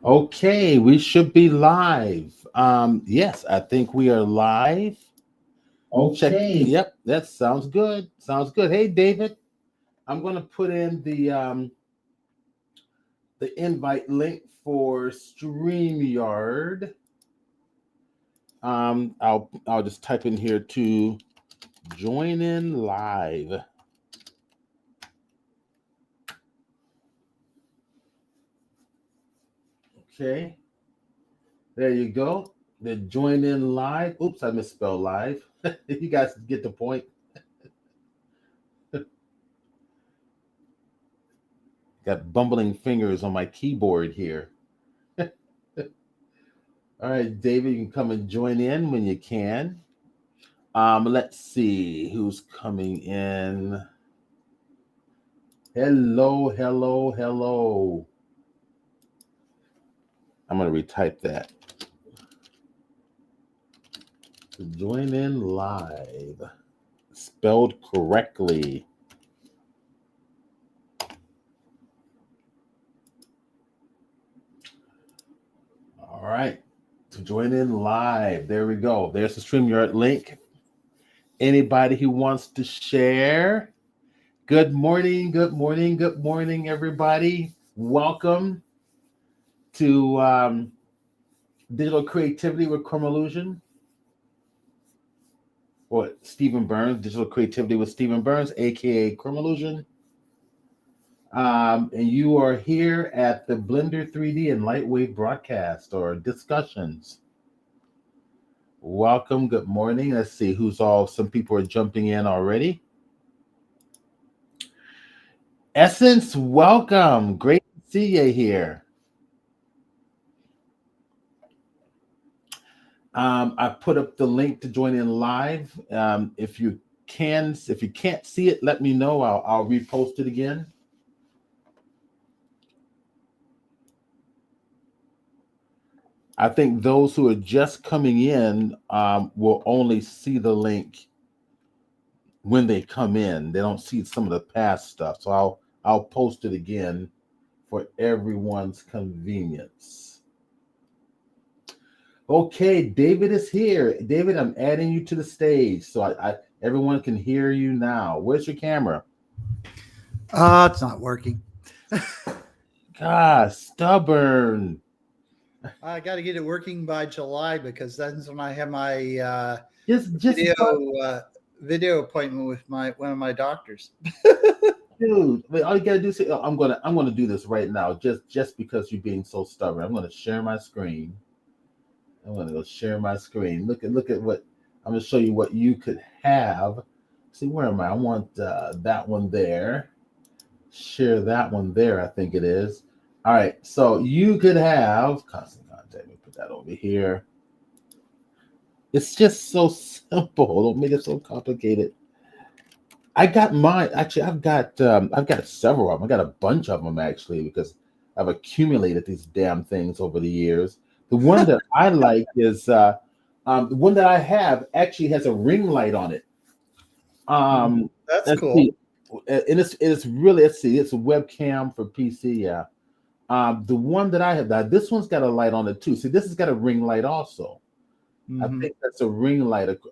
Okay, we should be live. Yes, I think we are live. Check. Okay. Yep, that sounds good. Sounds good. Hey, David, I'm going to put in the invite link for StreamYard. I'll just type in here to join in live. Okay, there you go. The join in live. Oops, I misspelled live. You guys get the point. Got bumbling fingers on my keyboard here. All right, David, you can come and join in when you can. Let's see who's coming in. Hello, hello, hello. I'm gonna retype that. Join in live, spelled correctly. All right, to join in live. There we go. There's the StreamYard link. Anybody who wants to share? Good morning, good morning, good morning, everybody. Welcome to Digital Creativity with Chrome Illusion, or Stephen Burns, Digital Creativity with Stephen Burns, aka Chrome Illusion. And you are here at the Blender 3D and LightWave broadcast or discussions. Welcome, good morning. Let's see who's all, some people are jumping in already. Essence, welcome. Great to see you here. I put up the link to join in live. If you can't see it, let me know. I'll repost it again. I think those who are just coming in will only see the link when they come in. They don't see some of the past stuff. So I'll post it again for everyone's convenience. Okay, David is here. David, I'm adding you to the stage so I everyone can hear you now. Where's your camera? It's not working. God, stubborn. I got to get it working by July because that's when I have my Just video appointment with one of my doctors. dude, all you gotta do is say, oh, I'm gonna do this right now, just because you're being so stubborn. I'm gonna share my screen. I'm gonna go share my screen. Look at what I'm gonna show you what you could have. See, where am I? I want that one there. Share that one there, I think it is. All right, so you could have constant contact. Let me put that over here. It's just so simple. Don't make it so complicated. I got mine. Actually, I've got several of them. I got a bunch of them actually because I've accumulated these damn things over the years. The one that I like is the one that I have actually has a ring light on it. That's Let's cool. see, and it's really, let's see, it's a webcam for PC. Yeah. The one that I have, now this one's got a light on it too. See, this has got a ring light also. I Mm-hmm. think that's a ring light. It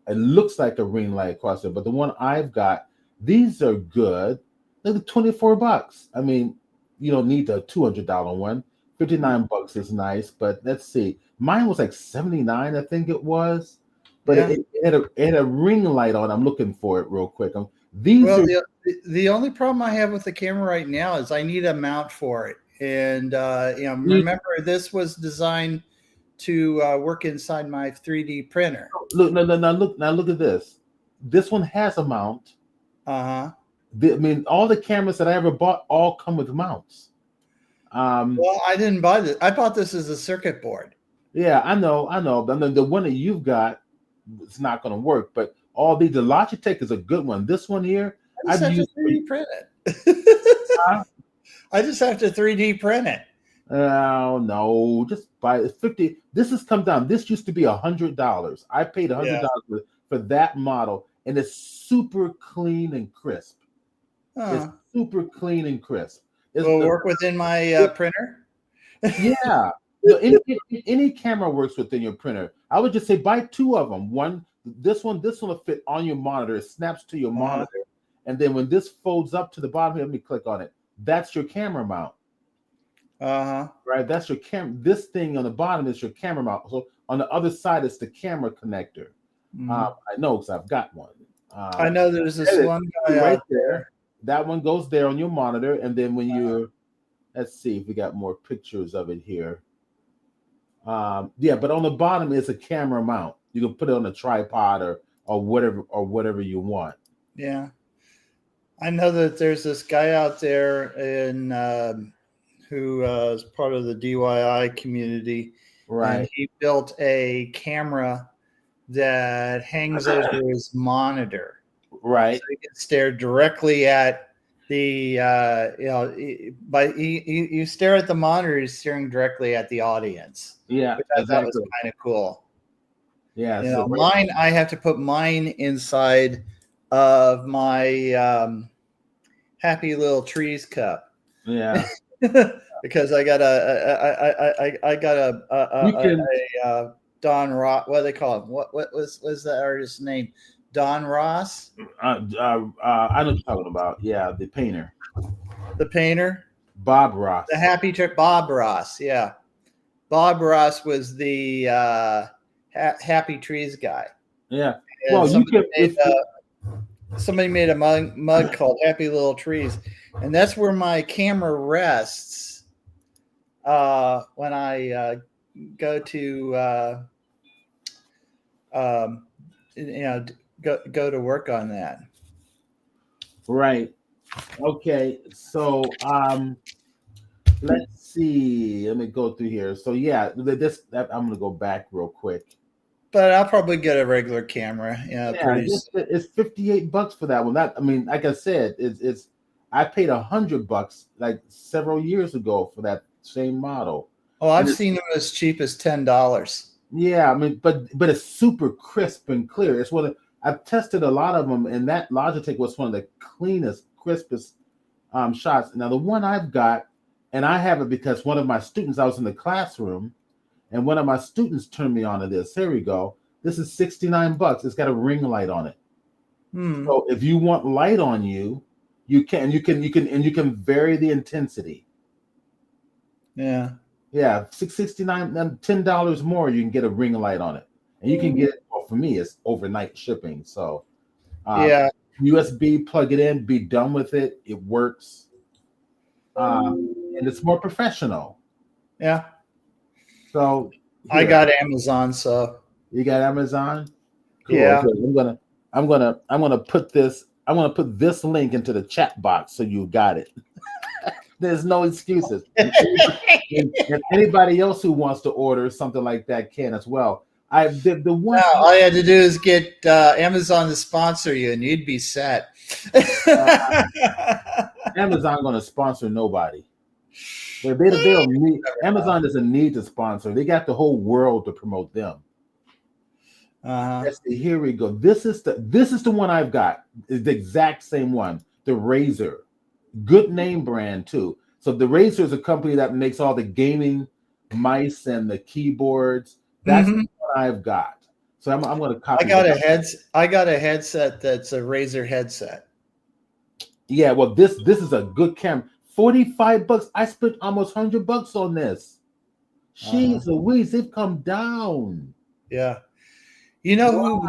looks like a ring light across it, but the one I've got, these are good. They're $24. I mean, you don't need the $200 one. $59 is nice, but let's see. Mine was like 79, I think it was, but Yeah. it had a ring light on. I'm looking for it real quick. These Well, are the only problem I have with the camera right now is I need a mount for it, and you, remember this was designed to work inside my 3D printer. look. No, no, no. Look at this. This one has a mount. Uh huh. I mean, all the cameras that I ever bought all come with mounts. Um, Well, I didn't buy this. I bought this as a circuit board. yeah, I know. But the one that you've got, it's not going to work. But all the Logitech is a good one. This one here, I just I've have to used for. 3D print it. uh, I just have to 3D print it. Oh no, just buy it. 50. This has come down. This used to be $100. I paid Yeah. $100 for that model, and it's super clean and crisp. It's Huh. super clean and crisp. It's Will it the work within my it, printer? Yeah. No, any camera works within your printer. I would just say buy two of them. This one will fit on your monitor. It snaps to your Uh-huh. monitor, and then when this folds up to the bottom here, let me click on it. That's your camera mount, Uh-huh. right? That's your camera. This thing on the bottom is your camera mount. So on the other side is the camera connector. Mhm. I know because I've got one. I know there's this There it one is, guy right out there. there. That one goes there on your monitor, and then when you're, let's see if we got more pictures of it here. Yeah, but on the bottom is a camera mount. You can put it on a tripod or whatever you want. Yeah. I know that there's this guy out there in who is part of the DIY community, and Right, he built a camera that hangs over his monitor, so right. you can stare directly at the you stare at the monitor, he's staring directly at the audience, Yeah, which I thought was exactly. kind of cool. Yeah, You so know, mine, I have to put mine inside of my Happy Little Trees cup. yeah. Because I got I got You can a Don Ross. What do they call him? What was the artist's name? Don Ross, I know what you're talking about. Yeah, the painter. the painter, Bob the Ross. Happy Trip. Bob Ross. Yeah, Bob Ross was the Happy Trees guy, Yeah. and Well, you can if somebody made a mug called Happy Little Trees, and that's where my camera rests when I go to go to work on that. right. Okay. So let's see. Let me go through here. So yeah, I'm gonna go back real quick. But I'll probably get a regular camera. Yeah, Yeah, it's $58 for that one. That I mean, like I said, it's I paid $100 like several years ago for that same model. Oh, And I've it's seen them as cheap as $10. yeah, I mean, but it's super crisp and clear. It's one of I've tested a lot of them, and that Logitech was one of the cleanest, crispest shots. Now the one I've got, and I have it because one of my students, I was in the classroom, and one of my students turned me on to this. Here we go. This is $69. It's got a ring light on it. Hmm. So if you want light on you, you can vary the intensity. Yeah. Yeah, $6.69, then $10 more, you can get a ring light on it, and you can get it. Well, for me, it's overnight shipping. So, Yeah. USB, plug it in, be done with it. It works, and it's more professional. Yeah. So I here, got Amazon, so you got Amazon. Cool. yeah. Okay, I'm gonna put this. I'm gonna put this link into the chat box so you got it. There's no excuses. And anybody else who wants to order something like that can as well. I did the one. No, all you had to do is get Amazon to sponsor you, and you'd be set. Amazon going to sponsor nobody. They don't need. Amazon doesn't need to sponsor. They got the whole world to promote them. Let's see, here we go. This is the one I've got. It's the exact same one. The Razer, good name brand too. So the Razer is a company that makes all the gaming mice and the keyboards. That's Mhm. what I've got. So I'm going to copy. I got a headset that's a Razer headset. Yeah, well, this is a good camera. $45. I spent almost $100 on this. Jeez Louise, they've come down. Yeah. You know who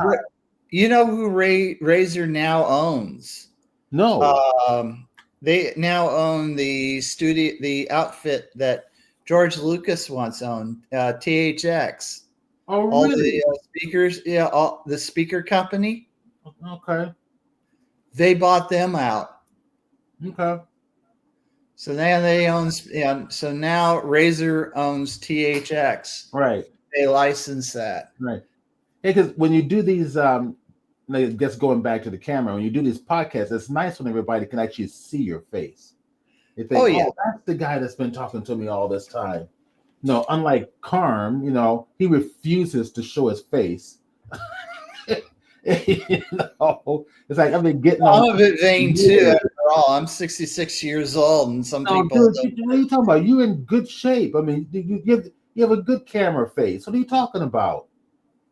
Razer now owns? No. They now own the outfit that George Lucas once owned, THX. Oh, All really? the speakers, all the speaker company. Okay. They bought them out. Okay. So now they own. So now Razer owns THX. Right. They license that. Right. Because when you do these, I guess going back to the camera, when you do these podcasts, it's nice when everybody can actually see your face. They think, oh, that's the guy that's been talking to me all this time. No, unlike Carm, he refuses to show his face. It's like I've been getting I'm a bit vain too. all. I'm 66 years old, and some No, people dude, what are you talking about? You're in good shape. I mean, you have a good camera face. What are you talking about?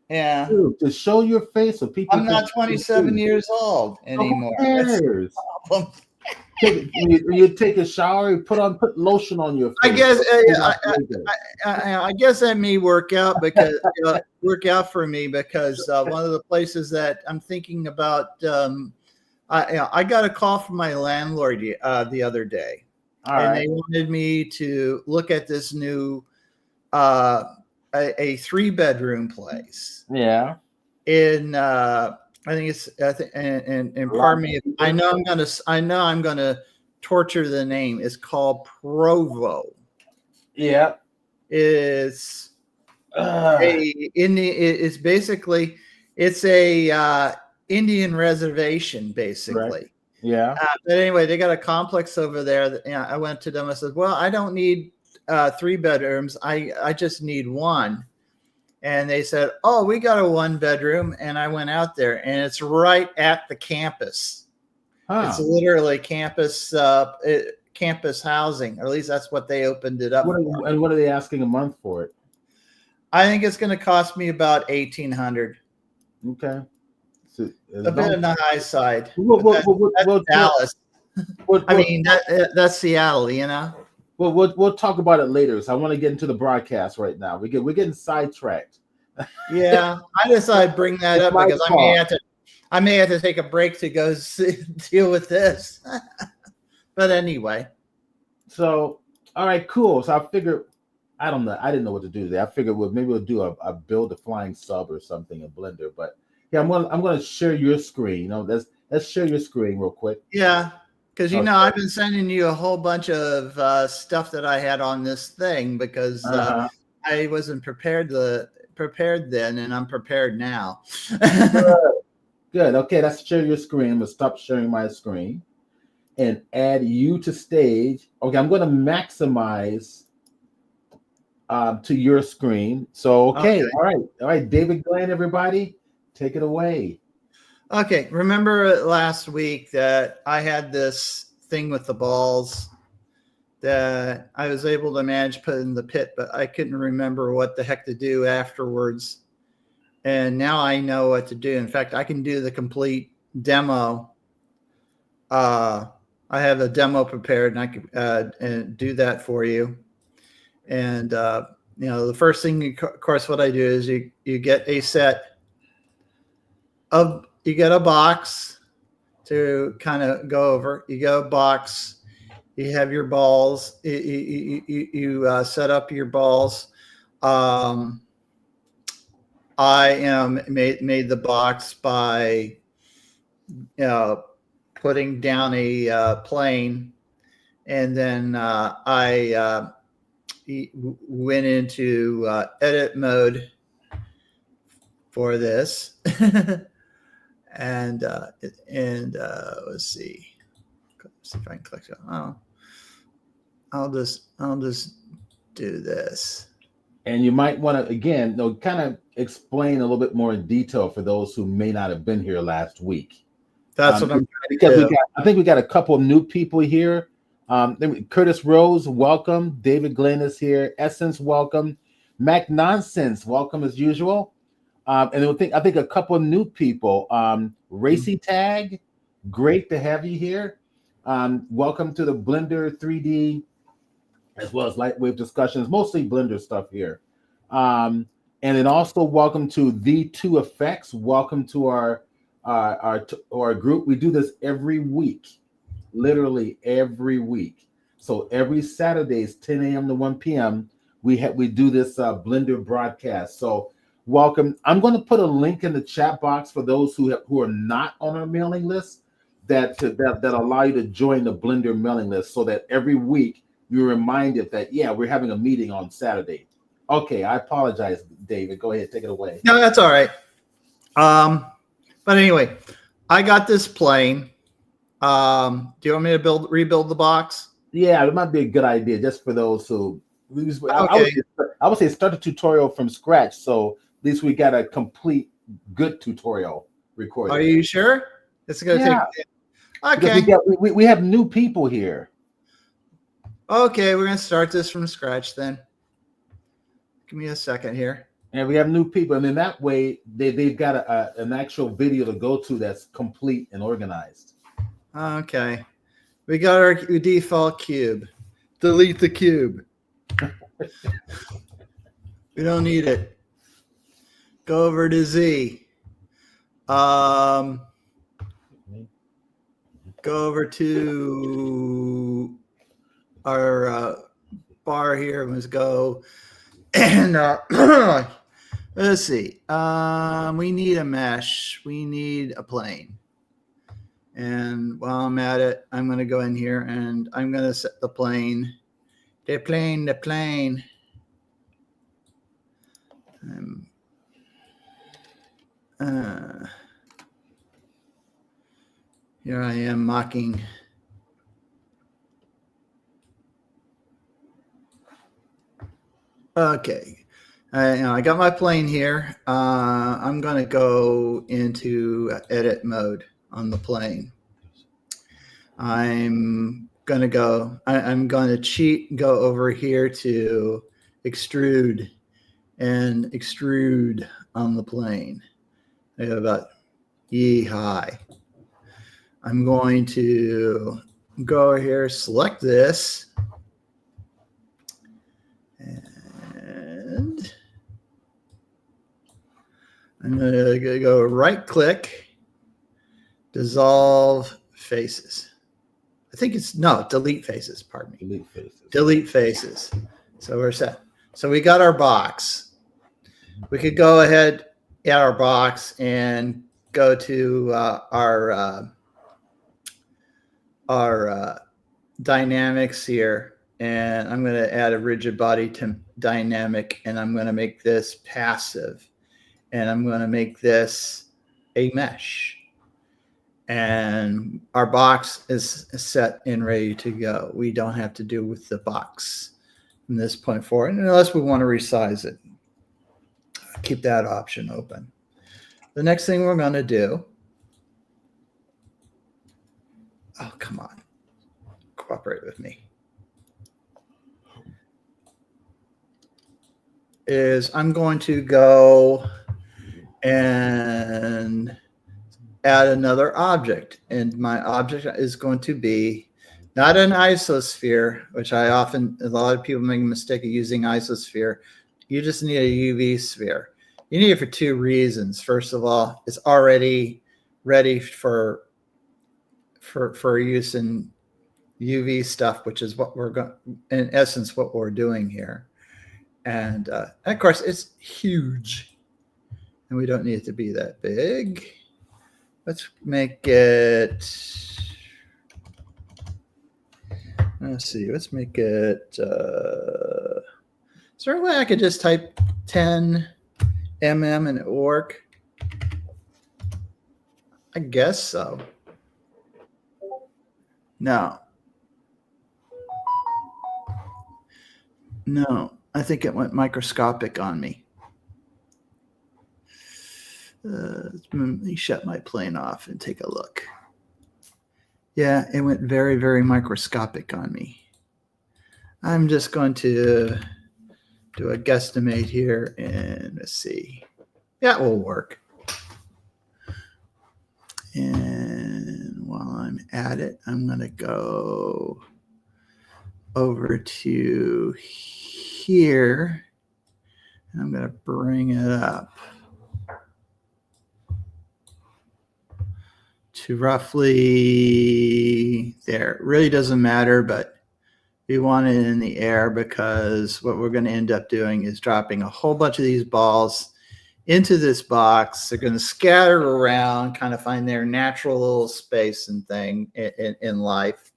yeah. Dude, to show your face so people I'm can not 27 see. years old So who anymore. That's the cares? problem. You take a shower, you put lotion on your I face. guess Clean off makeup. I guess that may work out because work out for me because one of the places that I'm thinking about, I got a call from my landlord the other day, All and right. they wanted me to look at this new a 3-bedroom place Yeah. in I think it's and pardon me, I know I'm gonna torture the name. It's called Provo. Yeah. It's it's basically it's a Indian reservation Right. basically. Yeah. But anyway, they got a complex over there. That, I went to them. I said, "Well, I don't need 3 bedrooms. I just need one." And they said, "Oh, we got a 1 bedroom." And I went out there, and it's right at the campus. It's Huh. literally campus campus housing, or at least that's what they opened it up for. And what are they asking a month for it? I think it's going to cost me about 1,800. Okay. So, A bit on the high side. Well, But that's Dallas. I mean, that's Seattle, you know. Well, we'll talk about it later. So I want to get into the broadcast right now. We're getting sidetracked. Yeah, I decided to bring that up because I may have to take a break to go deal with this. But anyway. So, all right, cool. So I figured, I don't know, I didn't know what to do today. I figured maybe we'll do a build a flying sub or something in Blender. But yeah, I'm gonna share your screen. You know, let's share your screen real quick. Yeah, because I've been sending you a whole bunch of stuff that I had on this thing because I wasn't prepared then, and I'm prepared now. Good. Okay, let's share your screen. I'm gonna stop sharing my screen and add you to stage. Okay, I'm gonna maximize to your screen. So okay. All right, David Glenn, everybody, take it away. Okay, remember last week that I had this thing with the balls that I was able to manage put in the pit, but I couldn't remember what the heck to do afterwards. And now I know what to do. In fact, I can do the complete demo. I have a demo prepared, and I can and do that for you. And the first thing, of course, what I do is you get a set of you get a box to kind of go over. You go box. You have your balls. You set up your balls. I made the box by putting down a plane, and then I went into edit mode for this, and let's see if I can click it. Oh, I'll just do this. And you might want to again, kind of explain a little bit more in detail for those who may not have been here last week. That's what I'm trying because to do. I think we got a couple of new people here. Curtis Rose, welcome. David Glenn is here. Essence, welcome. Mac Nonsense, welcome as usual. And I think a couple of new people. Racy Tag, great to have you here. Welcome to the Blender 3D as well as LightWave discussions, mostly Blender stuff here. And then also welcome to the Two Effects. Welcome to our group. We do this every week, literally every week. So every Saturdays, 10 a.m. to 1 p.m., we do this Blender broadcast. So welcome. I'm going to put a link in the chat box for those who are not on our mailing list that allow you to join the Blender mailing list, so that every week you're reminded that we're having a meeting on Saturday. Okay, I apologize, David. Go ahead, take it away. No, that's all right. But anyway, I got this plane. Do you want me to rebuild the box? Yeah, it might be a good idea just for those who. I would say start a tutorial from scratch, so at least we got a complete good tutorial recorded. Are you sure? It's going to take. Because Okay. we have new people here. Okay, we're going to start this from scratch then. Give me a second here. And we have new people, and in that way, they've got an actual video to go to that's complete and organized. Okay. We got our default cube. Delete the cube. We don't need it. Go over to Z. Go over to our bar here. Let's go. And let's see. We need a mesh. We need a plane. And while I'm at it, I'm going to go in here and I'm going to set the plane. The plane. Here I am mocking. Okay. I got my plane here. I'm going to go into edit mode on the plane. I'm going to cheat and go over here to extrude and extrude on the plane. I have about high. I'm going to go here, select this, and I'm going to go right click, dissolve faces. I think it's delete faces. Pardon me. Delete faces. So we're set. So we got our box. We could go ahead at our box and go to our dynamics here, and I'm going to add a rigid body dynamic, and I'm going to make this passive, and I'm going to make this a mesh. And our box is set and ready to go. We don't have to do with the box from this point forward, unless we want to resize it. Keep that option open. The next thing we're going to do, oh, come on, cooperate with me, is I'm going to go and add another object, and my object is going to be not an isosphere, which a lot of people make a mistake of using isosphere. You just need a UV sphere. You need it for two reasons. First of all, it's already ready for use in UV stuff, which is what we're going, in essence, what we're doing here. And of course, it's huge, and we don't need it to be that big. Let's make it, let's see, let's make it, is there a way I could just type 10 mm and it will work? I guess so. No, I think it went microscopic on me. Let me shut my plane off and take a look. Yeah, it went very, very microscopic on me. I'm just going to do a guesstimate here, and let's see. That will work. And while I'm at it, I'm going to go over to here, and I'm going to bring it up to roughly there. It really doesn't matter, but we want it in the air, because what we're going to end up doing is dropping a whole bunch of these balls into this box. They're going to scatter around, kind of find their natural little space and thing in life.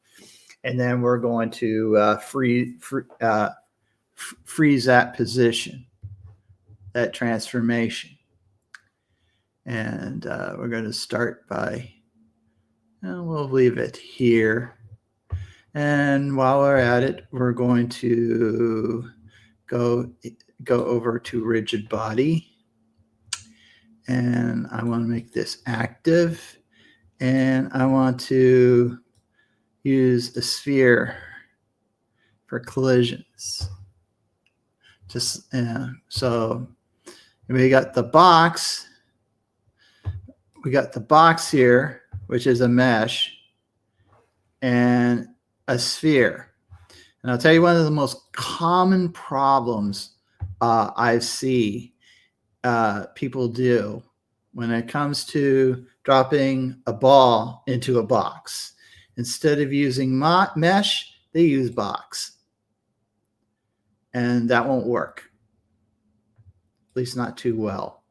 And then we're going to freeze that position, that transformation. And we're going to start by, we'll leave it here. And while we're at it, we're going to go over to rigid body. And I want to make this active. And I want to use a sphere for collisions. Just so we got the box. We got the box here, which is a mesh, and a sphere. And I'll tell you one of the most common problems I see people do when it comes to dropping a ball into a box. Instead of using mesh, they use box. And that won't work, at least not too well.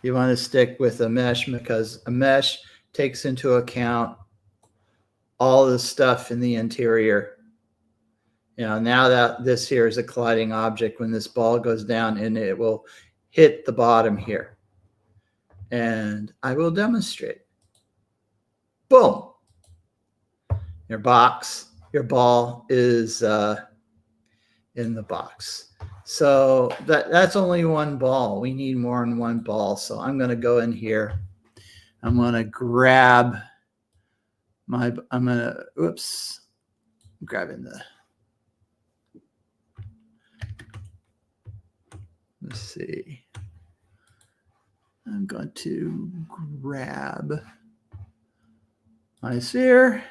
You want to stick with a mesh because a mesh takes into account all the stuff in the interior. You know, now that this here is a colliding object, when this ball goes down, and it will hit the bottom here. And I will demonstrate. Boom. Your ball is in the box. So that's only one ball. We need more than one ball. So I'm going to go in here. I'm going to grab I'm grabbing the, let's see. I'm going to grab my sphere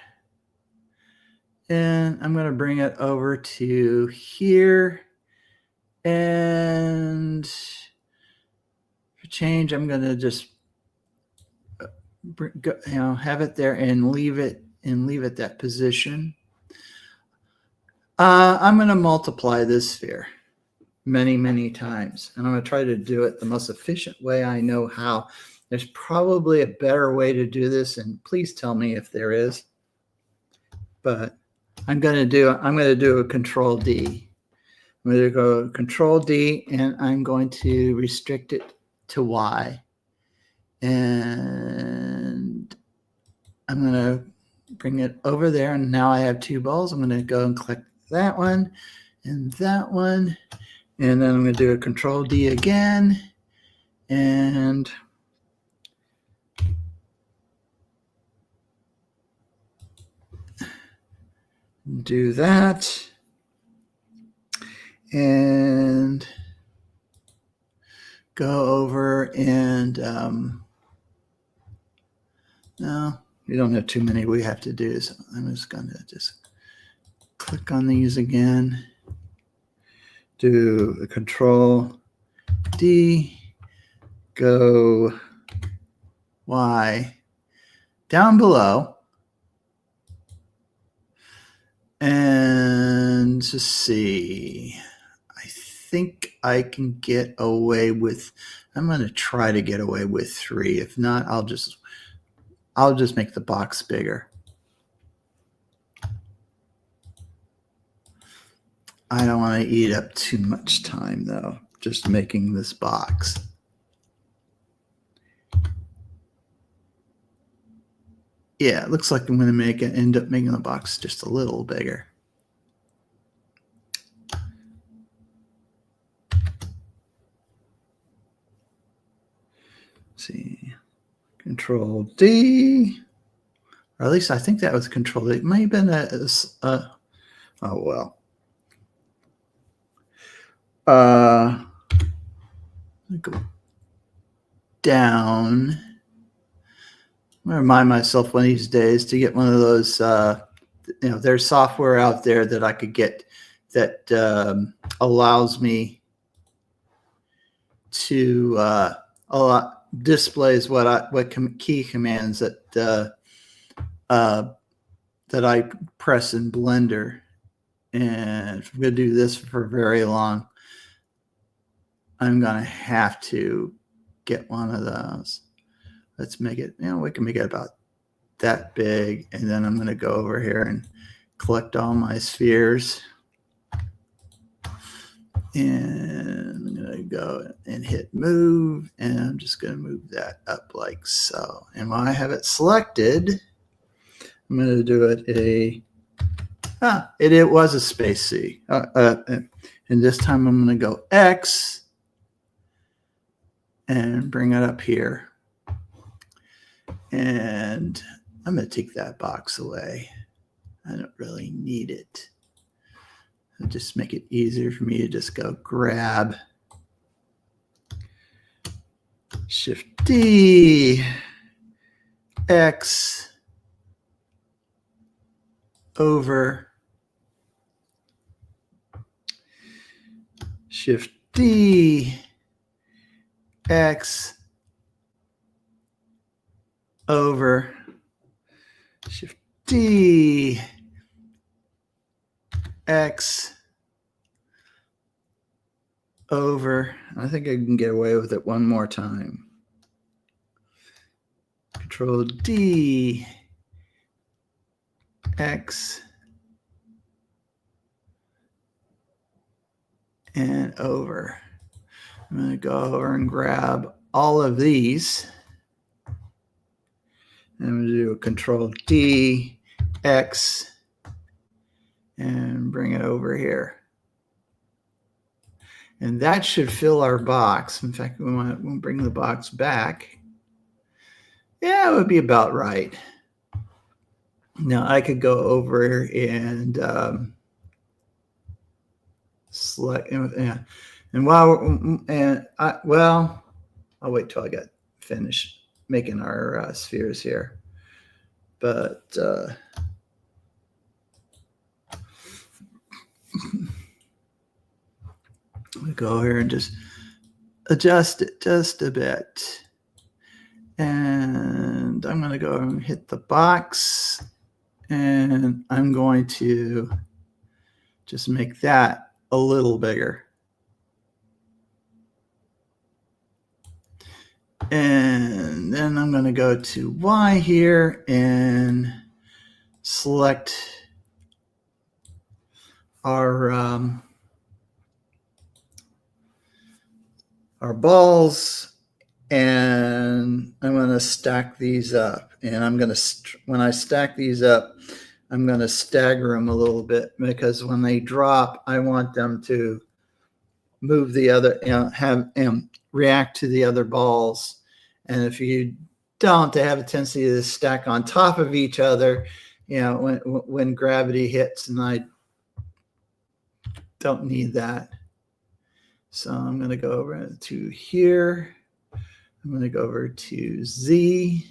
and I'm going to bring it over to here. And for change, I'm going to just have it there and leave it that position. I'm going to multiply this sphere many, many times. And I'm going to try to do it the most efficient way I know how. There's probably a better way to do this, and please tell me if there is. But I'm going to do a Control D. I'm going to go Control D, and I'm going to restrict it to Y. And I'm going to bring it over there, and now I have two balls. I'm going to go and click that one and that one. And then I'm going to do a Control D again and do that. And go over and no, we don't have too many we have to do. So I'm just going to just click on these again. Do a Control D, go Y down below, and just see. I think I can get away with. I'm going to try to get away with 3. If not, I'll just make the box bigger. I don't want to eat up too much time, though, just making this box. Yeah, it looks like I'm going to end up making the box just a little bigger. Let's see, Control D, or at least I think that was Control D. It may have been oh well. Go down. I'm going to remind myself one of these days to get one of those, there's software out there that I could get that allows me to displays what key commands that I press in Blender. And if I'm going to do this for very long, I'm going to have to get one of those. Let's make it, we can make it about that big. And then I'm going to go over here and collect all my spheres. And I'm going to go and hit move. And I'm just going to move that up like so. And when I have it selected, I'm going to do it it was a space C. And this time I'm going to go X and bring it up here. And I'm going to take that box away. I don't really need it. It'll just make it easier for me to just go grab Shift D, X over Shift D, X over Shift D, X over. I think I can get away with it one more time. Control D, X, and over. I'm going to go over and grab all of these. And I'm going to do a Control D, X, and bring it over here. And that should fill our box. In fact, we'll bring the box back. Yeah, it would be about right. Now I could go over and select, and I'll wait till I get finished making our spheres here. But we go here and just adjust it just a bit. And I'm going to go and hit the box. And I'm going to just make that a little bigger. And then I'm going to go to Y here and select our balls, and I'm going to stack these up. And I'm going to, when I stack these up, I'm going to stagger them a little bit, because when they drop, I want them to move the other, react to the other balls. And if you don't, they have a tendency to stack on top of each other, when gravity hits, and I don't need that. So I'm going to go over to here. I'm going to go over to Z.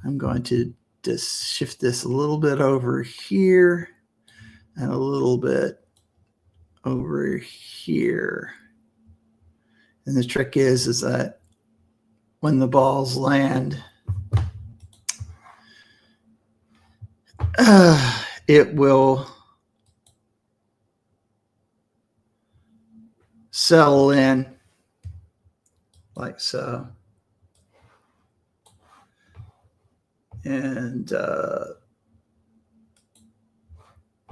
I'm going to just shift this a little bit over here and a little bit over here. And the trick is that when the balls land, it will settle in like so. And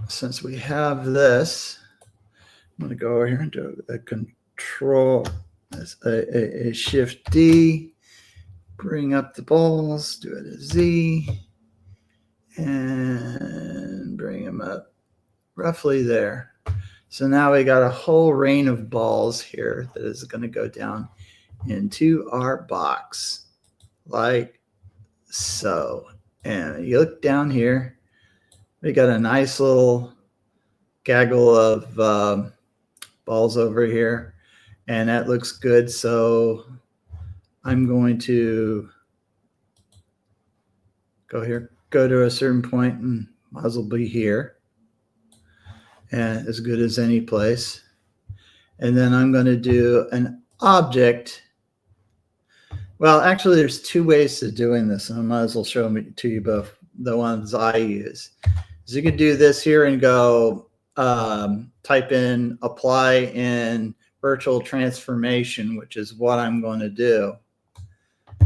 since we have this, I'm going to go over here and do a Control, a Shift D, bring up the balls, do it a Z, and bring them up roughly there. So now we got a whole rain of balls here that is going to go down into our box like so. And you look down here, we got a nice little gaggle of balls over here, and that looks good. So I'm going to go here, go to a certain point, and might as well be here, and as good as any place. And then I'm going to do an object. Well, actually, there's two ways to doing this, and I might as well show them to you both the ones I use. So you could do this here and go type in apply in virtual transformation, which is what I'm going to do.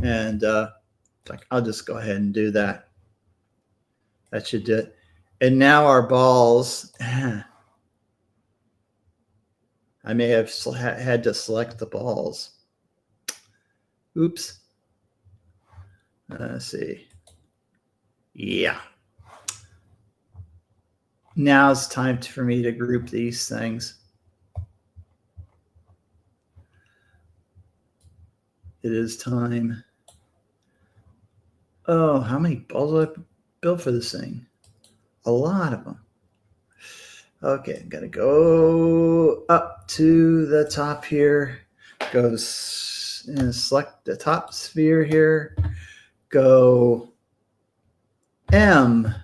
And I'll just go ahead and do that. That should do it. And now our balls, I may have had to select the balls. Oops. Let's see. Yeah. Now it's time for me to group these things. It is time Oh, how many balls did I build for this thing? A lot of them. Okay, I'm gonna go up to the top here. Go select the top sphere here. Go M,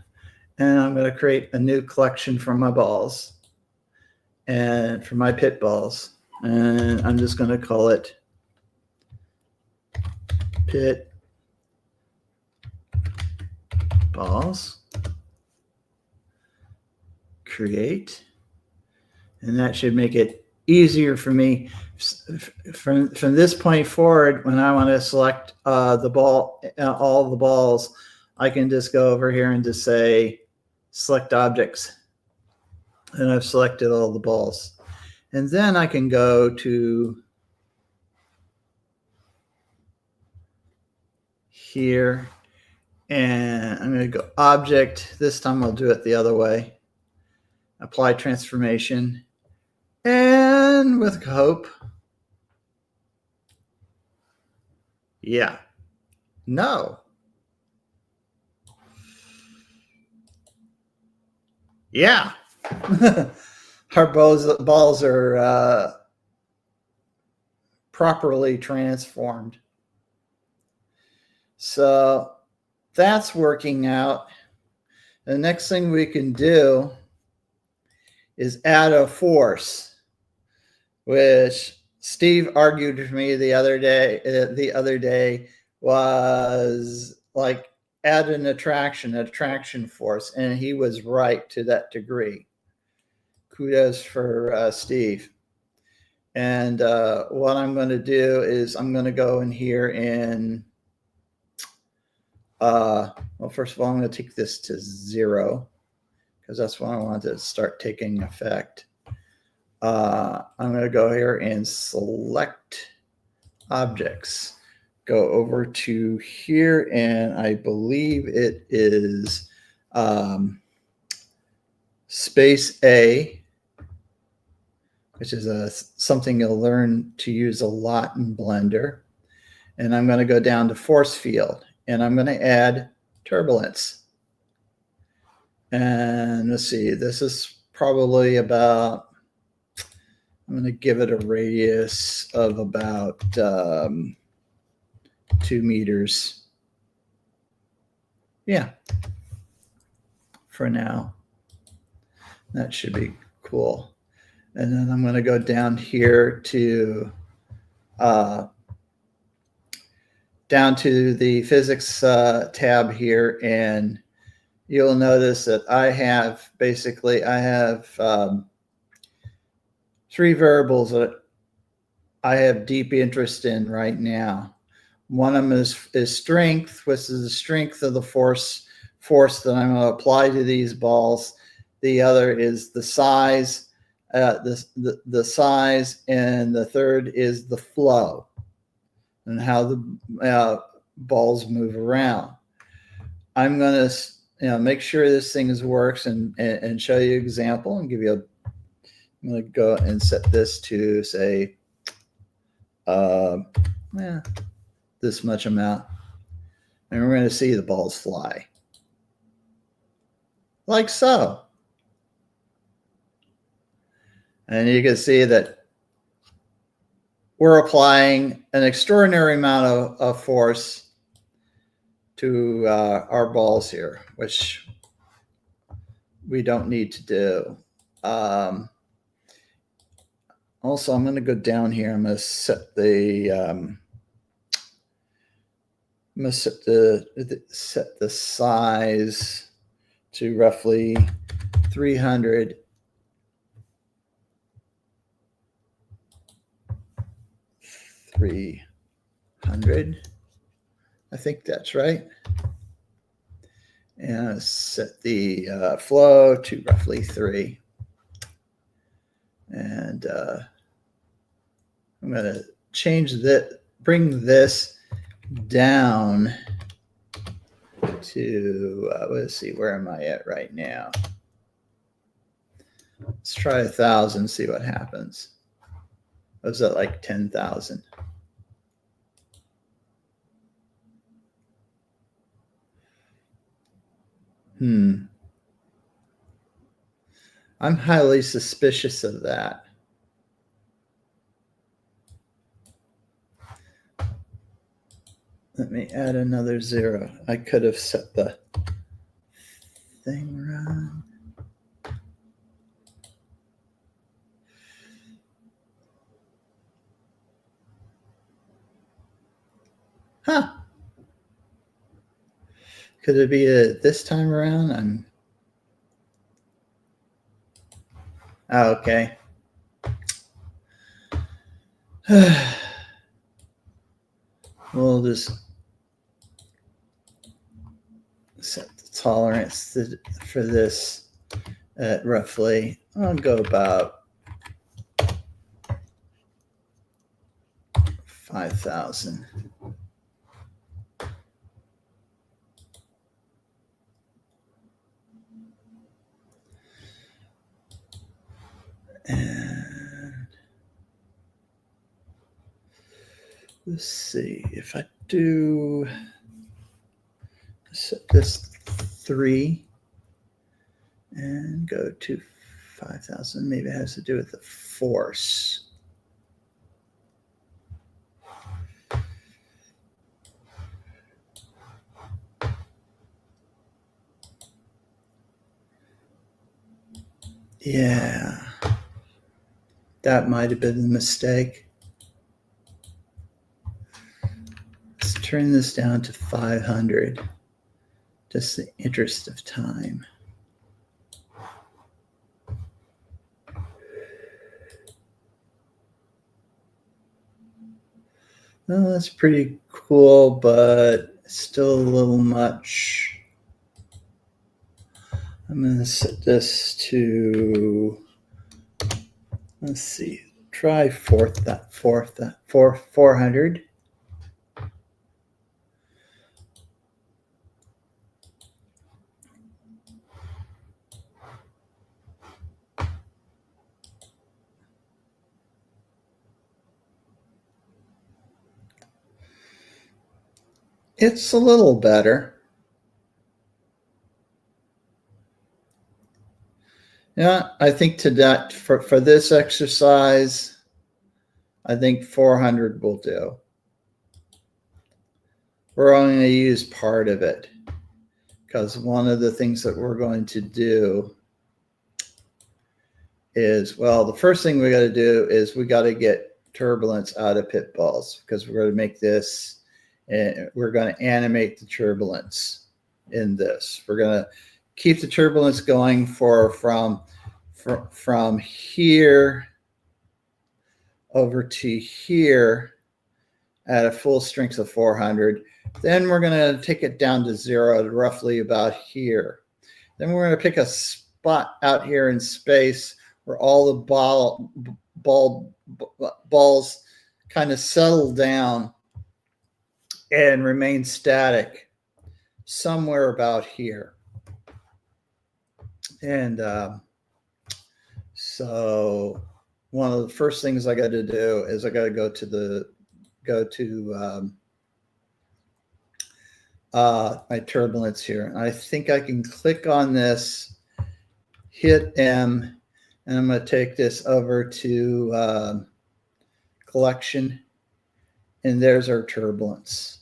and I'm gonna create a new collection for my balls and for my pit balls. And I'm just gonna call it pit balls. Create. And that should make it easier for me from this point forward. When I want to select the ball, all the balls, I can just go over here and just say select objects, and I've selected all the balls. And then I can go to here, and I'm going to go object. This time I'll do it the other way. Apply transformation, and with hope. Yeah. No. Yeah. Our balls are properly transformed. So that's working out. The next thing we can do is add a force, which Steve argued with me the other day was like add an attraction force, and he was right to that degree. Kudos for Steve. And what I'm going to do is I'm going to go in here and well, first of all, I'm going to take this to 0 because that's when I want to start taking effect. I'm going to go here and select objects. Go over to here, and I believe it is space A, which is something you'll learn to use a lot in Blender. And I'm going to go down to force field, and I'm going to add turbulence. And let's see, this is probably about, I'm going to give it a radius of about 2 meters. Yeah, for now. That should be cool. And then I'm going to go down here to the physics tab here, and you'll notice that I have 3 variables that I have deep interest in right now. One of them is strength, which is the strength of the force that I'm going to apply to these balls. The other is the size, the size, and the third is the flow and how the balls move around. I'm going to make sure this thing works and show you an example and give you I'm going to go and set this to say this much amount, and we're going to see the balls fly like so. And you can see that we're applying an extraordinary amount of force to our balls here, which we don't need to do. Also, I'm going to go down here. I'm going to set the set the size to roughly 300. I think that's right. And set the flow to roughly 3. And I'm going to bring this down to, let's see, where am I at right now? Let's try 1,000, see what happens. I was at like 10,000. I'm highly suspicious of that. Let me add another 0. I could have set the thing wrong. Huh. Could it be this time around? Oh, okay. We'll just set the tolerance for this at roughly, I'll go about 5,000. And let's see if I do set this 3 and go to 5,000. Maybe it has to do with the force. Yeah, that might have been a mistake. Let's turn this down to 500, just the interest of time. Well, that's pretty cool, but still a little much. I'm going to set this to, let's see, try 400. It's a little better. Yeah, I think to that for this exercise, I think 400 will do. We're only going to use part of it because one of the things that we're going to do is, well, the first thing we got to do is we got to get turbulence out of pit balls because we're going to make this, and we're going to animate the turbulence in this. We're going to keep the turbulence going from here over to here at a full strength of 400. Then we're going to take it down to 0 to roughly about here. Then we're going to pick a spot out here in space where all the balls kind of settle down and remain static somewhere about here. And so one of the first things I got to do is I got to go to my turbulence here. And I think I can click on this, hit M, and I'm going to take this over to collection. And there's our turbulence.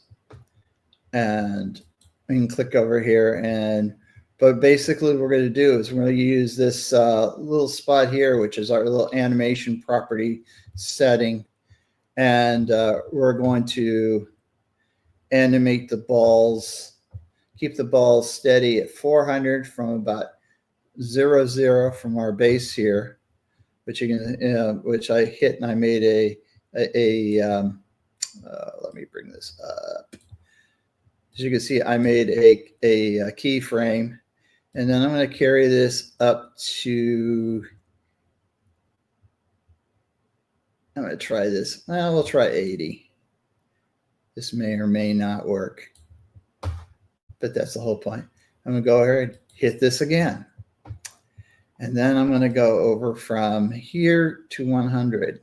And we can click over here. But basically what we're going to do is we're going to use this little spot here, which is our little animation property setting. And we're going to animate the balls, keep the balls steady at 400 from about 0, from our base here, which which I hit, and I made let me bring this up. As you can see, I made a keyframe, and then I'm going to carry this up to, I'm going to try this. Well, we'll try 80. This may or may not work, but that's the whole point. I'm going to go ahead and hit this again. And then I'm going to go over from here to 100.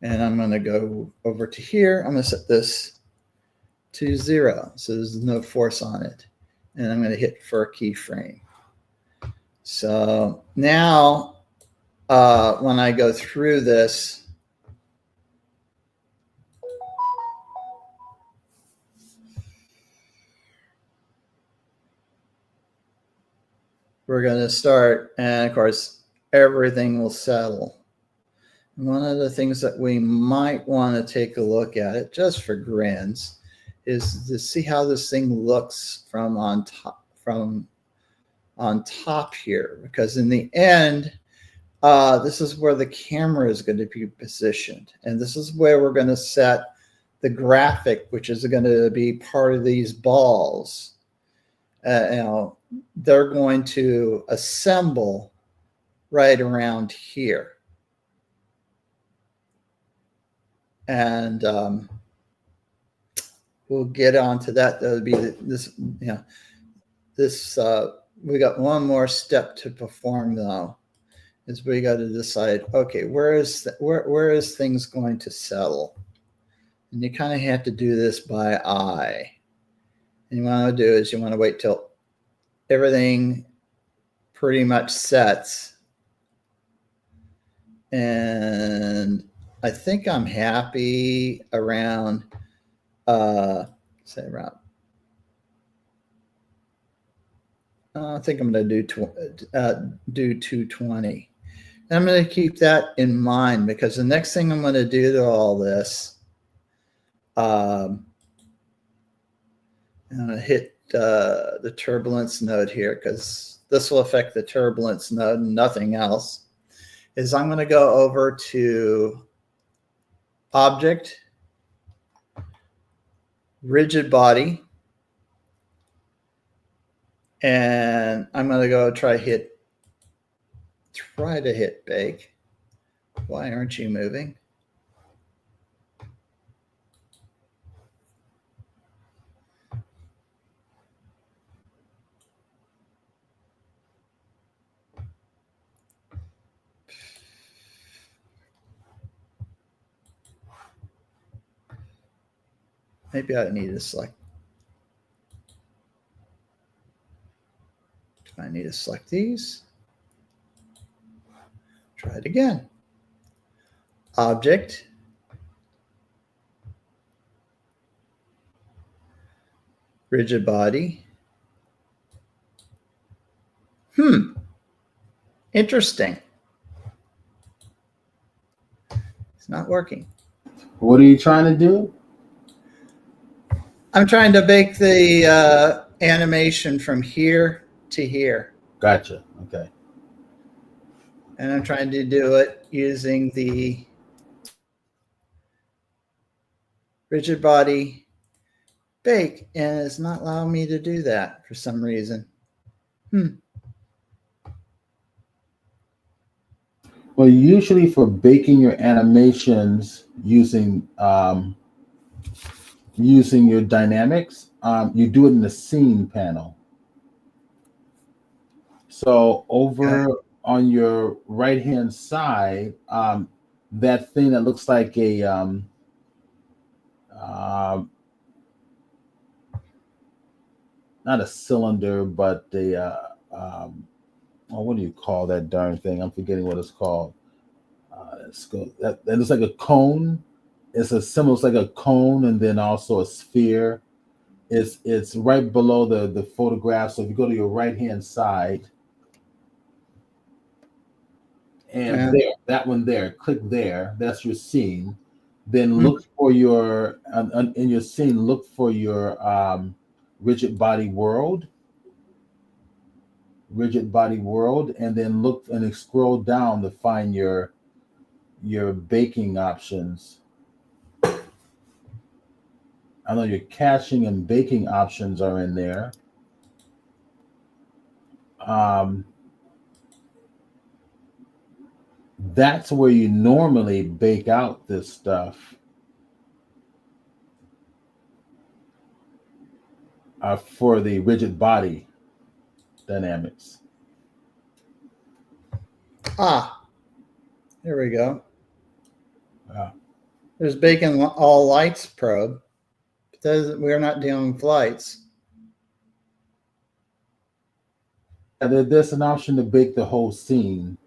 And I'm going to go over to here. I'm going to set this to 0, so there's no force on it. and I'm going to hit for keyframe. So now when I go through this, we're going to start, and of course, everything will settle. One of the things that we might want to take a look at it, just for grins, is to see how this thing looks from on top here. Because in the end, this is where the camera is going to be positioned, and this is where we're going to set the graphic, which is going to be part of these balls. They're going to assemble right around here. And we'll get onto that. That would be this, we got one more step to perform though, is we got to decide, okay, where is things going to settle? And you kind of have to do this by eye. And you want to do is you want to wait till everything pretty much sets. And I think I'm happy around, say around, I think I'm going to do 220. And I'm going to keep that in mind, because the next thing I'm going to do to all this, I'm going to hit the turbulence node here, because this will affect the turbulence node and nothing else, is I'm going to go over to Object, Rigid Body, and I'm going to go try to hit bake. Why aren't you moving? Maybe I need to select. Do I need to select these? Try it again. Object. Rigid body. Interesting. It's not working. What are you trying to do? I'm trying to bake the animation from here to here. Gotcha. Okay. And I'm trying to do it using the rigid body bake, and it's not allowing me to do that for some reason. Well, usually for baking your animations using your dynamics, you do it in the scene panel. So over on your right hand side, that thing that looks like a not a cylinder, but what do you call that darn thing? I'm forgetting what it's called. That looks like a cone. It's a symbol. It's like a cone, and then also a sphere. It's right below the photograph. So if you go to your right hand side, and there, that one there, click there. That's your scene. Then look for your in your scene. Look for your rigid body world. Rigid body world, and then look and scroll down to find your baking options. I know your caching and baking options are in there. That's where you normally bake out this stuff. For the rigid body dynamics. There we go. There's baking all lights probe. We're not dealing with lights. There's an option to bake the whole scene.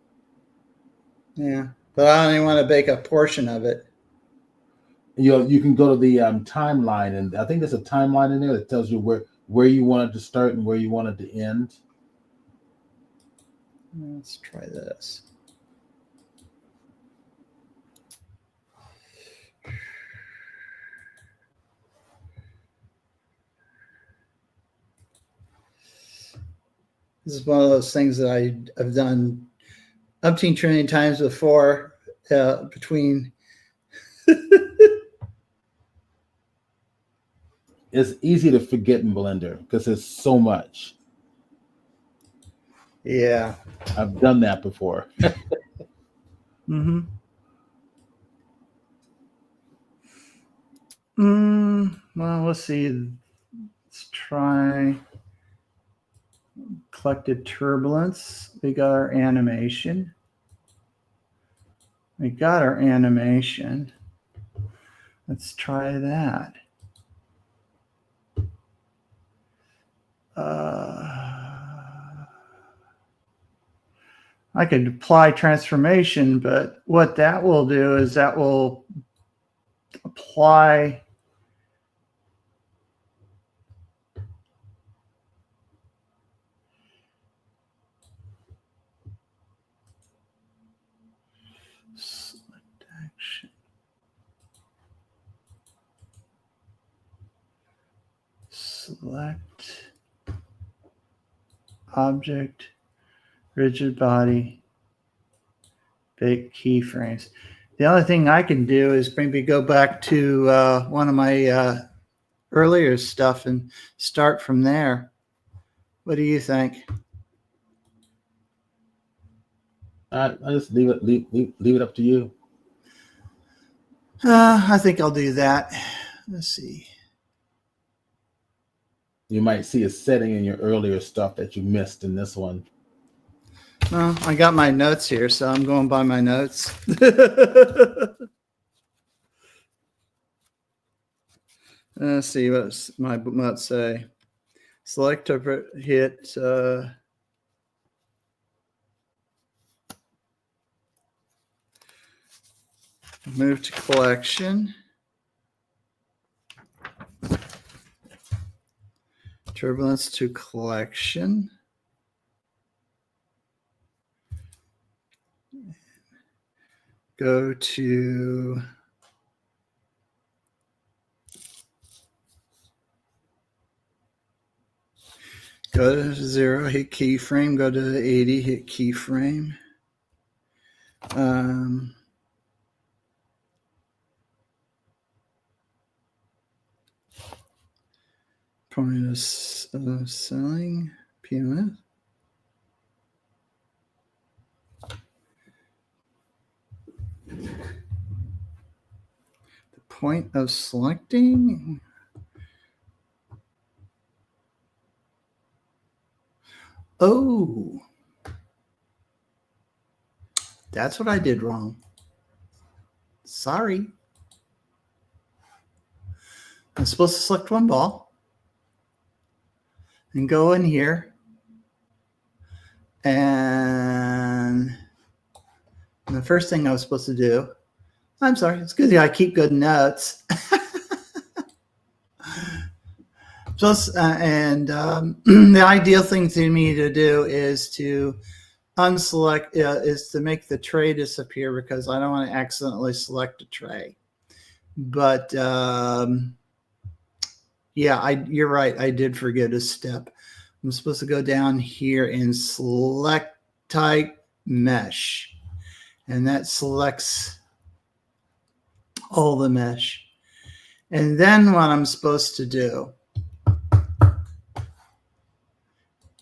Yeah, but I only want to bake a portion of it. You can go to the timeline, and I think there's a timeline in there that tells you where you want it to start and where you want it to end. Let's try this. This is one of those things that I've done umpteen trillion times before between. It's easy to forget in Blender because there's so much. Yeah. I've done that before. Mm-hmm. Well, let's see. Let's try collected turbulence. We got our animation. Let's try that. I could apply transformation, but what that will do is that will apply select action. Select object, rigid body, bake keyframes. The other thing I can do is maybe go back to one of my earlier stuff and start from there. What do you think? I just leave it up to you. I think I'll do that. Let's see. You might see a setting in your earlier stuff that you missed in this one. Well, I got my notes here, so I'm going by my notes. Let's see what my notes say. Select over, hit move to collection. Turbulence to collection. Go to go to 0, hit keyframe, go to 80, hit keyframe. Point of selling, PMS. The point of selecting. Oh, that's what I did wrong. Sorry. I'm supposed to select one ball and go in here. And the first thing I was supposed to do, I'm sorry, it's good that I keep good notes. Just the ideal thing to me to do is to unselect, is to make the tray disappear because I don't want to accidentally select a tray. But yeah, you're right. I did forget a step. I'm supposed to go down here and select type mesh, and that selects all the mesh. And then what I'm supposed to do,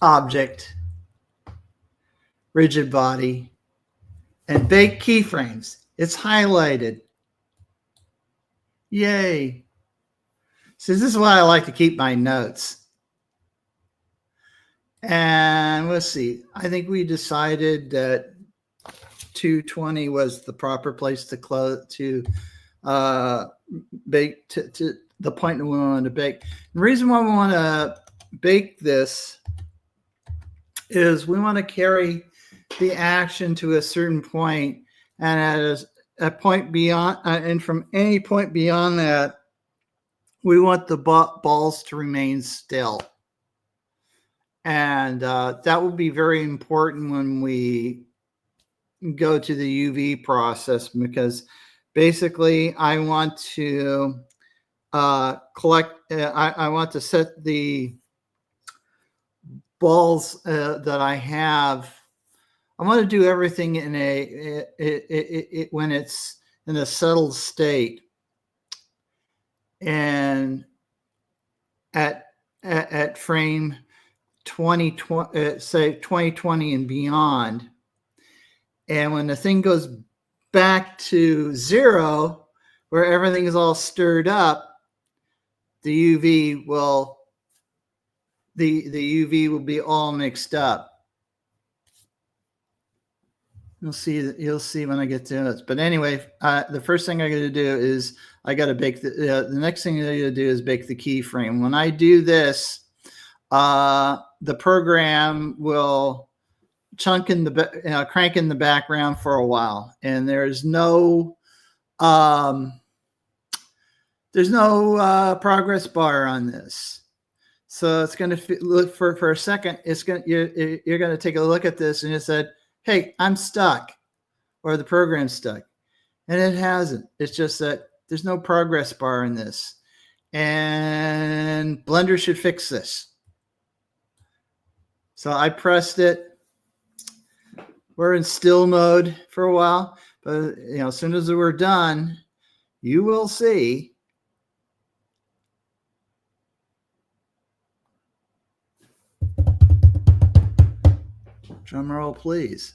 object, rigid body, and bake keyframes. It's highlighted. Yay. So this is why I like to keep my notes. And let's see. I think we decided that 220 was the proper place to close to bake to the point we want to bake. The reason why we want to bake this is we want to carry the action to a certain point, and at a point beyond, and from any point beyond that, we want the balls to remain still. And that will be very important when we go to the UV process, because basically I want to I want to set the balls that I have. I want to do everything in when it's in a settled state, and at frame 2020, say 2020 and beyond. And when the thing goes back to 0, where everything is all stirred up, the UV will be all mixed up. You'll see when I get to it. But anyway, the first thing I got to do is I got to bake the next thing I got to do is bake the keyframe. When I do this, the program will crank in the background for a while, and there's no progress bar on this. So it's going to look for a second. You're going to take a look at this, and it said, "Hey, I'm stuck," or the program's stuck, and it hasn't. It's just that there's no progress bar in this, and Blender should fix this. So I pressed it. We're in still mode for a while, but as soon as we're done, you will see. Drum roll, please.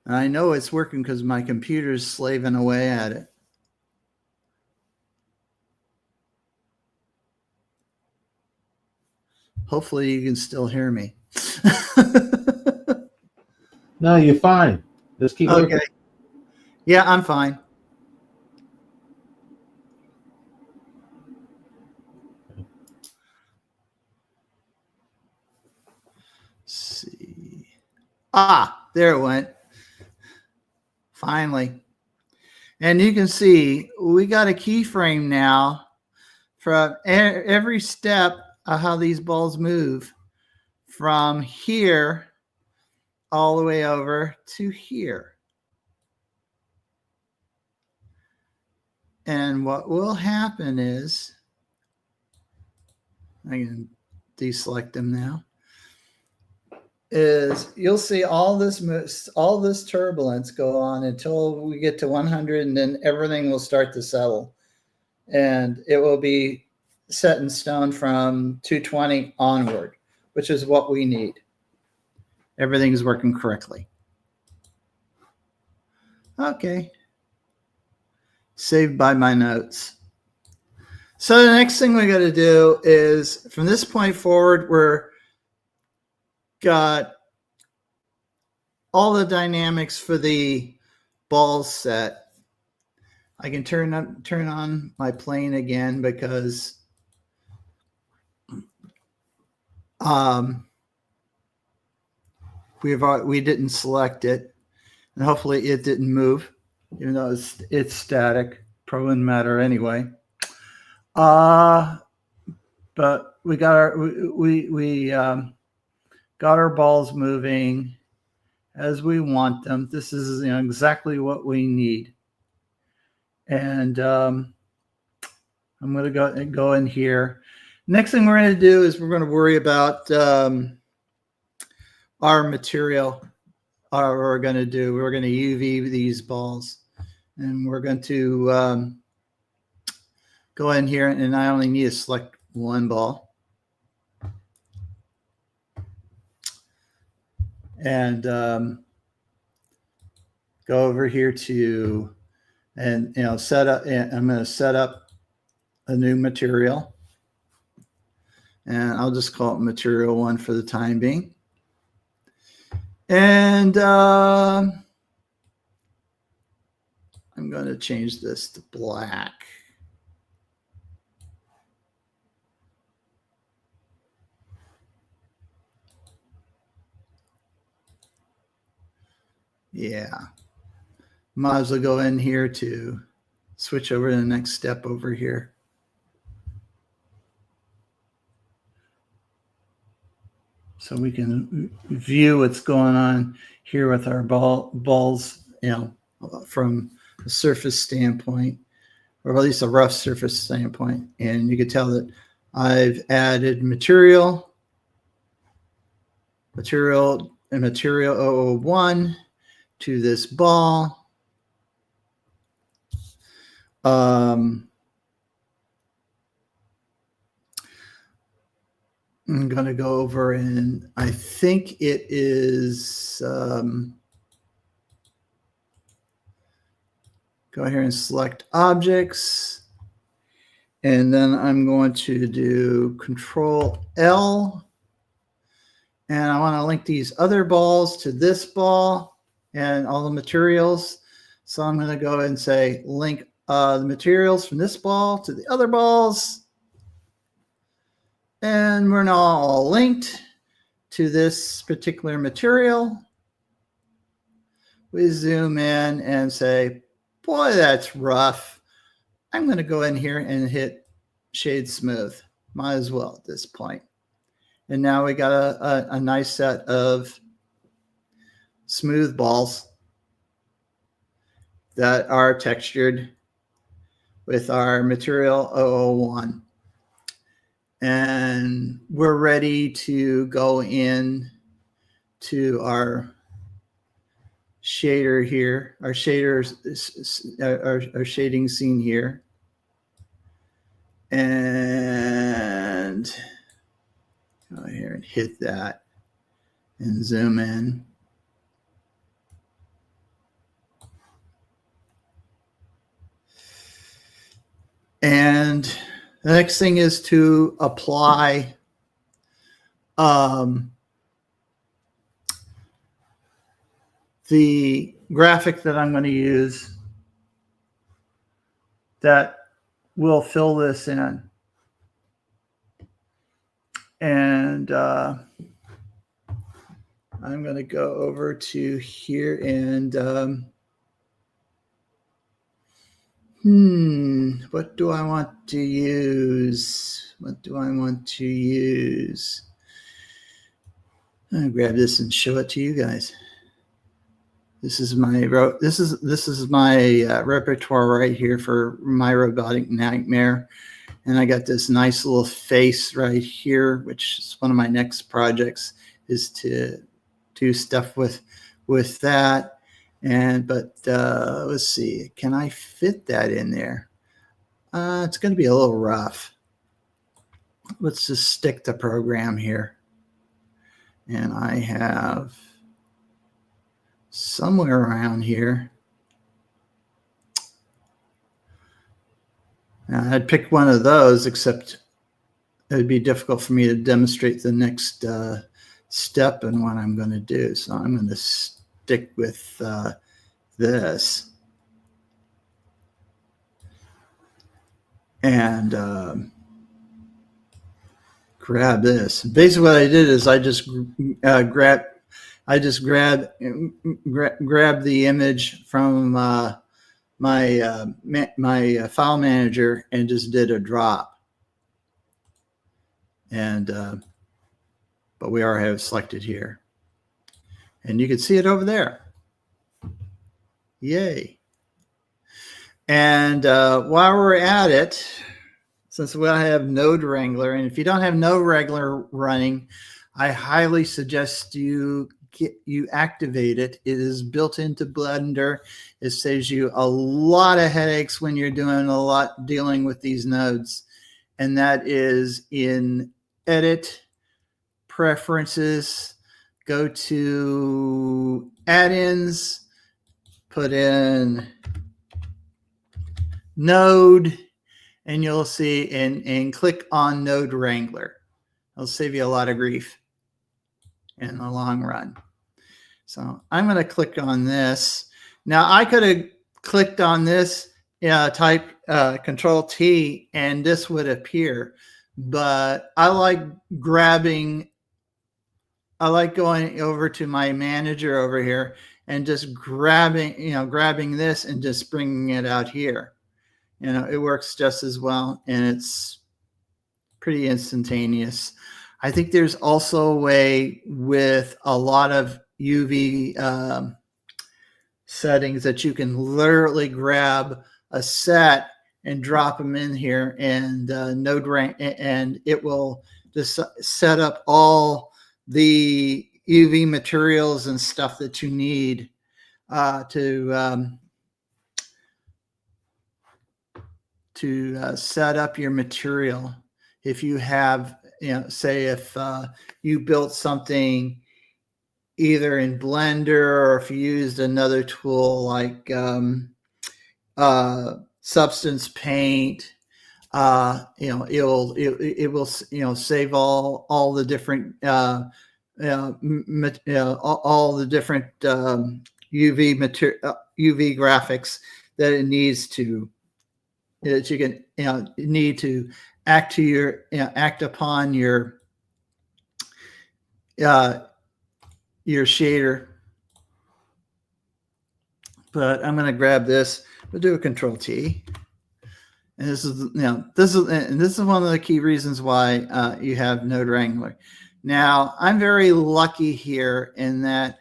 And I know it's working because my computer's slaving away at it. Hopefully you can still hear me. No, you're fine. Just keep working. Okay. Yeah, I'm fine. Let's see. There it went. Finally. And you can see we got a keyframe now for every step of how these balls move from here all the way over to here. And what will happen is, I can deselect them now, is you'll see all this turbulence go on until we get to 100, and then everything will start to settle. And it will be set in stone from 220 onward, which is what we need. Everything is working correctly. Okay. Saved by my notes. So the next thing we got to do is, from this point forward, we're got all the dynamics for the balls set. I can turn on my plane again because we didn't select it, and hopefully it didn't move, even though it's static. Probably wouldn't matter anyway. But we got our balls moving as we want them. This is exactly what we need. And I'm going to go in here. Next thing we're going to do is we're going to worry about our material. We're going to UV these balls, and we're going to go in here, and I only need to select one ball. And go over here to, and set up. And I'm going to set up a new material, and I'll just call it material 1 for the time being. And I'm going to change this to black. Yeah. Might as well go in here to switch over to the next step over here. So we can view what's going on here with our balls, from a surface standpoint, or at least a rough surface standpoint. And you can tell that I've added material 001 to this ball. I'm going to go over, and I think it is, go here and select objects. And then I'm going to do Control L. And I want to link these other balls to this ball and all the materials. So I'm going to go and say link the materials from this ball to the other balls. And we're now all linked to this particular material. We zoom in and say, boy, that's rough. I'm going to go in here and hit shade smooth. Might as well at this point. And now we got a nice set of smooth balls that are textured with our material 001. And we're ready to go in to our shader here, our shading scene here. And go here and hit that and zoom in. And the next thing is to apply the graphic that I'm going to use that will fill this in. And I'm going to go over to here and what do I want to use? What do I want to use? I'll grab this and show it to you guys. This is my repertoire right here for my robotic nightmare. And I got this nice little face right here, which is one of my next projects, is to do stuff with that. But let's see, can I fit that in there? It's going to be a little rough. Let's just stick the program here. And I have somewhere around here. Now, I'd pick one of those, except it would be difficult for me to demonstrate the next step in what I'm going to do. So I'm going to stick with this. And grab this. Basically, what I did is I just grabbed the image from my file manager and just did a drop. And but we already have it selected here, and you can see it over there. Yay! And while we're at it, since we have Node Wrangler, and if you don't have Node Wrangler running, I highly suggest you activate it. It is built into Blender. It saves you a lot of headaches when you're dealing with these nodes. And that is in Edit, Preferences, go to Add-ins, put in Node, and you'll see, and click on Node Wrangler. It'll save you a lot of grief in the long run. So I'm going to click on this. Now I could have clicked on this, type Control T, and this would appear. But I like grabbing I like going over to my manager over here and just grabbing this and just bringing it out here. It works just as well, and it's pretty instantaneous. I think there's also a way with a lot of UV settings that you can literally grab a set and drop them in here, and node rank, and it will just set up all the UV materials and stuff that you need to set up your material. If you have, say if you built something either in Blender, or if you used another tool like Substance Paint, it will save all the different all the different UV material, UV graphics that it needs to, that you can need to act upon your shader. But I'm going to grab this. We'll do a Control T. And this is one of the key reasons why you have Node Wrangler. Now, I'm very lucky here in that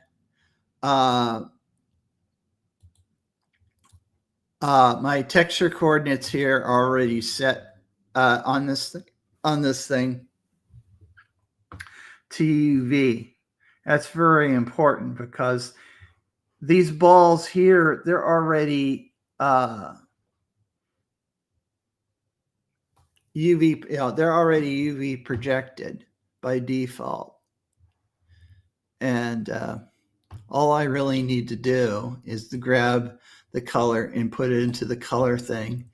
my texture coordinates here are already set on this thing to UV. That's very important because these balls here, they're already UV, they're already UV projected by default. And all I really need to do is to grab the color and put it into the color thing.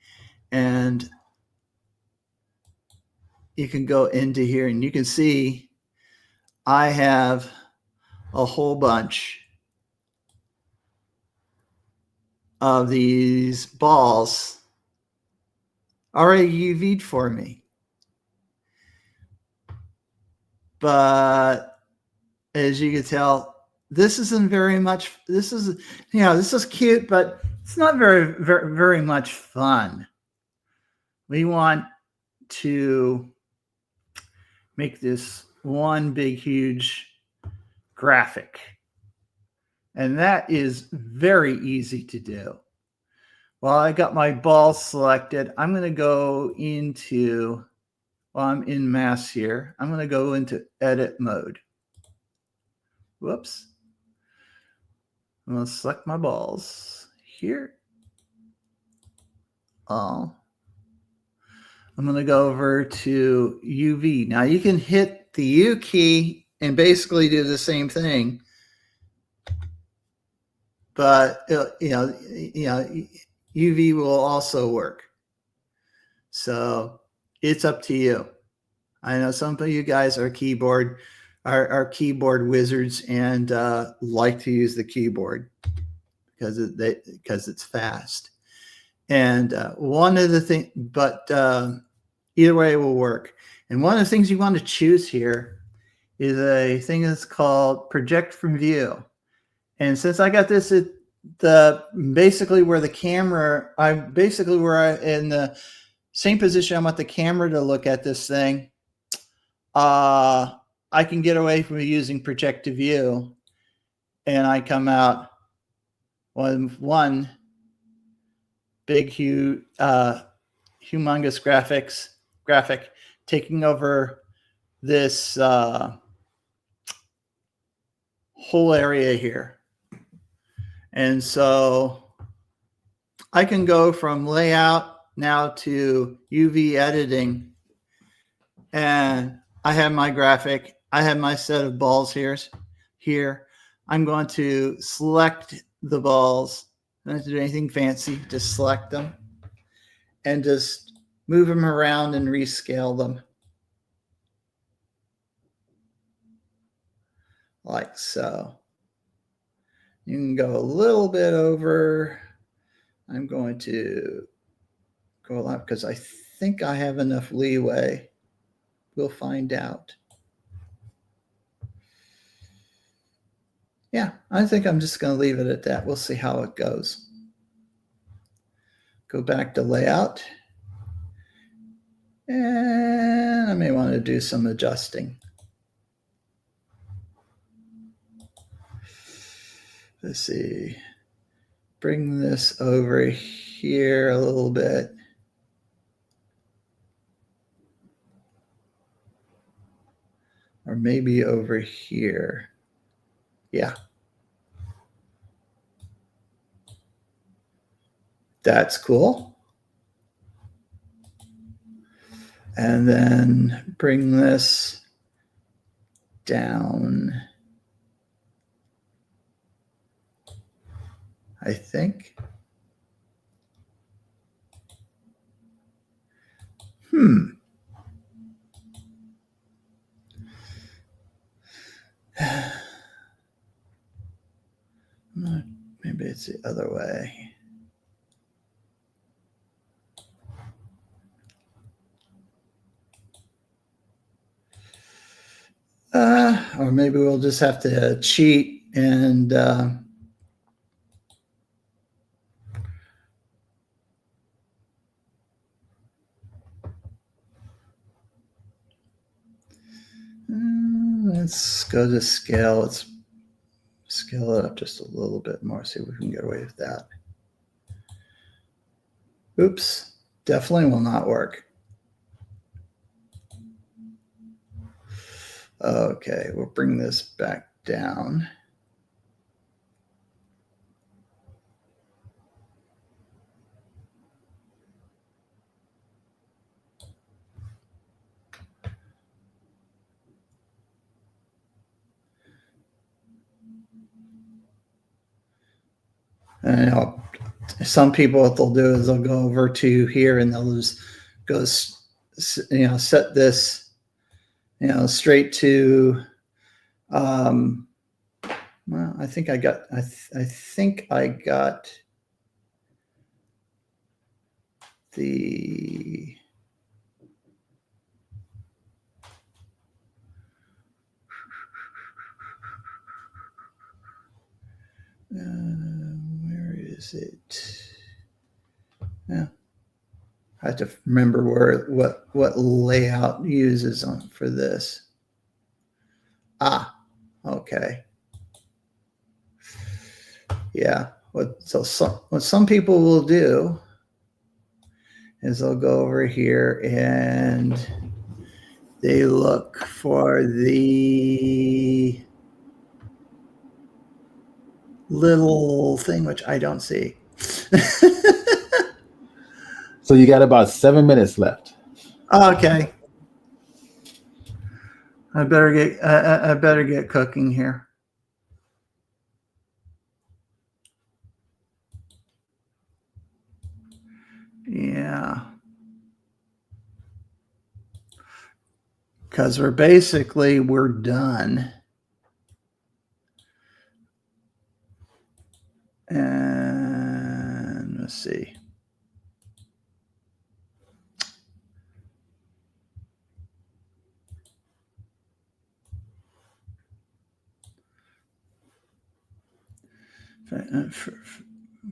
And you can go into here and you can see I have a whole bunch of these balls already UV'd for me. But as you can tell, this isn't very much, this is cute, but it's not very much fun. We want to make this one big, huge graphic. And that is very easy to do. While I got my ball selected, I'm going to go into, while I'm in mass here, I'm going to go into edit mode. Whoops. I'm going to select my balls here. I'm going to go over to UV. Now you can hit the U key and basically do the same thing. But UV will also work. So it's up to you. I know some of you guys are keyboard wizards and like to use the keyboard because it's fast. And one of the things, but either way it will work. And one of the things you want to choose here is a thing that's called Project from View. And since I got this at basically where the camera, in the same position I want the camera to look at this thing, I can get away from using Project to View, and I come out with one big, huge, humongous graphic taking over this whole area here. And so I can go from layout now to UV editing, and I have my graphic. I have my set of balls here. I'm going to select the balls. I don't have to do anything fancy. Just select them and just move them around and rescale them. Like so. You can go a little bit over. I'm going to go a lot because I think I have enough leeway. We'll find out. Yeah, I think I'm just going to leave it at that. We'll see how it goes. Go back to layout. And I may want to do some adjusting. Let's see. Bring this over here a little bit. Or maybe over here. Yeah. That's cool. And then bring this down, I think. Maybe it's the other way. Or maybe we'll just have to cheat and let's go to scale. Let's scale it up just a little bit more, see if we can get away with that. Oops, definitely will not work. Okay, we'll bring this back down. And you know, some people, what they'll do is they'll go over to here and they'll just go, you know, set this, you know, straight to. Well, I think I got. I think I got the. Where is it? Yeah, I have to remember what layout uses on for this. Ah, okay. Yeah. What some people will do is they'll go over here and they look for the little thing, which I don't see. So you got about 7 minutes left. Okay. I better get cooking here. Yeah. Because we're done. And let's see.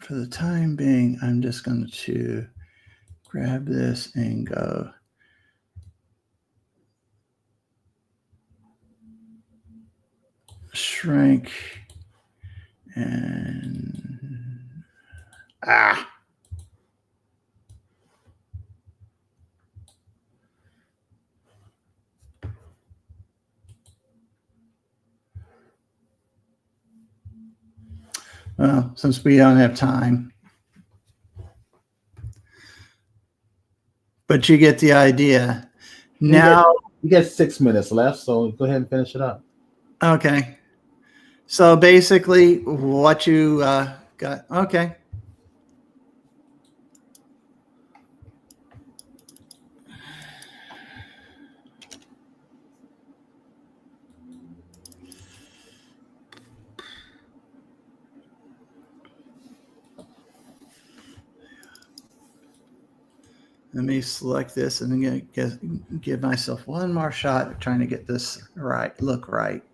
For the time being, I'm just going to grab this and go shrink and well, since we don't have time. But you get the idea. Now you get 6 minutes left, so go ahead and finish it up. Okay. So basically what you got. Okay. Let me select this and then give myself one more shot at trying to get this right, look right.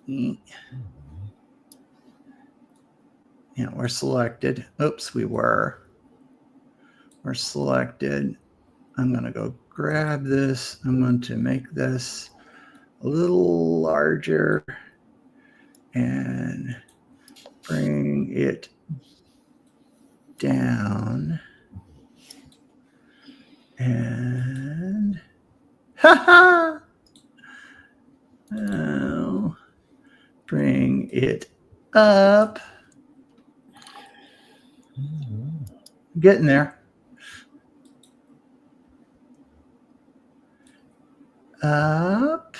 Yeah, we're selected. Oops, we're selected. I'm going to go grab this. I'm going to make this a little larger and bring it down. And now bring it up. Getting there. Up.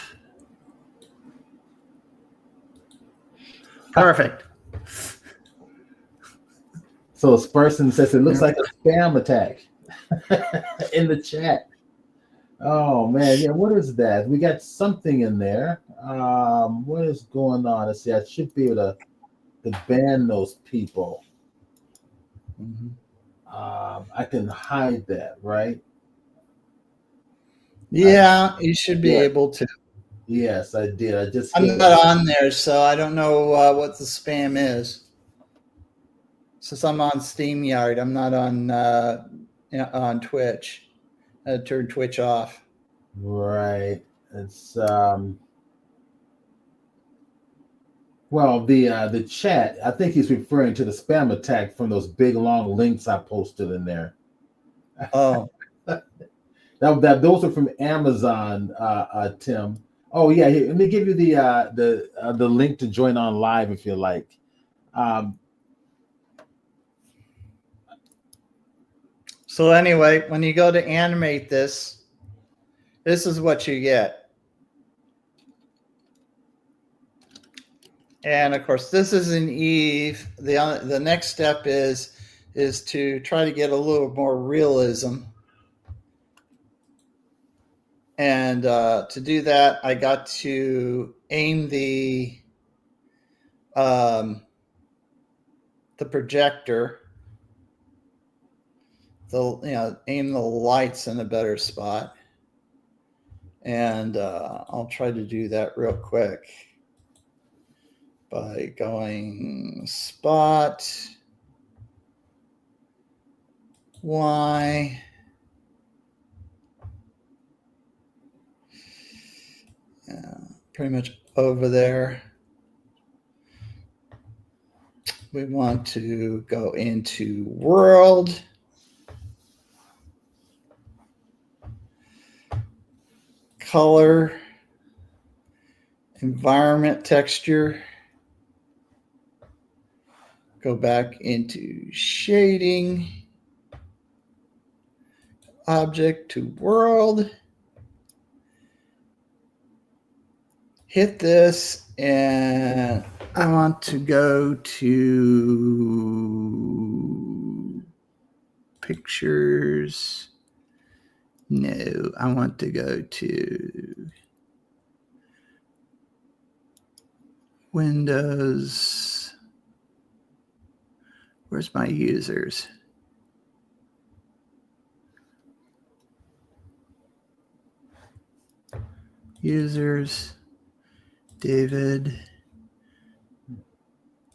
Perfect. So Spurson says it looks like a spam attack in the chat. Oh man, yeah. What is that? We got something in there. What is going on? Let's see. I should be able to ban those people. I can hide that, right? Yeah, you should be able to. Yes, I did. I'm not on there, so I don't know what the spam is. Since I'm on StreamYard, I'm not on Twitch. I turned Twitch off. Right. It's well, the chat. I think he's referring to the spam attack from those big long links I posted in there. Oh, those are from Amazon, Tim. Oh yeah, here, let me give you the link to join on live if you like. So anyway, when you go to animate this is what you get. And of course, this is an Eve. The next step is to try to get a little more realism. And to do that, I got to aim the projector. Aim the lights in a better spot. And I'll try to do that real quick by going spot Y. Pretty much over there. We want to go into world. Color. Environment texture. Go back into shading. Object to world. Hit this, and I want to go to pictures. No, I want to go to Windows. Where's my users? Users. David,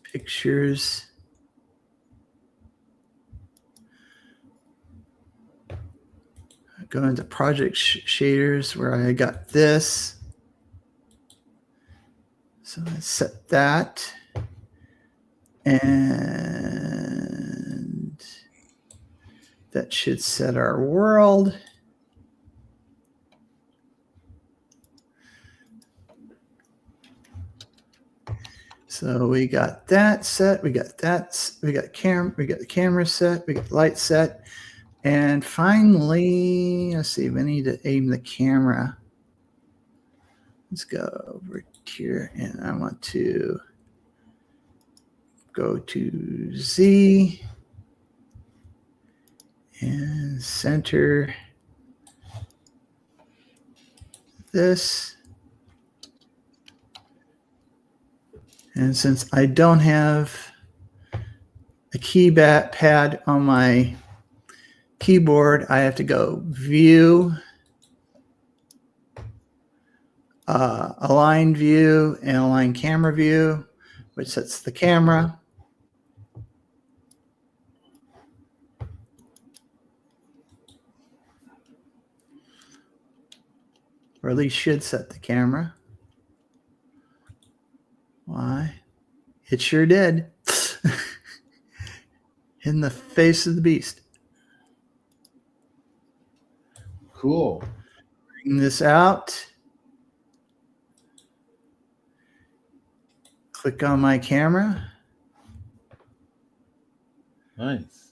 pictures, go into project shaders where I got this. So let's set that. And that should set our world. So we got that set, we got that, we got the camera set, we got the light set. And finally, let's see, we need to aim the camera. Let's go over here, and I want to go to Z and center this. And since I don't have a pad on my keyboard, I have to go View, align view and align camera view, which sets the camera. Or at least should set the camera. Why? It sure did. In the face of the beast. Cool. Bring this out. Click on my camera. Nice.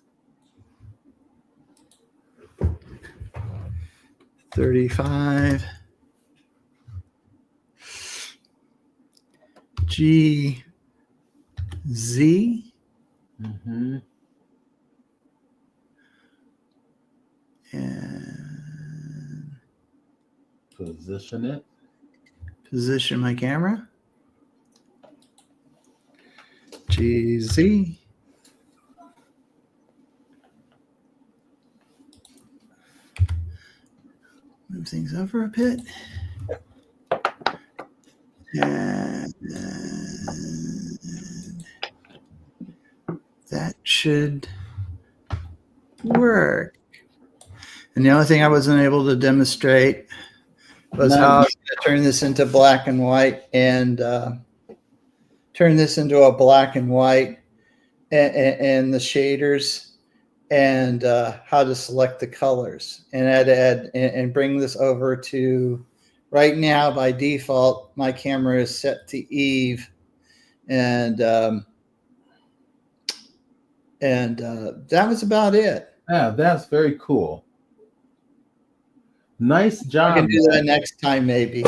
35 GZ. Mm-hmm. And Position it. position my camera. GZ. Move things over a bit. And that should work. And the only thing I wasn't able to demonstrate was how I was going to turn this into black and white and turn this into a black and white and the shaders and how to select the colors and add and bring this over to right now. By default, my camera is set to Eve, and that was about it. Yeah, that's very cool. Nice job. I can do that next time, maybe.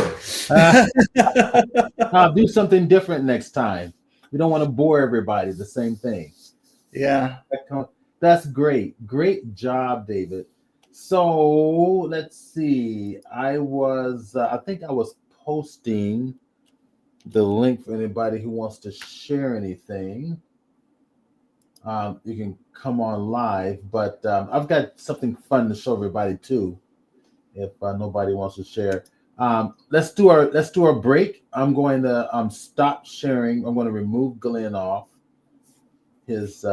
I'll do something different next time. We don't want to bore everybody. The same thing. Yeah. That's great. Great job, David. So let's see. I think I was posting the link for anybody who wants to share anything. You can come on live, but I've got something fun to show everybody too. If nobody wants to share, let's do our break. I'm going to stop sharing. I'm going to remove Glenn off his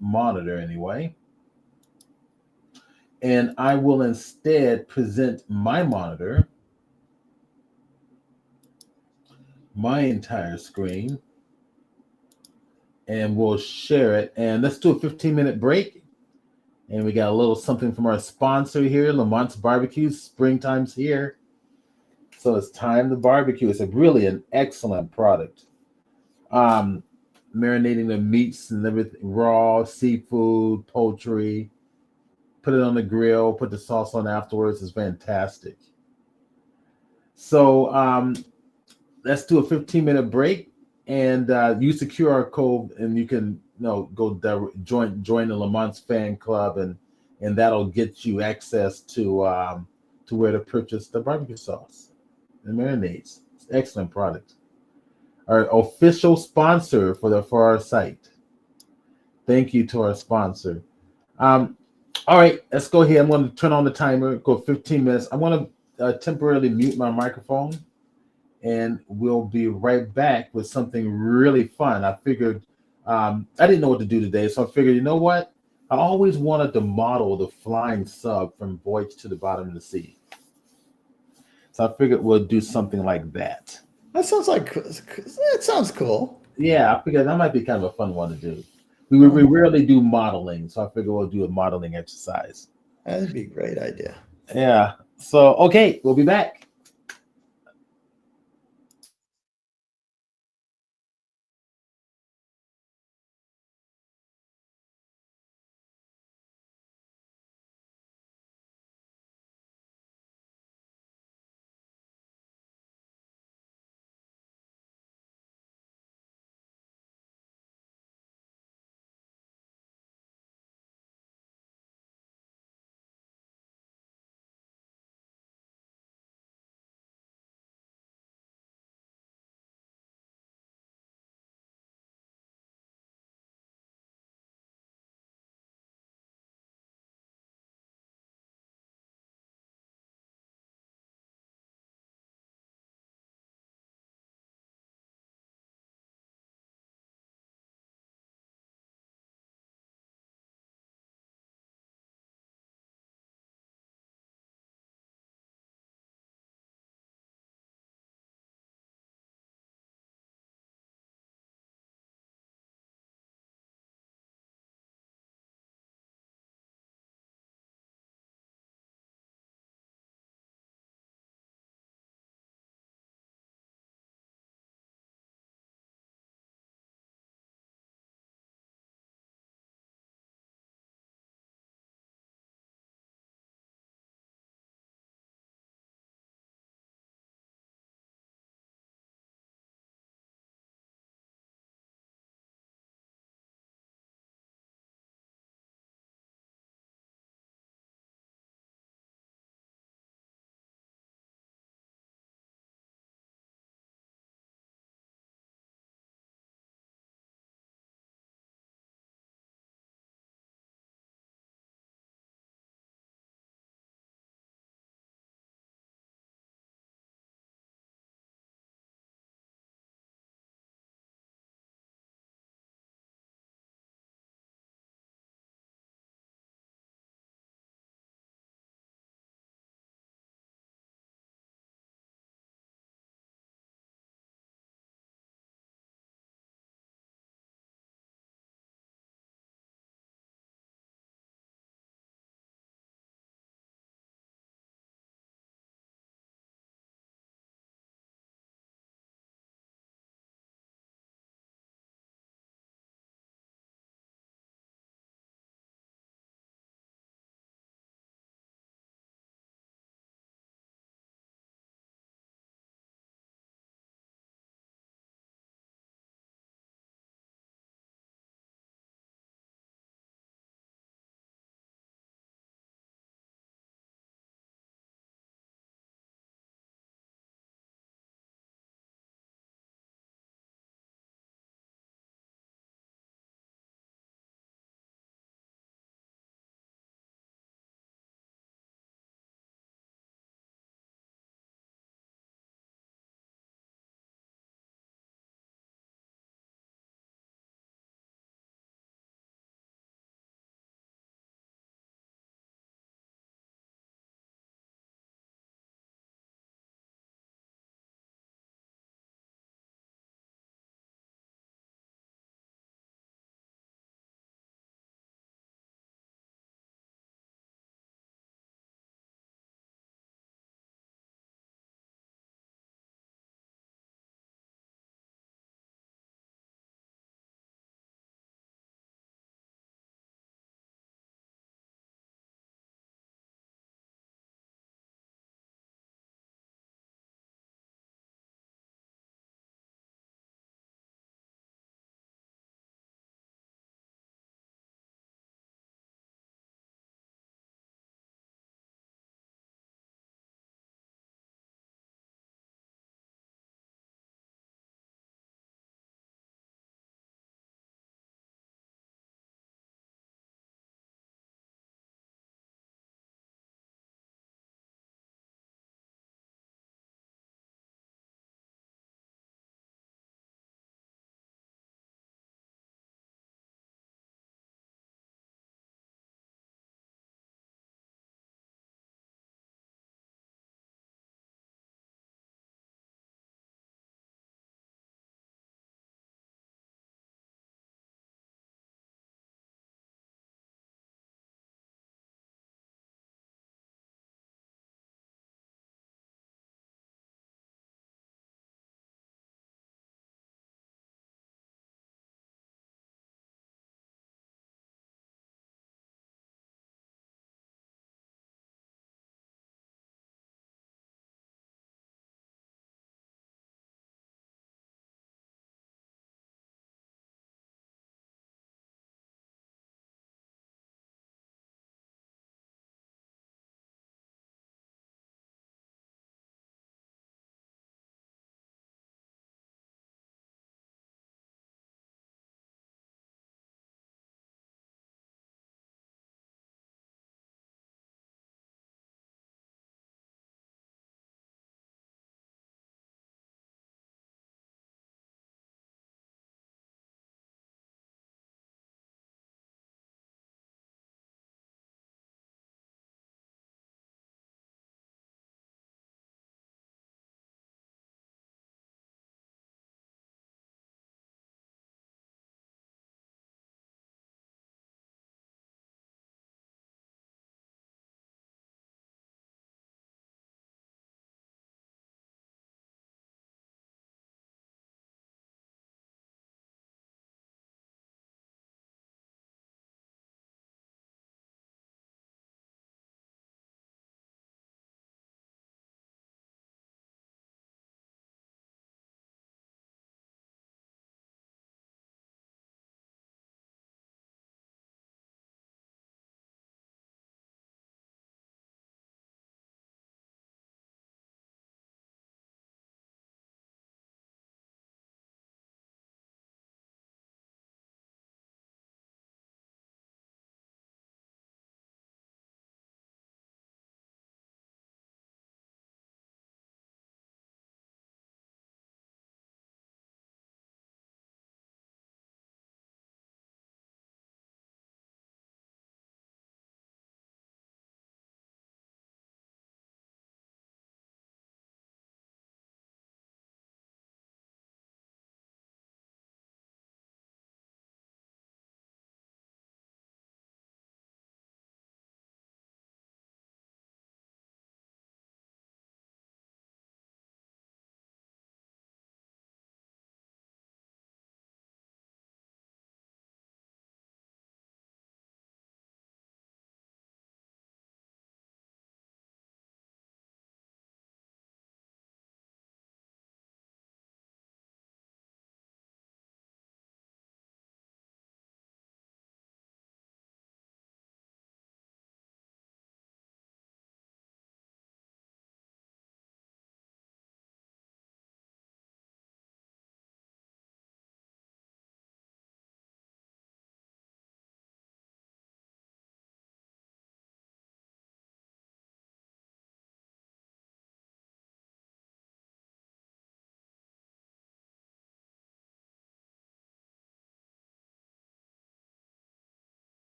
monitor anyway, and I will instead present my monitor, my entire screen, and we'll share it. And let's do a 15-minute break. And we got a little something from our sponsor here, Lamont's Barbecue. Springtime's here, so it's time to barbecue. It's really an excellent product. Marinating the meats and everything, raw seafood, poultry. Put it on the grill. Put the sauce on afterwards. It's fantastic. So let's do a 15-minute break and use the QR code, and you can go join the Lamont's fan club, and that'll get you access to where to purchase the barbecue sauce and marinades. It's an excellent product. Our official sponsor for our site. Thank you to our sponsor. All right, let's go ahead. I'm going to turn on the timer. Go 15 minutes. I'm going to temporarily mute my microphone, and we'll be right back with something really fun. I figured I didn't know what to do today, so I figured, you know what? I always wanted to model the flying sub from Voyage to the Bottom of the Sea. So I figured we'll do something like that. That sounds cool. Yeah, I figured that might be kind of a fun one to do. We rarely do modeling, so I figured we'll do a modeling exercise. That'd be a great idea. Yeah. So, okay, we'll be back.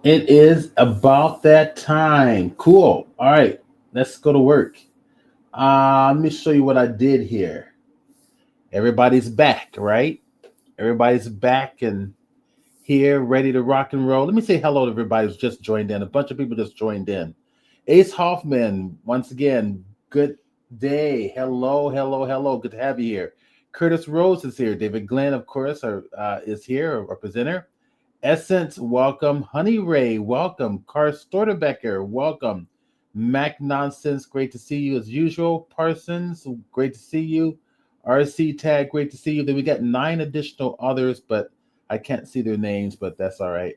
It is about that time. Cool. All right, let's go to work. Let me show you what I did here. Everybody's back, right? Everybody's back and here, ready to rock and roll. Let me say hello to everybody who's just joined in. A bunch of people just joined in. Ace Hoffman, once again, good day. Hello, hello, hello. Good to have you here. Curtis Rose is here. David Glenn, of course, is here, our presenter. Essence, welcome. Honey Ray, welcome. Car Storterbecker, welcome. Mac Nonsense, great to see you as usual. Parsons, great to see you. RC Tag, great to see you. Then we got 9 additional others, but I can't see their names, but that's all right.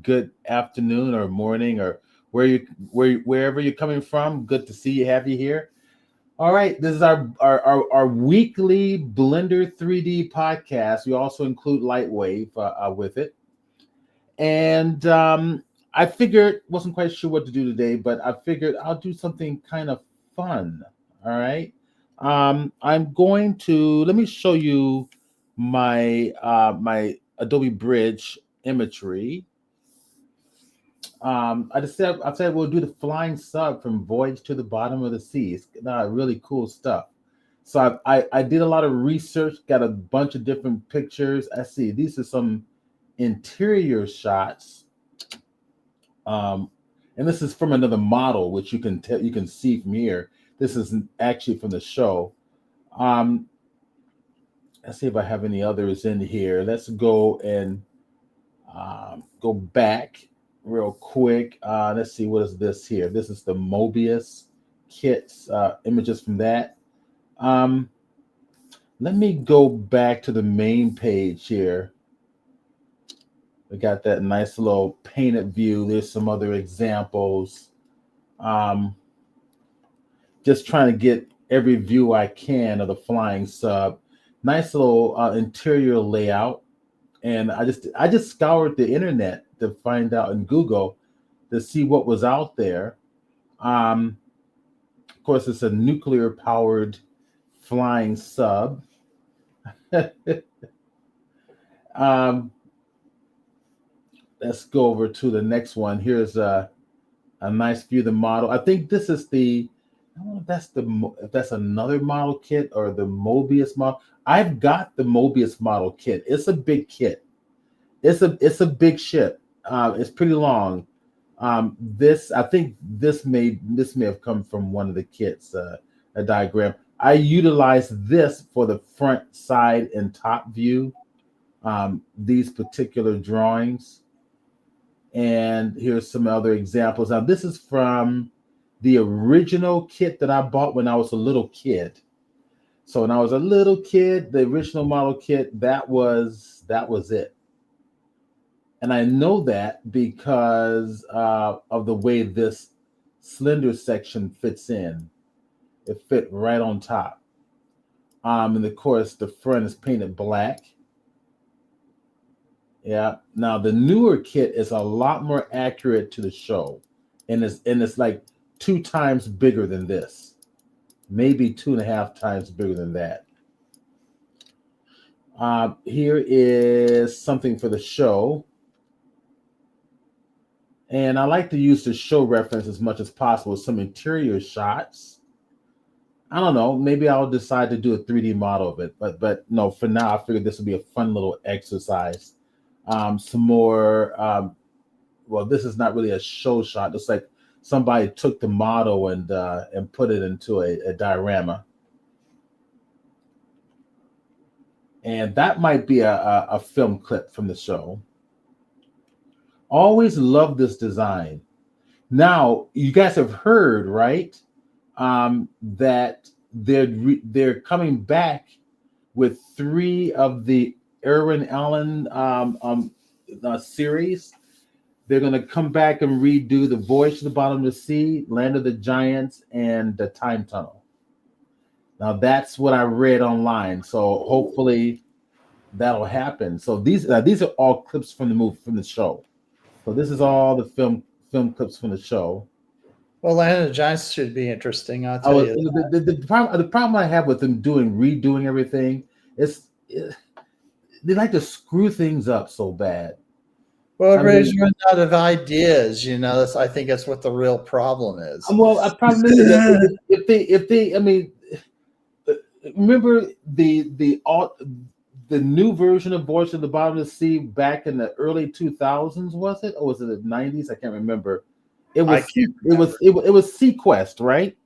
Good afternoon or morning or wherever you're coming from. Good to see you, have you here. All right, this is our weekly Blender 3D podcast. We also include LightWave with it, and I figured wasn't quite sure what to do today, but I figured I'll do something kind of fun. All right, I'm going to let me show you my Adobe Bridge imagery. I said we'll do the flying sub from Voyage to the Bottom of the Sea. It's really cool stuff. So I did a lot of research, got a bunch of different pictures. I see these are some interior shots, and this is from another model, which you can see from here. This is actually from the show. Let's see if I have any others in here. Let's go and go back real quick. Let's see, what is this here? This is the Mobius kits, images from that. Let me go back to the main page here. We got that nice little painted view. There's some other examples. Just trying to get every view I can of the flying sub. Nice little interior layout. And I just scoured the internet to find out in Google to see what was out there. Of course, it's a nuclear powered flying sub. Let's go over to the next one. Here's a nice view of the model. I think this is I don't know if that's another model kit or the Mobius model. I've got the Mobius model kit. It's a big kit. It's a big ship. It's pretty long. I think this may have come from one of the kits. A diagram. I utilized this for the front, side, and top view. These particular drawings, and here's some other examples. Now this is from the original kit that I bought when I was a little kid. So when I was a little kid, the original model kit, that was it. And I know that because of the way this slender section fits in. It fit right on top. And of course, the front is painted black. Yeah. Now the newer kit is a lot more accurate to the show, and it's like 2 times bigger than this, maybe 2.5 times bigger than that. Here is something for the show. And I like to use the show reference as much as possible. Some interior shots. I don't know. Maybe I'll decide to do a 3D model of it. But no, for now, I figured this would be a fun little exercise. Some more. Well, this is not really a show shot. It's like somebody took the model and put it into a diorama. And that might be a film clip from the show. Always love this design. Now, you guys have heard, right, that they're coming back with 3 of the Irwin Allen series. They're going to come back and redo The Voyage to the Bottom of the Sea, Land of the Giants, and The Time Tunnel. Now, that's what I read online. So hopefully that'll happen. So these are all clips from the show. So this is all the film clips from the show. Well, Land of the Giants should be interesting. I'll tell you. The problem I have with them redoing everything is they like to screw things up so bad. Well, I everybody's mean, running out of ideas. I think that's what the real problem is. well, a problem is that if they, I mean, remember the new version of Voyage to the Bottom of the Sea back in the early 2000s, was it, or was it the 90s? I can't remember. It I was can't remember. it was Sequest, right?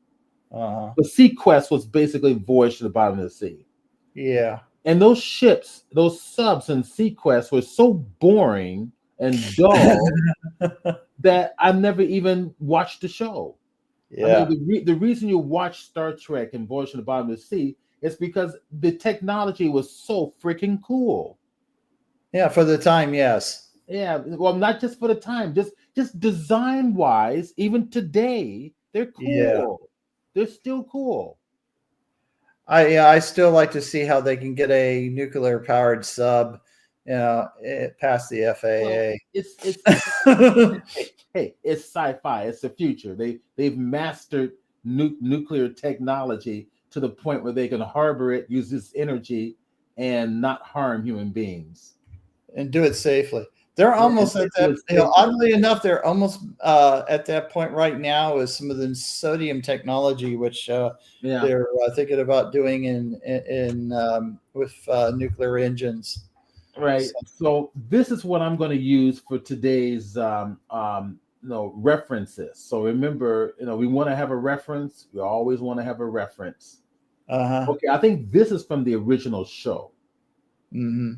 Uh-huh. The Sequest was basically Voyage to the Bottom of the Sea. Yeah. And those ships, those subs in Sequest were so boring and dull that I never even watched the show. I mean, Yeah. the reason you watch Star Trek and Voyage to the Bottom of the Sea is because the technology was so freaking cool. Yeah. For the time, yes. Yeah, well, not just for the time, just design wise, even today, they're Yeah. cool. They're still cool. I still like to see how they can get a nuclear powered sub, past the Well, FAA. it's hey, it's sci-fi. It's the future. They've mastered nuclear technology to the point where they can harbor it, use this energy, and not harm human beings. And do it safely. They're Yeah, almost at and do that. it safely. Oddly enough, they're almost at that point right now with some of the sodium technology, which Yeah. they're thinking about doing in with nuclear engines. Right. So, So this is what I'm going to use for today's references. So remember, we want to have a reference. We always want to have a reference. uh-huh. Okay, I think this is from the original show. Hmm.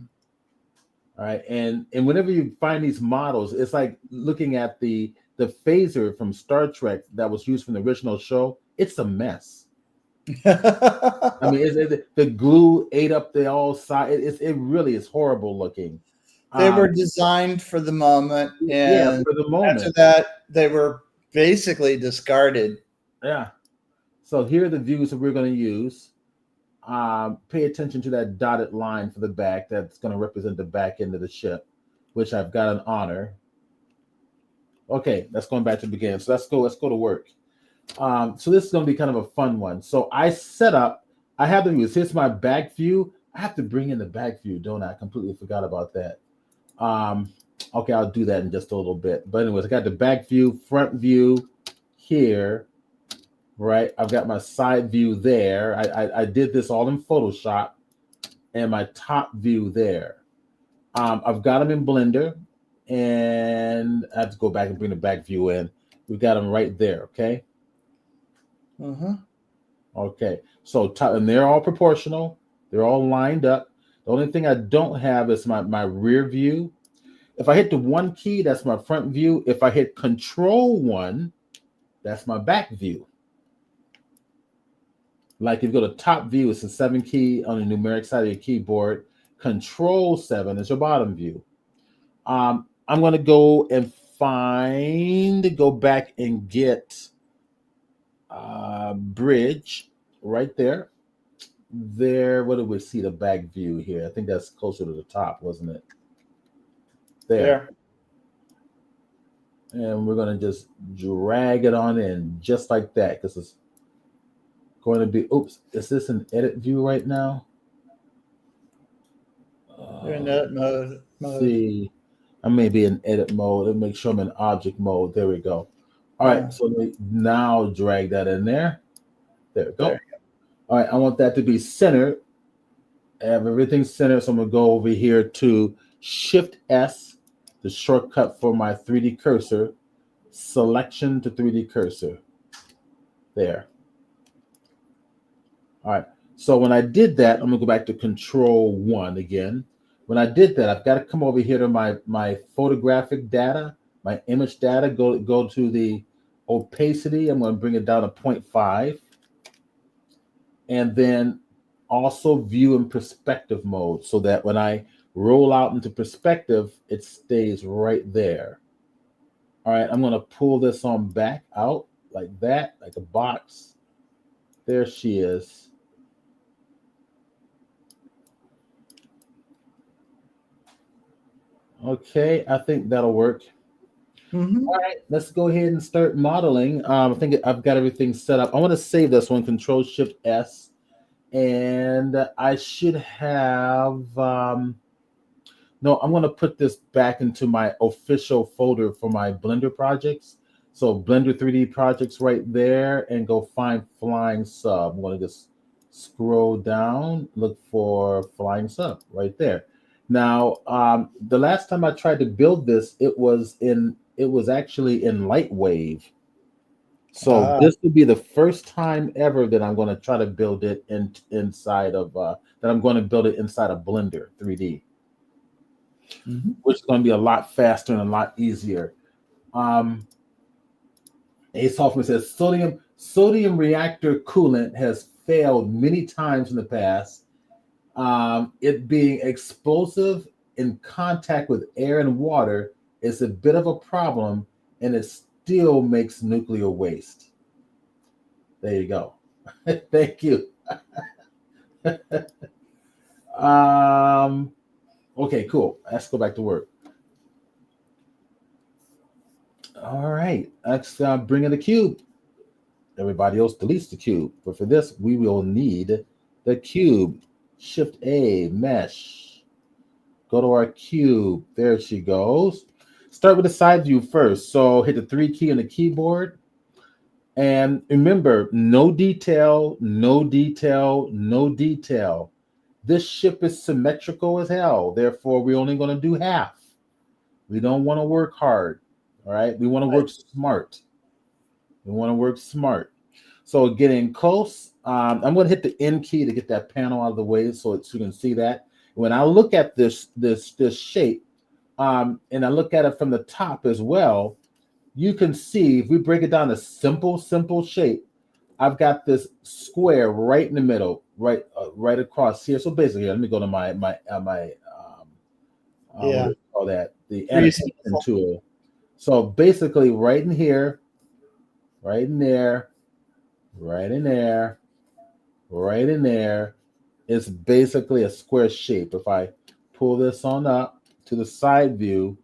All right, and whenever you find these models, it's like looking at the phaser from Star Trek that was used from the original show. It's a mess. I mean, the glue ate up the all side. It really is horrible looking. They were Um, designed for the moment, yeah, and for the after moment. that, they were basically discarded. Yeah. So here are the views that we're going to use. Pay attention to that dotted line for the back. That's going to represent the back end of the ship, which I've got an honor. Okay, that's going back to the beginning. So let's go. Let's go to work. So this is going to be kind of a fun one. So I set up. I have the views. Here's my back view. I have to bring in the back view, don't I? I completely forgot about that. Um, okay, I'll do that in just a little bit. But anyways, I got the back view, front view here, right? I've got my side view there. I did this all in Photoshop, and my top view there. I've got them in Blender, and I have to go back and bring the back view in. We've got them right there, okay? Uh-huh. Okay, so and they're all proportional. They're all lined up. The only thing I don't have is my rear view. If I hit the one key, that's my front view. If I hit Control 1, that's my back view. Like if you go to top view, it's the 7 key on the numeric side of your keyboard. Control 7 is your bottom view. I'm going to go and go back and get bridge right there. There, what do we see the back view here? I think that's closer to the top, wasn't it? There. There. And we're going to just drag it on in just like that because it's going to be, oops, is this an edit view right now? They're in that mode. See, I may be in edit mode. Let me make sure I'm in object mode. There we go. All right, so let me now drag that in there. There we go. There. All right, I want that to be centered. I have everything centered, so I'm going to go over here to Shift S, the shortcut for my 3D cursor, selection to 3D cursor. There. All right. So when I did that, I'm going to go back to Control 1 again. When I did that, I've got to come over here to my photographic data, my image data, go to the opacity. I'm going to bring it down to 0.5. And then also view in perspective mode so that when I roll out into perspective, it stays right there. All right, I'm going to pull this on back out like that, like a box. There she is. Okay, I think that'll work. Mm-hmm. All right, let's go ahead and start modeling. I think I've got everything set up. I want to save this one, Control Shift S, and I should have. No, I'm going to put this back into my official folder for my Blender projects. So Blender 3D projects right there, and go find Flying Sub. I'm going to just scroll down, look for Flying Sub right there. Now, the last time I tried to build this, it was actually in LightWave. So Ah, this will be the first time ever that I'm going to try to build it inside of that I'm going to build it inside of Blender 3D, mhm. which is going to be a lot faster and a lot easier. Um, Ace Hoffman says sodium reactor coolant has failed many times in the past. It being explosive in contact with air and water is a bit of a problem, and it still makes nuclear waste. There you go. Thank you. um, okay, cool. Let's go back to work. All right, let's bring in the cube. Everybody else deletes the cube, but for this, we will need the cube. Shift A, mesh. Go to our cube. There she goes. Start with the side view first. So hit the 3 key on the keyboard. And remember, no detail, no detail, no detail. This ship is symmetrical as hell. Therefore, we're only going to do half. We don't want to work hard. All right. We want to work smart. We want to work smart. So getting close, I'm going to hit the N key to get that panel out of the way so you can see that. When I look at this shape, and I look at it from the top as well, you can see if we break it down to simple shape, I've got this square right in the middle, right across here. So basically, let me go to my what do Yeah. you call that? The Trees. annotation tool. So basically, right in here, right in there, right in there, right in there, is basically a square shape. If I pull this on up to the side view,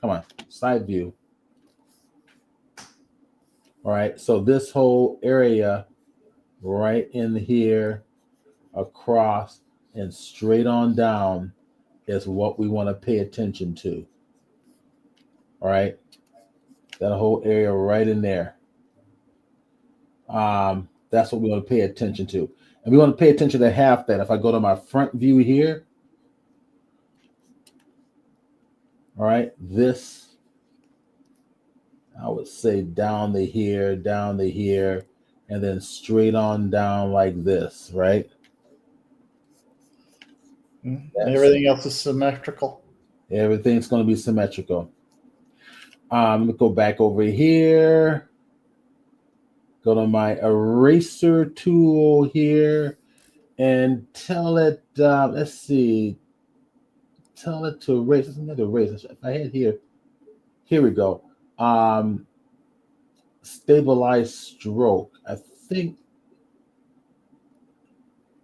come on, side view. All right, so this whole area right in here, across and straight on down is what we want to pay attention to. All right, that whole area right in there. That's what we want to pay attention to. And we want to pay attention to half that. If I go to my front view here, all right, this, I would say down to here, and then straight on down like this, right? That's Everything else is symmetrical. everything's going to be symmetrical. Let me go back over here. Go to my eraser tool here and tell it, let's see, tell it to erase. It's another erase. If I hit here we go. Stabilize stroke. I think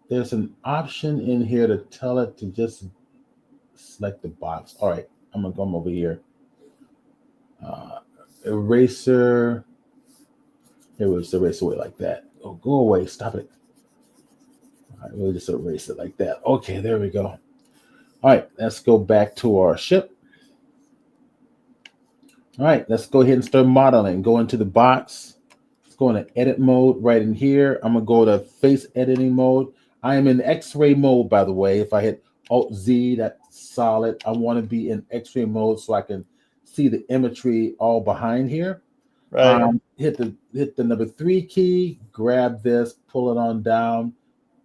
there's an option in here to tell it to just select the box. All right, I'm gonna come over here. Eraser. Here was erase away like that. Oh, go away. Stop it. All right, we'll just erase it like that. Okay, there we go. All right, let's go back to our ship. All right, let's go ahead and start modeling. Go into the box. Let's go into edit mode right in here. I'm gonna go to face editing mode. I am in X-ray mode, by the way. If I hit Alt Z, that's solid. I want to be in X-ray mode so I can see the imagery all behind here. Right. Hit the number 3 key, grab this, pull it on down.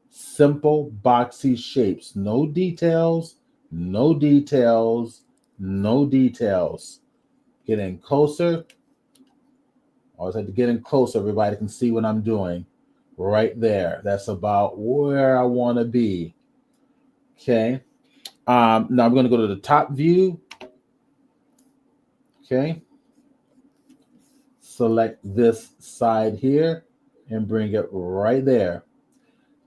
Simple boxy shapes. No details, no details, no details. Getting closer. Always have to get in close so everybody can see what I'm doing. Right there. That's about where I want to be. Okay. Now I'm going to go to the top view. Okay. Select this side here and bring it right there.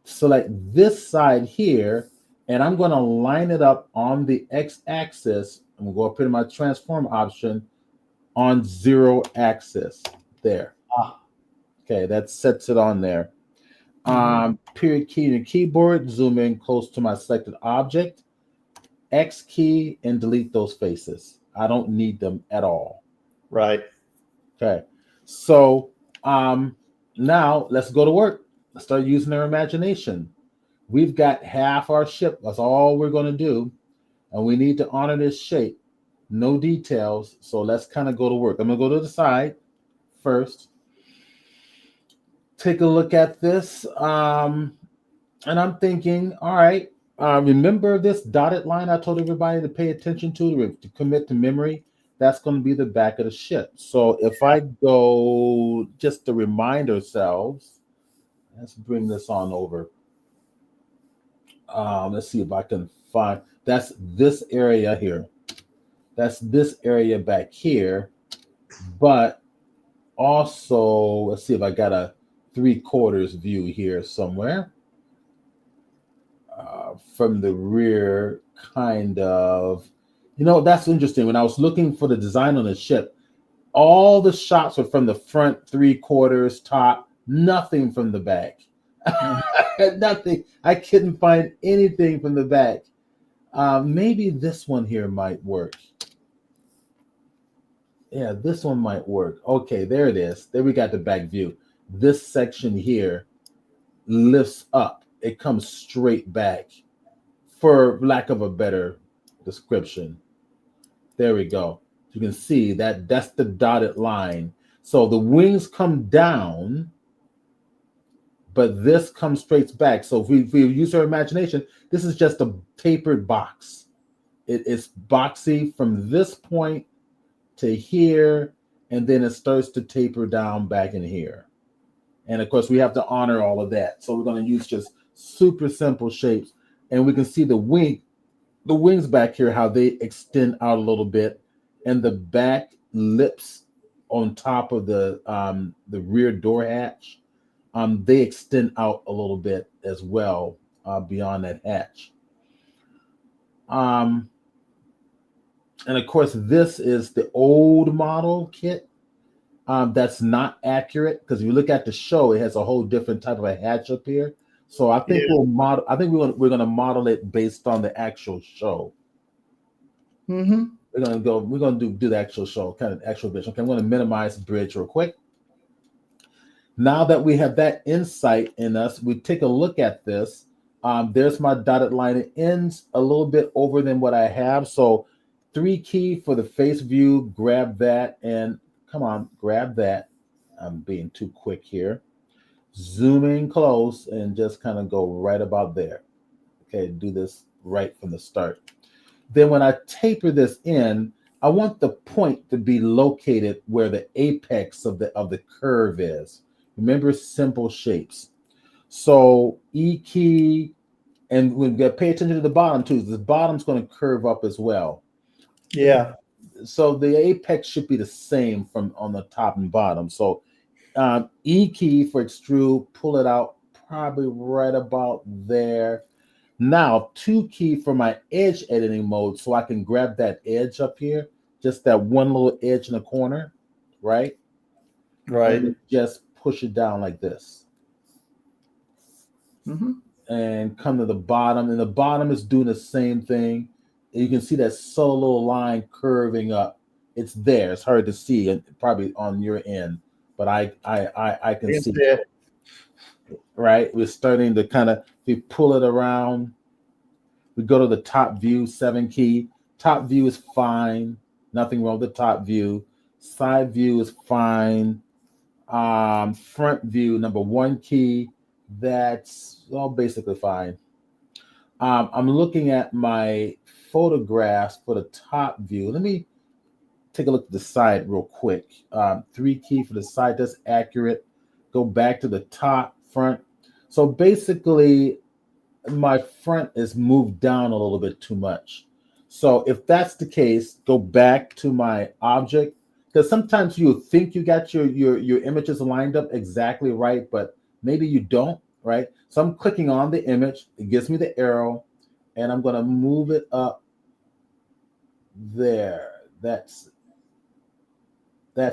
Select this side here, and I'm going to line it up on the x-axis. I'm going to go up here to my transform option on 0 axis. There. Okay, that sets it on there. Period key in the keyboard, zoom in close to my selected object. X key and delete those faces. I don't need them at all. Right. Okay. So now let's go to work. Let's start using our imagination. We've got half our ship. That's all we're going to do. And we need to honor this shape. No details. So let's kind of go to work. I'm going to go to the side first. Take a look at this. And I'm thinking, all right, remember this dotted line I told everybody to pay attention to commit to memory? That's going to be the back of the ship. So if I go just to remind ourselves, let's bring this on over. Let's see if I can find, that's this area here. That's this area back here. But also, let's see if I got a 3/4 view here somewhere. From the rear, kind of. That's interesting. When I was looking for the design on the ship, all the shots were from the front 3/4 top, nothing from the back. Nothing. I couldn't find anything from the back. Maybe this one here might work. Yeah, this one might work. Okay, there it is. There we got the back view. This section here lifts up. It comes straight back, for lack of a better description. There we go. You can see that that's the dotted line. So the wings come down, but this comes straight back. So if we use our imagination, this is just a tapered box. It's boxy from this point to here, and then it starts to taper down back in here. And of course, we have to honor all of that. So we're going to use just super simple shapes. And we can see the wings back here, how they extend out a little bit. And the back lips on top of the rear door hatch, they extend out a little bit as well beyond that hatch. And of course, this is the old model kit. That's not accurate because if you look at the show, it has a whole different type of a hatch up here. So I think we'll model. I think we're gonna model it based on the actual show. Mm-hmm. We're gonna do the actual show, kind of actual bridge. Okay, I'm gonna minimize bridge real quick. Now that we have that insight in us, we take a look at this. There's my dotted line. It ends a little bit over than what I have. So 3 key for the face view. Grab that and come on, grab that. I'm being too quick here. Zoom in close and just kind of go right about there. Okay, do this right from the start. Then when I taper this in, I want the point to be located where the apex of the curve is. Remember, simple shapes. So E key, and we got to pay attention to the bottom too. The bottom's going to curve up as well. Yeah. So the apex should be the same from on the top and bottom. So E key for extrude, pull it out probably right about there. Now 2 key for my edge editing mode, so I can grab that edge up here, just that one little edge in the corner, right? Right. And just push it down like this. Mm-hmm. And come to the bottom, and the bottom is doing the same thing. And you can see that solo line curving up. It's there. It's hard to see, and probably on your end, but I can see it. Right? We're starting to kind of, we pull it around. We go to the top view, 7 key. Top view is fine. Nothing wrong with the top view. Side view is fine. Front view, number 1 key. That's all basically fine. I'm looking at my photographs for the top view. Let me take a look at the side real quick. 3 key for the side. That's accurate. Go back to the top, front. So basically, my front is moved down a little bit too much. So if that's the case, go back to my object, because sometimes you think you got your images lined up exactly right, but maybe you don't, right? So I'm clicking on the image, it gives me the arrow, and I'm going to move it up there. That's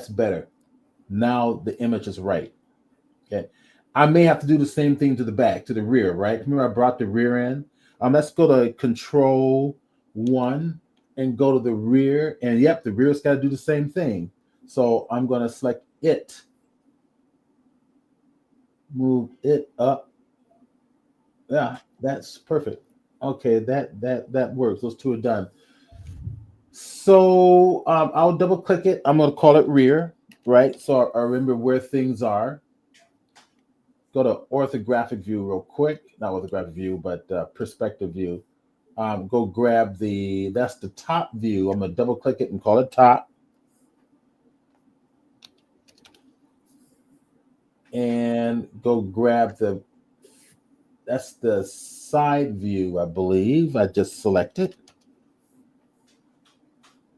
better. Now the image is right. Okay. I may have to do the same thing to the back, to the rear, right? Remember I brought the rear in? Let's go to control, one, and go to the rear. And yep, the rear's got to do the same thing. So I'm going to select it, move it up. Yeah, that's perfect. Okay, that works. Those two are done. So I'll double click it. I'm going to call it rear, right? So I remember where things are. Go to orthographic view real quick. Not orthographic view, but perspective view. Go grab that's the top view. I'm going to double click it and call it top. And go grab that's the side view, I believe. I just selected.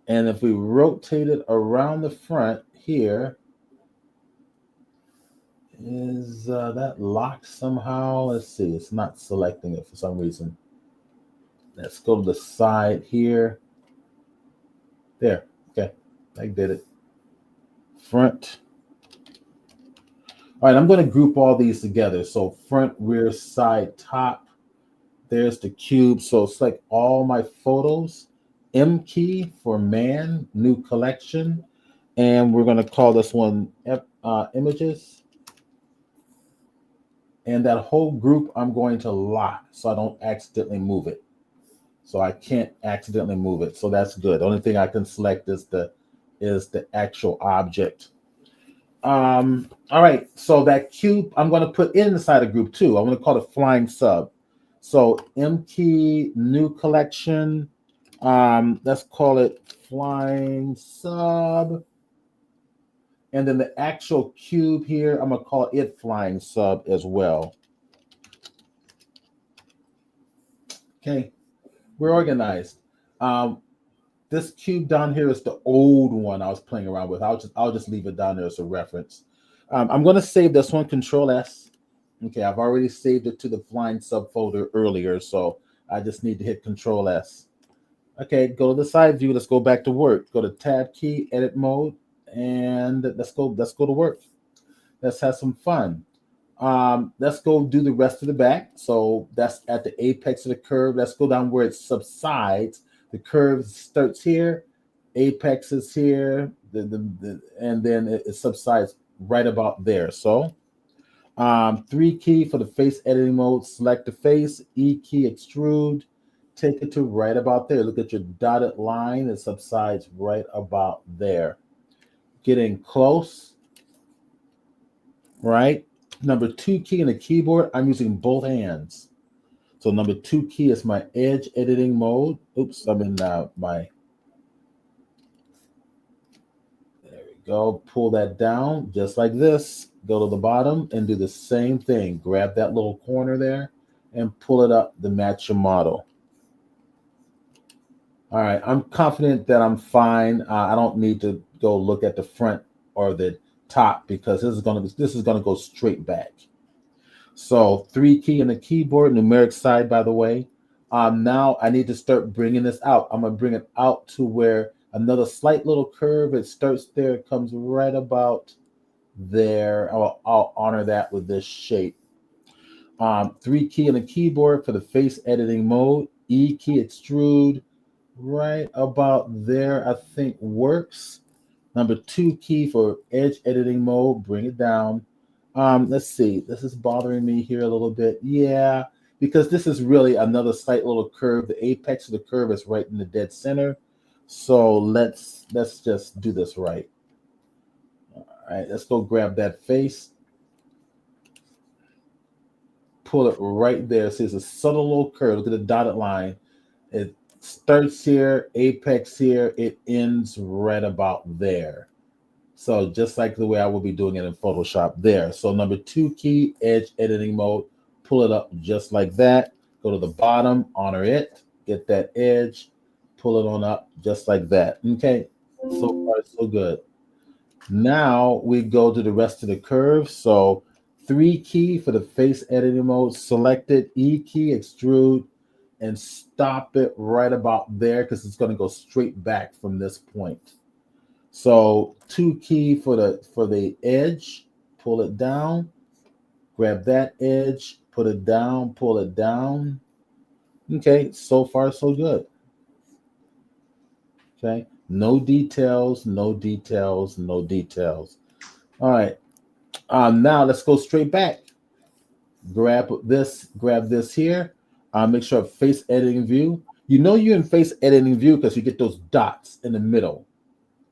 And if we rotate it around the front here, is that locked somehow? Let's see. It's not selecting it for some reason. Let's go to the side here. There. Okay. I did it. Front. All right. I'm going to group all these together. So front, rear, side, top. There's the cube. So select all my photos. M key for man, new collection. And we're going to call this one images. And that whole group I'm going to lock so I don't accidentally move it. So I can't accidentally move it. So that's good. The only thing I can select is the actual object. All right. So that cube I'm going to put inside a group too. I'm going to call it flying sub. So M key, new collection. Let's call it flying sub. And then the actual cube here, I'm going to call it flying sub as well. Okay, we're organized. This cube down here is the old one I was playing around with. I'll just leave it down there as a reference. I'm going to save this one, Control S. Okay, I've already saved it to the flying subfolder earlier, so I just need to hit Control S. Okay, go to the side view. Let's go back to work. Go to Tab key, Edit mode, and let's go to work. Let's have some fun. Let's go do the rest of the back. So that's at the apex of the curve. Let's go down where it subsides. The curve starts here, apex is here, and then it subsides right about there. So 3 key for the face editing mode. Select the face, E key, extrude. Take it to right about there. Look at your dotted line. It subsides right about there. Getting close, right? Number 2 key in the keyboard, I'm using both hands. So number 2 key is my edge editing mode. Oops, I'm in my, there we go. Pull that down just like this. Go to the bottom and do the same thing. Grab that little corner there and pull it up to match your model. All right, I'm confident that I'm fine. I don't need to go look at the front or the top because this is gonna go straight back. So 3 key in the keyboard, numeric side, by the way. Now I need to start bringing this out. I'm gonna bring it out to where another slight little curve. It starts there, it comes right about there. I'll honor that with this shape. 3 key in the keyboard for the face editing mode. E key, extrude, right about there, I think works. Number 2 key for edge editing mode, bring it down. Let's see, this is bothering me here a little bit. Yeah, because this is really another slight little curve. The apex of the curve is right in the dead center. So let's just do this right. All right, let's go grab that face. Pull it right there. See, it's a subtle little curve. Look at the dotted line. It starts here, apex here, it ends right about there. So just like the way I will be doing it in Photoshop there. So number 2 key, edge editing mode, pull it up just like that. Go to the bottom, honor it, get that edge, pull it on up just like that. Okay, so far so good. Now we go to the rest of the curve. So 3 key for the face editing mode, selected, E key, extrude, and stop it right about there because it's going to go straight back from this point. So 2 key for the edge, pull it down, grab that edge, put it down, pull it down. Okay, so far so good. Okay, no details, no details, no details. All right. Now let's go straight back. Grab this here. Make sure face editing view. You know you're in face editing view because you get those dots in the middle,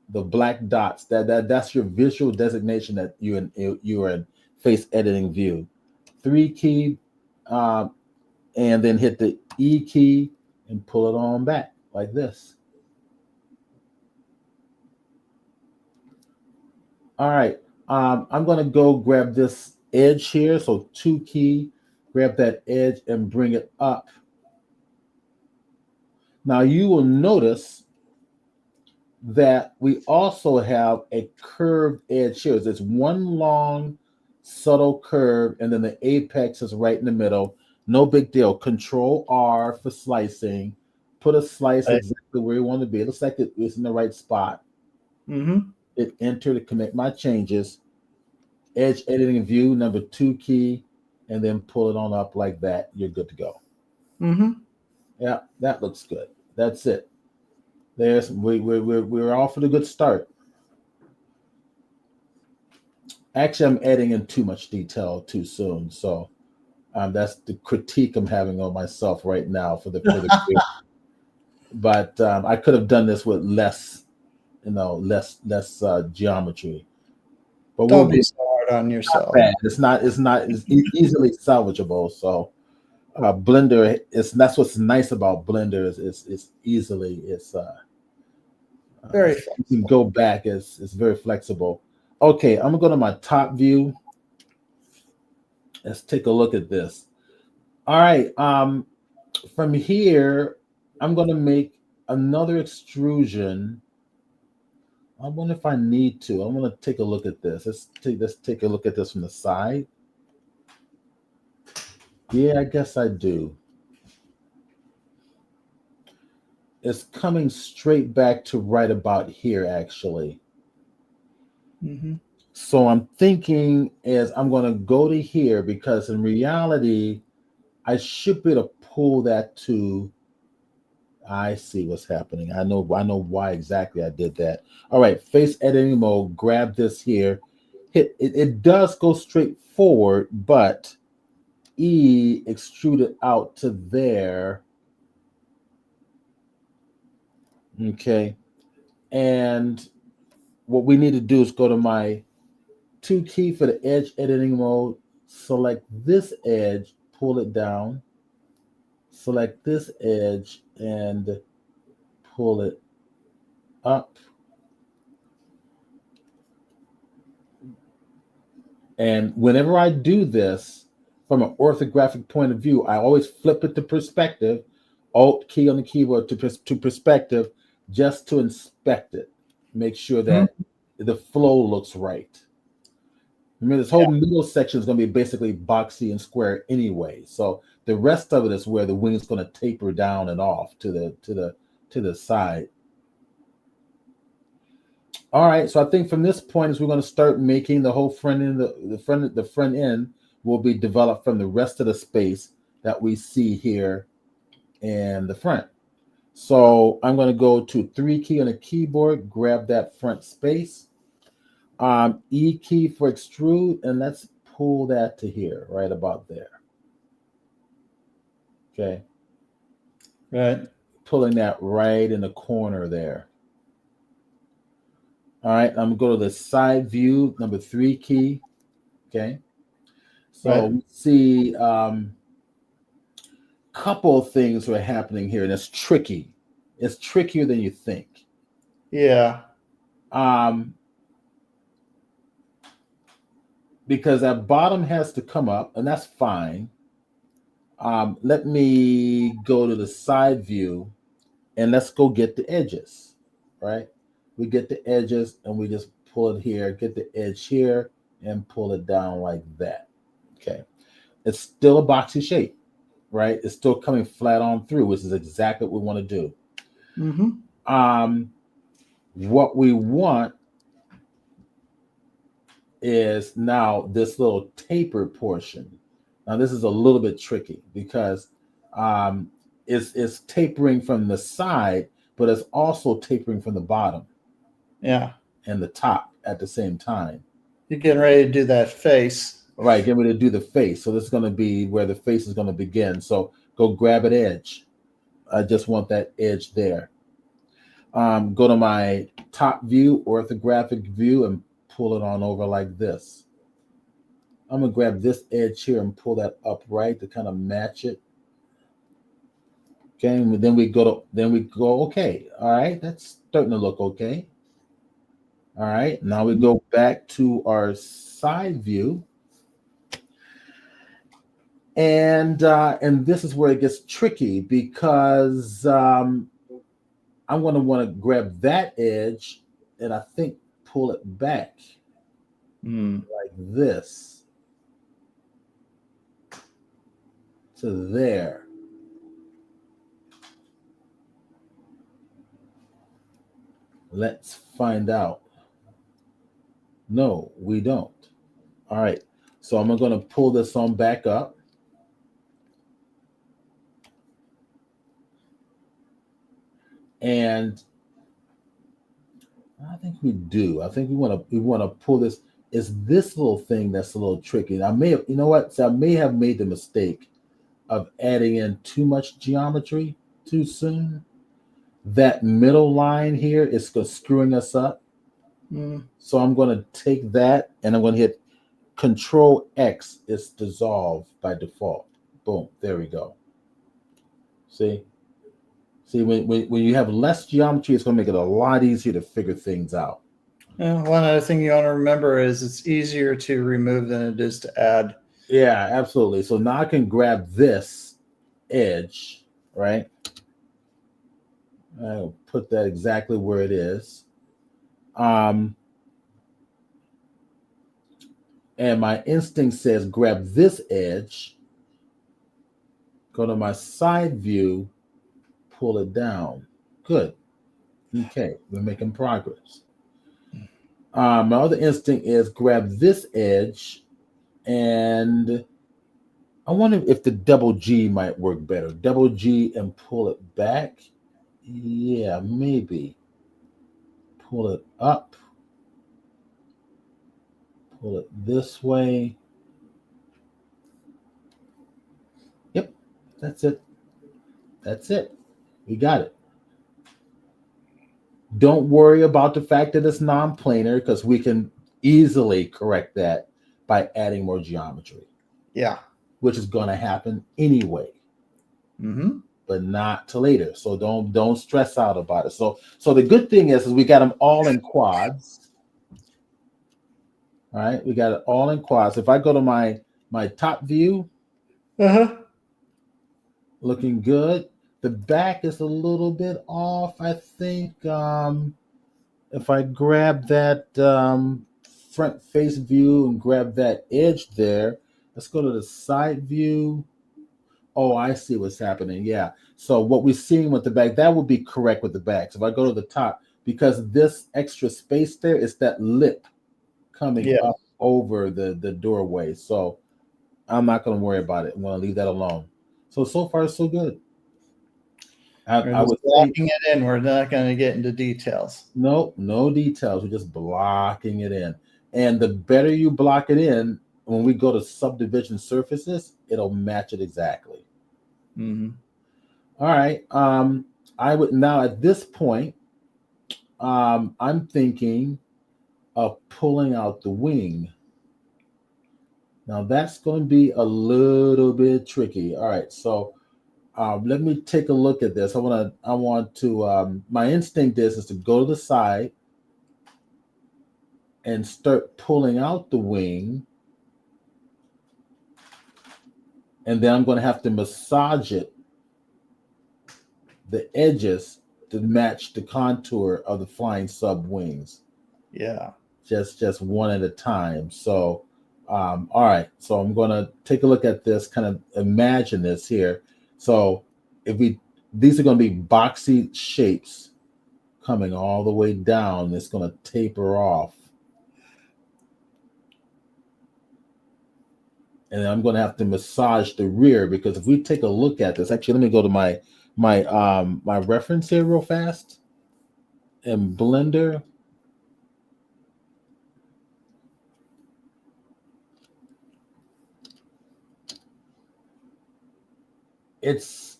the black dots. That's your visual designation that you're in face editing view. 3 key, um, and then hit the E key and pull it on back like this. All right. I'm going to go grab this edge here. So 2 key, grab that edge and bring it up. Now you will notice that we also have a curved edge here. There's one long, subtle curve, and then the apex is right in the middle. No big deal. Control R for slicing. Put a slice Right. exactly where you want to be. It looks like it's in the right spot. Mm-hmm. Hit enter to commit my changes. Edge editing view, number 2 key, and then pull it on up like that. You're good to go. Mm-hmm. Yeah, that looks good. That's it. We're off for a good start. Actually, I'm adding in too much detail too soon, so that's the critique I'm having on myself right now for the group. But I could have done this with less, less geometry. But we'll Don't be be so hard on yourself. bad. It's easily salvageable. So Blender is that's what's nice about Blender is it's easily Very you can flexible. go back. It's very flexible. Okay, I'm gonna go to my top view. Let's take a look at this. All right. From here, I'm gonna make another extrusion. I wonder if I need to. I'm gonna take a look at this. Let's take a look at this from the side. Yeah, I guess I do. It's coming straight back to right about here, actually. Mm-hmm. So I'm thinking as I'm going to go to here because in reality, I should be able to pull that to. I see what's happening. I know why exactly I did that. All right, face editing mode. Grab this here. Hit it. It does go straight forward, but E extrude it out to there. Okay, and what we need to do is go to my 2 key for the edge editing mode. Select this edge, pull it down. Select this edge and pull it up. And whenever I do this from an orthographic point of view, I always flip it to perspective, Alt key on the keyboard to perspective, just to inspect it. Make sure that the flow looks right. Remember, this whole middle section is going to be basically boxy and square anyway. So the rest of it is where the wing is going to taper down and off to the side. All right. So I think from this point is we're going to start making the whole front end. The front end will be developed from the rest of the space that we see here in the front. So I'm going to go to 3 key on the keyboard, grab that front space. E key for extrude, and let's pull that to here, right about there. Okay. Right. Pulling that right in the corner there. All right, I'm gonna go to the side view, number 3 key. Okay. So Right. we see couple of things are happening here, and it's tricky. It's trickier than you think. Yeah. Um, because that bottom has to come up, and that's fine. Let me go to the side view and let's go get the edges, right? We get the edges and we just pull it here, get the edge here and pull it down like that. Okay. It's still a boxy shape, right? It's still coming flat on through, which is exactly what we want to do. Mm-hmm. What we want is now this little taper portion. Now this is a little bit tricky because it's tapering from the side, but it's also tapering from the bottom Yeah. and the top at the same time. You're getting ready to do that face. Right, getting ready to do the face. So this is going to be where the face is going to begin. So go grab an edge. I just want that edge there. Go to my top view, orthographic view, and pull it on over like this. I'm gonna grab this edge here and pull that upright to kind of match it. Okay, and then we go. Okay, all right, that's starting to look okay. All right, now we go back to our side view, and this is where it gets tricky because I'm going to want to grab that edge and I think pull it back like this to there. Let's find out. No, we don't. All right. So I'm going to pull this on back up. And I think we do. I think we want to pull this. It's this little thing that's a little tricky. I may have, you know what? So I may have made the mistake of adding in too much geometry too soon. That middle line here is screwing us up. So I'm going to take that and I'm going to hit Control X. It's dissolve by default. Boom. There we go. See, when you have less geometry, it's going to make it a lot easier to figure things out. One other thing you want to remember is it's easier to remove than it is to add. Yeah, absolutely. So now I can grab this edge, right? I'll put that exactly where it is. And my instinct says grab this edge, go to my side view, pull it down. Good. Okay, we're making progress. My other instinct is grab this edge, and I wonder if the double G might work better. Double G and pull it back. Yeah, maybe. Pull it up. Pull it this way. Yep, that's it. That's it. We got it. Don't worry about the fact that it's non-planar because we can easily correct that by adding more geometry. Yeah. Which is going to happen anyway. But not till later. So don't stress out about it. So the good thing is we got them all in quads. All right, we got it all in quads. If I go to my top view, looking good. The back is a little bit off, I think. If I grab that front face view and grab that edge there, let's go to the side view. Oh, I see what's happening. Yeah. So what we're seeing with the back, that would be correct with the back. So if I go to the top, because this extra space there is that lip coming up over the doorway. So I'm not going to worry about it. I'm going to leave that alone. So far, so good. I was blocking it in. We're not going to get into details. No details. We're just blocking it in. And the better you block it in, when we go to subdivision surfaces, it'll match it exactly. All right. I would now at this point, I'm thinking of pulling out the wing. Now that's going to be a little bit tricky. All right. So let me take a look at this. I want to, my instinct is to go to the side and start pulling out the wing. And then I'm going to have to massage it, the edges, to match the contour of the flying sub wings. Yeah. Just one at a time. So, all right. So I'm going to take a look at this, kind of imagine this here. So these are going to be boxy shapes coming all the way down. It's going to taper off. And I'm going to have to massage the rear, because if we take a look at this, actually, let me go to my my reference here real fast in Blender. It's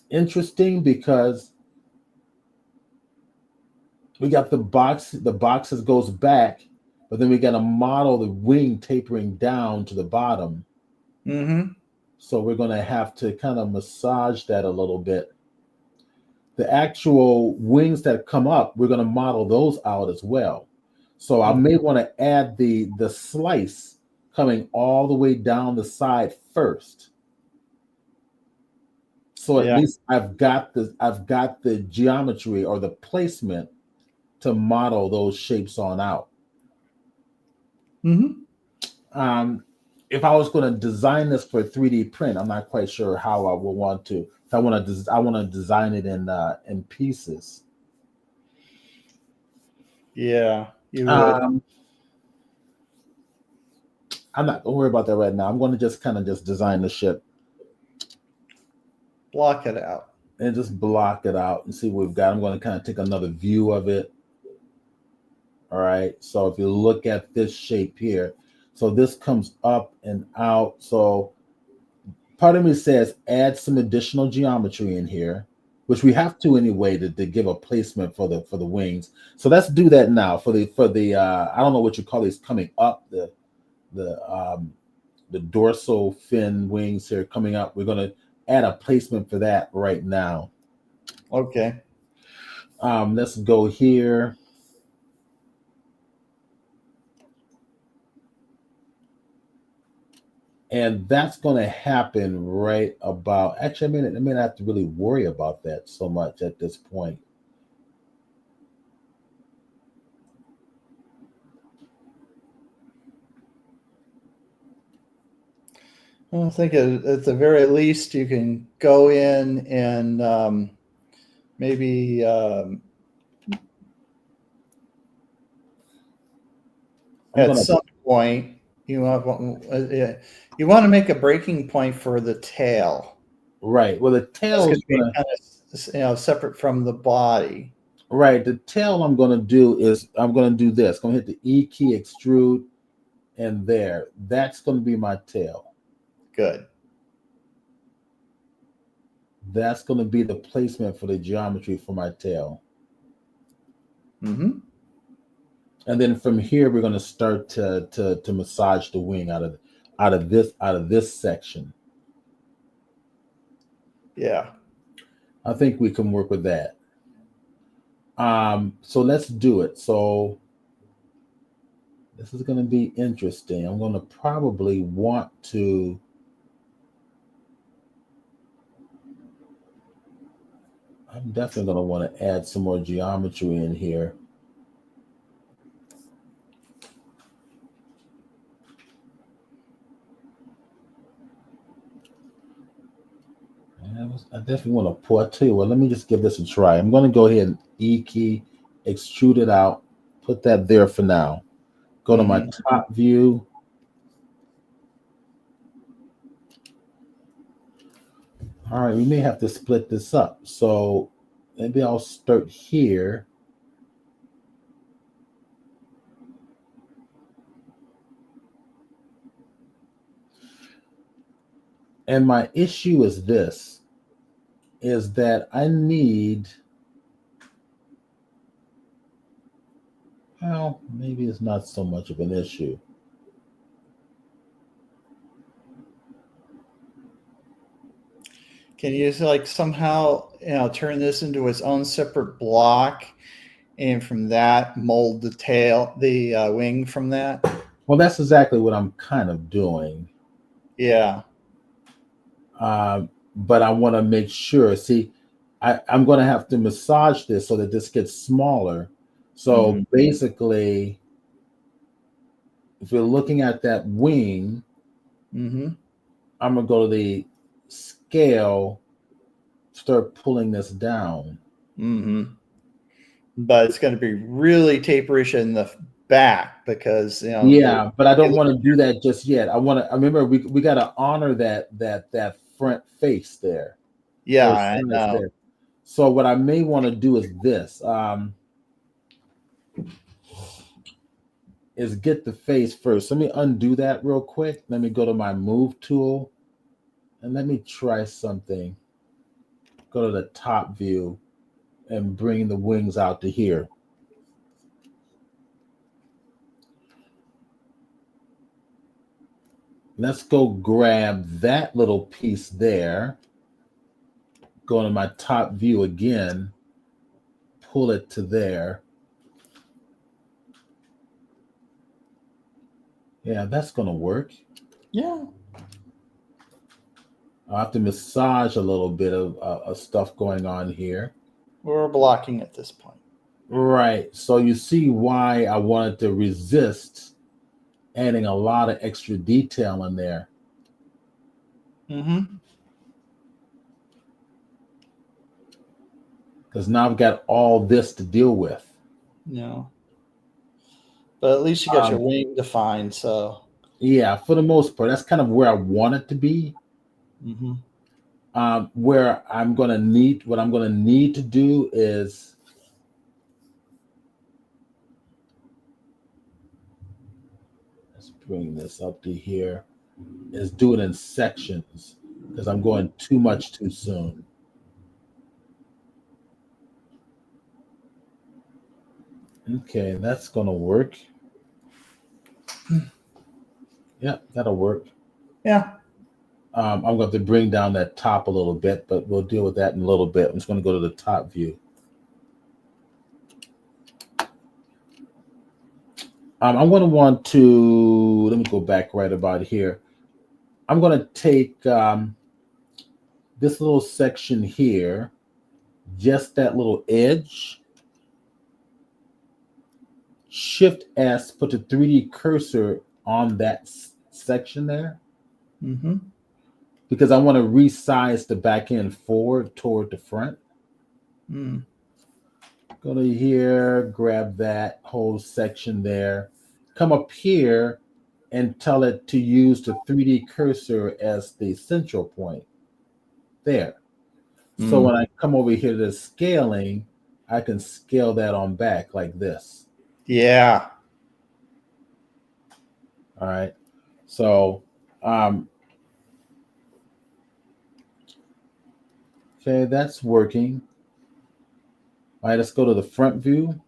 interesting because we got the boxes goes back, but then we got to model the wing tapering down to the bottom. Mm-hmm. So we're going to have to kind of massage that a little bit. The actual wings that come up, we're going to model those out as well. So I may want to add the slice coming all the way down the side first. So at least I've got the geometry or the placement to model those shapes on out. Mm-hmm. If I was going to design this for 3D print, I'm not quite sure how I would want to. If I want to design it in pieces. Yeah, you would. I'm not gonna worry about that right now. I'm going to just kind of just design the ship, block it out, and just block it out and see what we've got. I'm going to kind of take another view of it. All right. So if you look at this shape here, so this comes up and out. So part of me says add some additional geometry in here, which we have to anyway to give a placement for the wings. So let's do that now for the I don't know what you call these coming up, the dorsal fin wings here coming up. We're going to add a placement for that right now. Okay. Let's go here. And that's going to happen right about, actually, I may not have to really worry about that so much at this point. I think at the very least you can go in and maybe at some point you want to make a breaking point for the tail. Right. Well, the tail is going to kind of separate from the body. Right. The tail I'm going to do is I'm going to do this. I'm going to hit the E key, extrude, and there. That's going to be my tail. Good. That's going to be the placement for the geometry for my tail. Mm-hmm. And then from here, we're going to start to massage the wing out of this section. Yeah. I think we can work with that. So let's do it. So this is going to be interesting. I'm going to probably want to I'm definitely going to want to add some more geometry in here. I definitely want to pull. I tell you what, let me just give this a try. I'm going to go ahead and E key, extrude it out, put that there for now. Go to my top view. All right, we may have to split this up. So maybe I'll start here. And my issue is this, is that I need, well, maybe it's not so much of an issue. Can you like somehow, turn this into its own separate block, and from that mold the tail, the wing from that? Well, that's exactly what I'm kind of doing. Yeah. But I want to make sure. See, I'm going to have to massage this so that this gets smaller. So basically, if you're looking at that wing, I'm going to go to the scale, start pulling this down. But it's going to be really taperish in the back because yeah, but I don't want to do that just yet. I remember we got to honor that front face there. Yeah, Both I sides know. there. So what I may want to do is this. Is get the face first. Let me undo that real quick. Let me go to my move tool and let me try something. Go to the top view and bring the wings out to here. Let's go grab that little piece there. Go to my top view again, pull it to there. Yeah, that's going to work. Yeah. I'll have to massage a little bit of stuff going on here. We're blocking at this point. Right. So you see why I wanted to resist adding a lot of extra detail in there. Mm-hmm. Because now I've got all this to deal with. Yeah. But at least you got your wing defined, so. Yeah, for the most part, that's kind of where I want it to be. Mm-hmm. Where I'm going to need, what I'm going to need to do is let's bring this up to here, is do it in sections because I'm going too much too soon. Okay, that's going to work. Yeah, that'll work. Yeah. I'm going to have to bring down that top a little bit, but we'll deal with that in a little bit. I'm just going to go to the top view. I'm going to want to, let me go back right about here. I'm going to take this little section here, just that little edge, Shift S, put the 3D cursor on that section there. Mm-hmm. Because I want to resize the back end forward toward the front. Mm. Go to here, grab that whole section there. Come up here and tell it to use the 3D cursor as the central point. There. So when I come over here to scaling, I can scale that on back like this. Yeah. All right. So, okay, that's working. All right, let's go to the front view.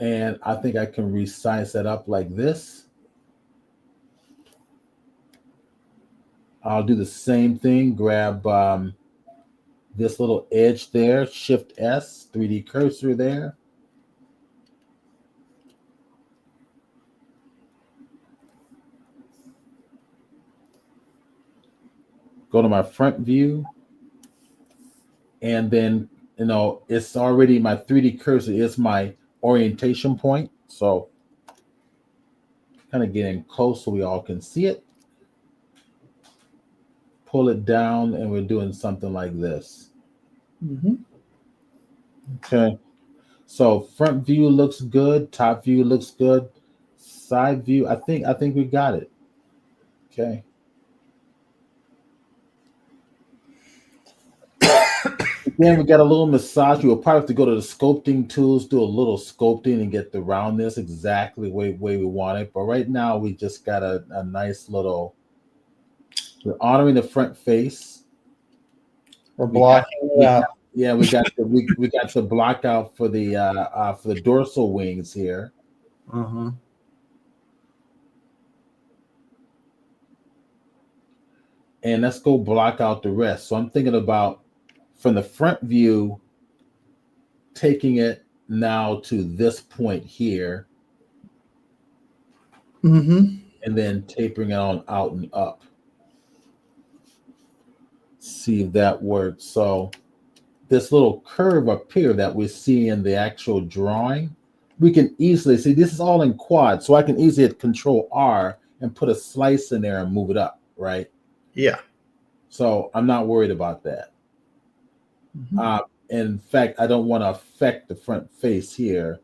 And I think I can resize that up like this. I'll do the same thing. Grab this little edge there, Shift S, 3D cursor there. Go to my front view. And then, it's already my 3D cursor is my orientation point. So kind of getting close so we all can see it. Pull it down and we're doing something like this. Mm-hmm. Okay. So front view looks good. Top view looks good. Side view, I think we got it. Okay. Again, we got a little massage. We'll probably have to go to the sculpting tools, do a little sculpting and get the roundness exactly the way we want it. But right now we just got a nice little, we're honoring the front face. We're blocking it out. We got the block out for the dorsal wings here. Mm-hmm. And let's go block out the rest. So I'm thinking about from the front view, taking it now to this point here. Mm-hmm. And then tapering it on out and up. See if that works. So this little curve up here that we see in the actual drawing, we can easily see this is all in quad. So I can easily hit Control R and put a slice in there and move it up, right? Yeah. So I'm not worried about that. Mm-hmm. In fact, I don't want to affect the front face here.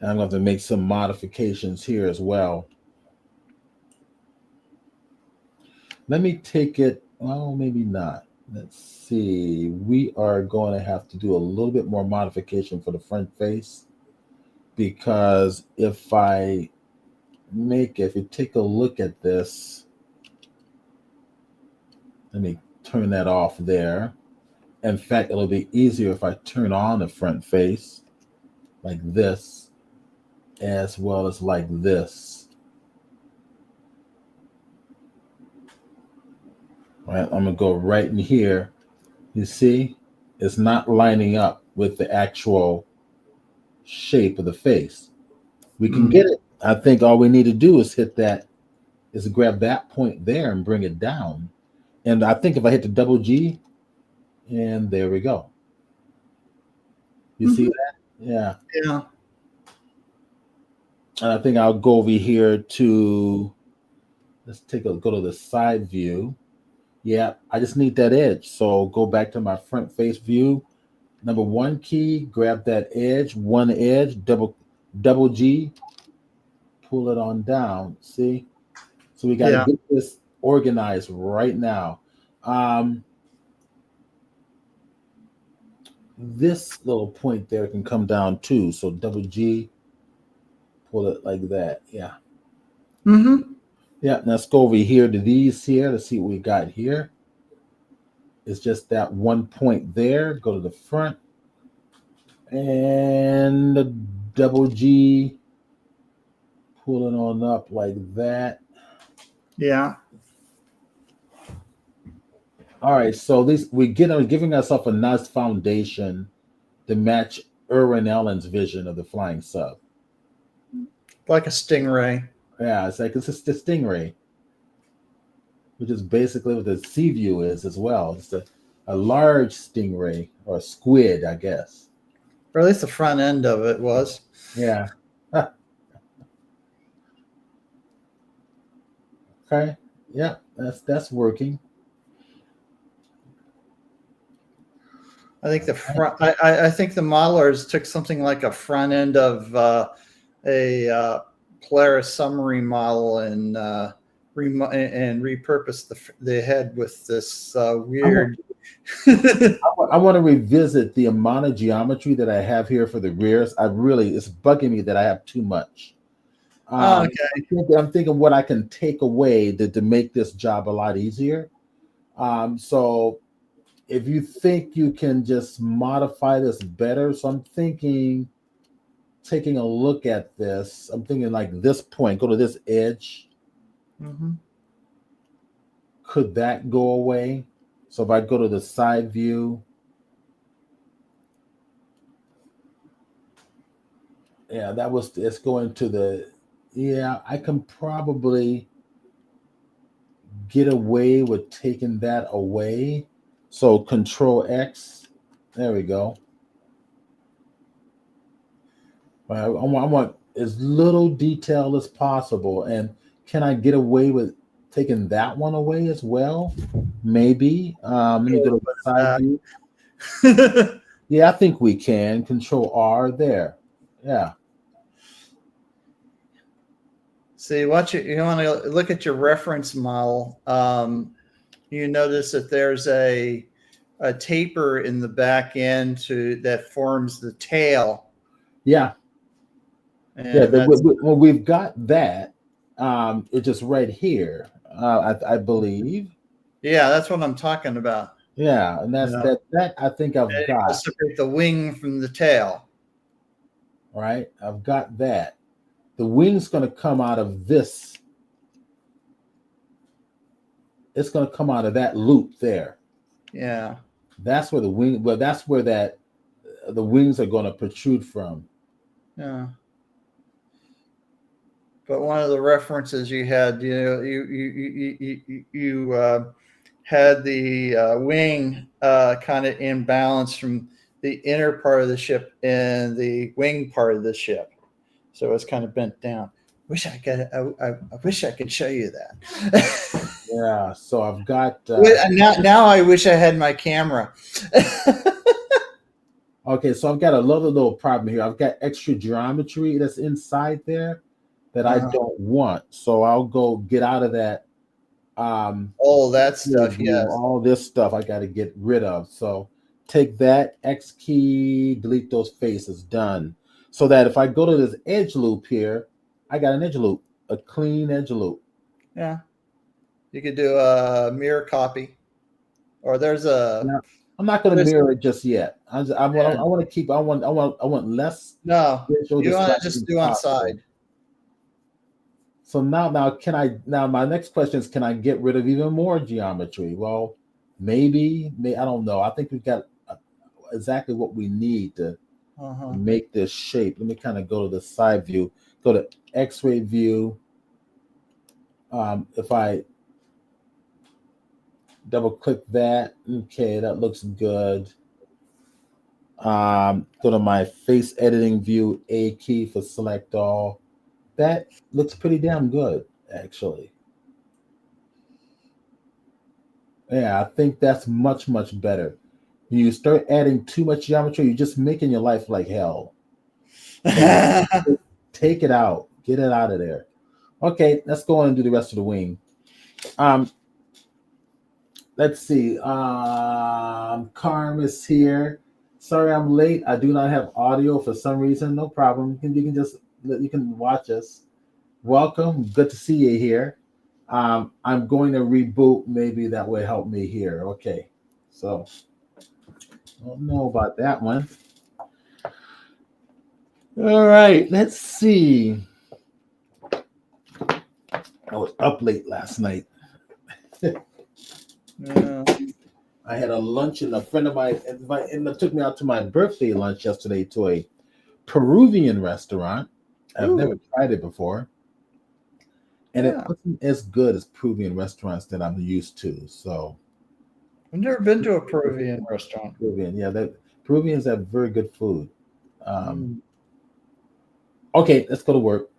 And I'm going to make some modifications here as well. Let me take it, well, maybe not. Let's see. We are going to have to do a little bit more modification for the front face, because if you take a look at this, let me turn that off there. In fact, it'll be easier if I turn on the front face like this, as well as like this. Right, I'm gonna go right in here. You see, it's not lining up with the actual shape of the face. We can get it. I think all we need to do is grab that point there and bring it down. And I think if I hit the double G, and there we go. You see that? Yeah. Yeah. And I think I'll go over here to, let's go to the side view. Yeah, I just need that edge. So go back to my front face view. Number 1 key, grab that edge, one edge, double G, pull it on down. See? So we got to get this organized right now. This little point there can come down too. So double G, pull it like that. Yeah. Mm-hmm. Yeah. Let's go over here to these here. Let's see what we got here. It's just that one point there. Go to the front. And the double G, pull it on up like that. Yeah. All right, so we're giving ourselves a nice foundation to match Irwin Allen's vision of the flying sub. Like a stingray. Yeah, it's just a stingray, which is basically what the sea view is as well. It's a large stingray, or a squid, I guess. Or at least the front end of it was. Yeah. Okay. Yeah, that's working. I think the front. I think the modelers took something like a front end of a Polaris submarine model and repurposed the head with this weird. I want to revisit the amount of geometry that I have here for the rears. It's bugging me that I have too much. Okay. I'm thinking what I can take away to make this job a lot easier. So if you think you can just modify this better, so I'm thinking, taking a look at this, I'm thinking like this point, go to this edge. Mm-hmm. Could that go away? So if I go to the side view, yeah, it's going to the, yeah, I can probably get away with taking that away. So Control X, there we go. I want as little detail as possible. And can I get away with taking that one away as well? Maybe. Let me go to the side view. Yeah, I think we can. Control R there. Yeah. See, you want to look at your reference model. You notice that there's a taper in the back end that forms the tail. Yeah. And well, we've got that. It's just right here, I believe. Yeah, that's what I'm talking about. Yeah, and that I think I've got. Separate the wing from the tail. Right, I've got that. The wing's going to come out of this. It's going to come out of that loop there. Yeah. That's where the wing. Well, that's where the wings are going to protrude from. Yeah. But one of the references you had, you had the wing kind of imbalanced from the inner part of the ship and the wing part of the ship, so it's kind of bent down. I wish I could show you that. Yeah. So I've got. Now I wish I had my camera. Okay, so I've got another little problem here. I've got extra geometry that's inside there that I Uh-huh. don't want. So I'll go get out of that Oh, that X-ray stuff. view. Yes. All this stuff I got to get rid of. So take that X key, delete those faces, done. So that if I go to this edge loop here, I got an edge loop, a clean edge loop. Yeah. You could do a mirror copy, or Now, I'm not going to there's mirror it just yet. yeah. I want to keep. I want less No, visual you want to just distractions do on possible. side. So now can I now my next question is, can I get rid of even more geometry? Well, I don't know. I think we've got exactly what we need to Uh-huh. make this shape. Let me kind of go to the side view, go to X-ray view. If I double click that, okay, that looks good. Go to my face editing view, A key for select all. That looks pretty damn good, actually. Yeah, I think that's much, much better. When you start adding too much geometry, you're just making your life like hell. So take it out, get it out of there. Okay, let's go on and do the rest of the wing. Um, let's see. Carm is here. Sorry, I'm late. I do not have audio for some reason. No problem. You can just you can watch us. Welcome. Good to see you here. I'm going to reboot. Maybe that will help me here. Okay. So I don't know about that one. All right. Let's see. I was up late last night. Yeah. I had a lunch, and a friend of mine took me out to my birthday lunch yesterday to a Peruvian restaurant. I've never Ooh, tried it before, and it yeah. wasn't as good as Peruvian restaurants that I'm used to. So I've never been to a Peruvian restaurant. Peruvian, yeah, that Peruvians have very good food. Um, Mm. okay, let's go to work.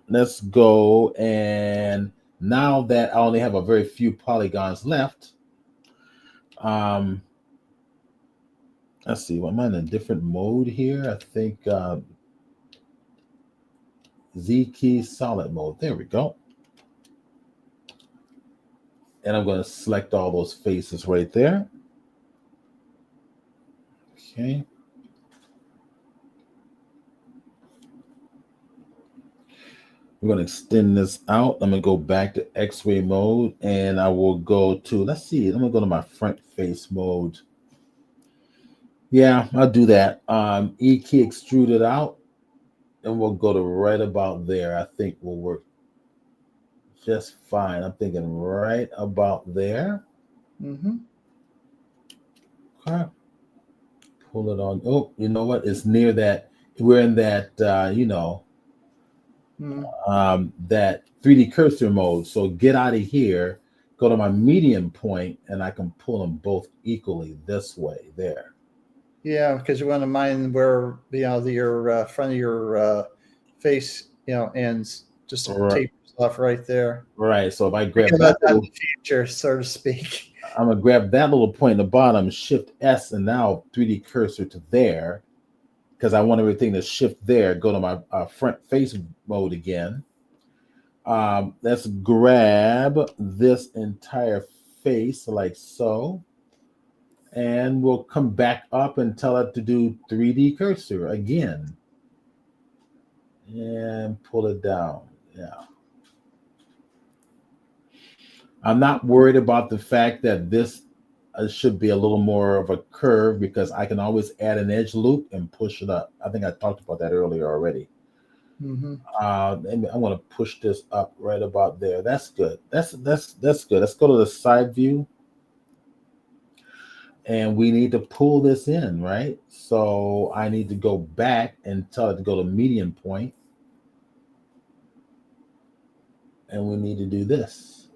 Let's go, and now that I only have a very few polygons left, um, let's see. Am I in a different mode here? I think Z key solid mode. There we go. And I'm going to select all those faces right there. Okay. We're going to extend this out. I'm going to go back to X-ray mode, and I will go to, let's see, I'm going to go to my front face mode. Yeah, I'll do that. E key extrude it out, and we'll go to right about there. I think will work just fine. I'm thinking right about there. Mm-hmm. Okay. Pull it on. Oh, you know what? It's near that. We're in that, Mm. that 3D cursor mode. So get out of here, go to my median point, and I can pull them both equally this way there. Yeah, because you want to mind where your front of your face ends. Just Right. tapers off right there. Right. So if I Think grab about that that in little, the future, so to speak. I'm gonna grab that little point in the bottom, shift S, and now 3D cursor to there because I want everything to shift there. Go to my front face mode again. Let's grab this entire face like so, and we'll come back up and tell it to do 3D cursor again and pull it down. Yeah. I'm not worried about the fact that this should be a little more of a curve because I can always add an edge loop and push it up. I think I talked about that earlier already. Mm-hmm. And I want to push this up right about there. That's good. That's good. Let's go to the side view, and we need to pull this in, right? So I need to go back and tell it to go to median point, and we need to do this.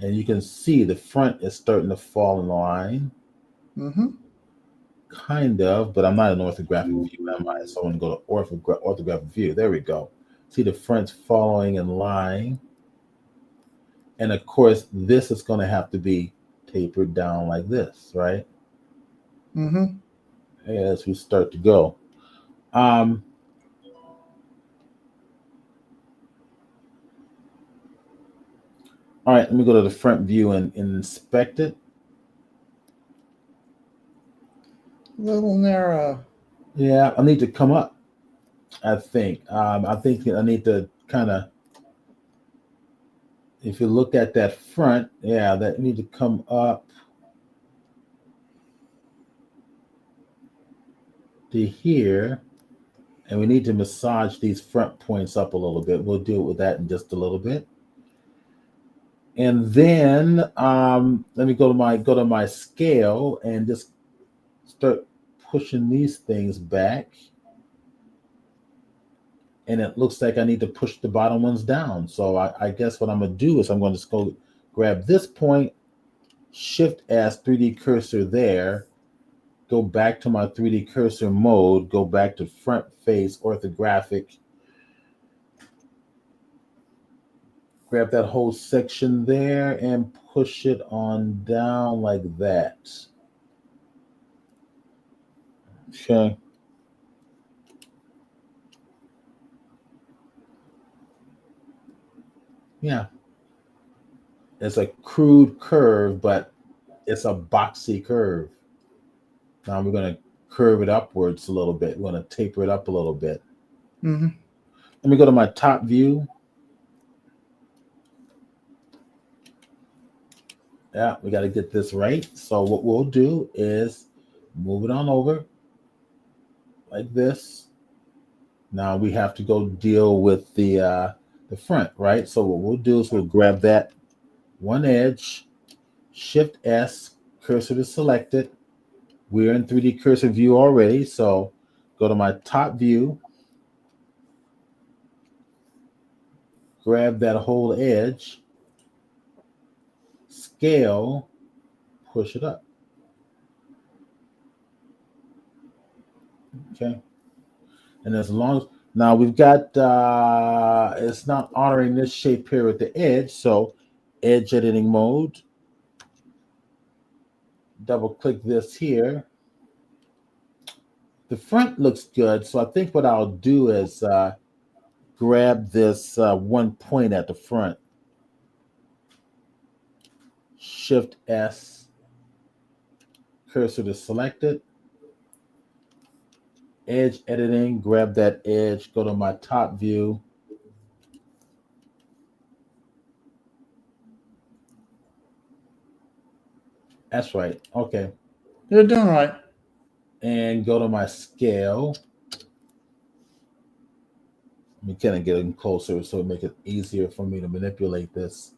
And you can see the front is starting to fall in line, Mm-hmm. kind of, but I'm not an orthographic view, am I? So I'm going to go to orthographic view. There we go. See the front's following in line. And of course, this is going to have to be tapered down like this, right? Mm-hmm. as we start to go. Um, all right, let me go to the front view and inspect it. A little narrow. Yeah, I need to come up. I think I need to kind of. If you look at that front, yeah, that need to come up to here, and we need to massage these front points up a little bit. We'll deal with that in just a little bit. And then let me go to my scale and just start pushing these things back. And it looks like I need to push the bottom ones down. So I guess what I'm gonna do is I'm going to just go grab this point, Shift S 3D cursor there, go back to my 3D cursor mode, go back to front face orthographic, grab that whole section there and push it on down like that. Okay. Yeah. It's a crude curve, but it's a boxy curve. Now we're going to curve it upwards a little bit. We're going to taper it up a little bit. Mm-hmm. Let me go to my top view. Yeah, we got to get this right. So what we'll do is move it on over like this. Now we have to go deal with the front, right? So what we'll do is we'll grab that one edge, Shift S, cursor to select it. We're in 3D cursor view already, so go to my top view, grab that whole edge, scale, push it up. Okay. And as long as now we've got it's not honoring this shape here at the edge, so edge editing mode. Double click this here. The front looks good, so I think what I'll do is grab this one point at the front, Shift S, cursor to select it, edge editing, grab that edge, go to my top view. That's right. Okay. You're doing right. And go to my scale. Let me kind of get in closer so it make it easier for me to manipulate this.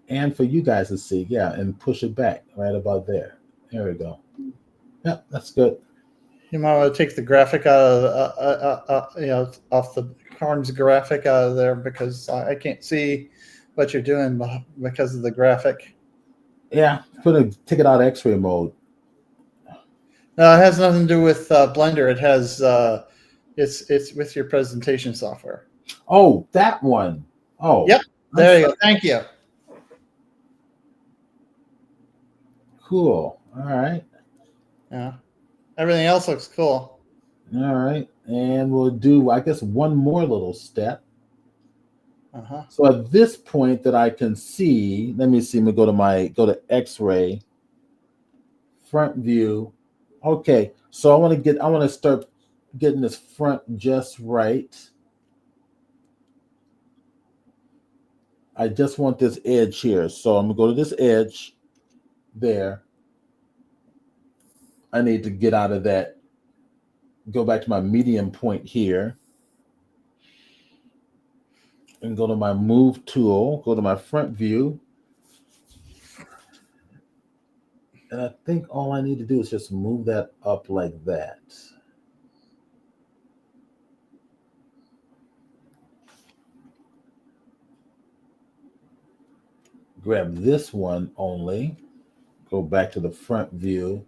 And for you guys to see, yeah, and push it back right about there. There we go. Yep, that's good. You might want to take the graphic out of off the Carnes graphic out of there because I can't see what you're doing because of the graphic. Yeah, take it out of X-ray mode. No, it has nothing to do with Blender. It has it's with your presentation software. Oh, that one. Oh, yep. There you go. Thank you. Cool. All right. Yeah. Everything else looks cool. All right. And we'll do, I guess, one more little step. Uh-huh. So at this point that I can see, let me see, I'm gonna go to X-ray, front view. Okay, so I want to start getting this front just right. I just want this edge here. So I'm gonna go to this edge there. I need to get out of that, go back to my medium point here. And go to my move tool, go to my front view. And I think all I need to do is just move that up like that. Grab this one only, go back to the front view,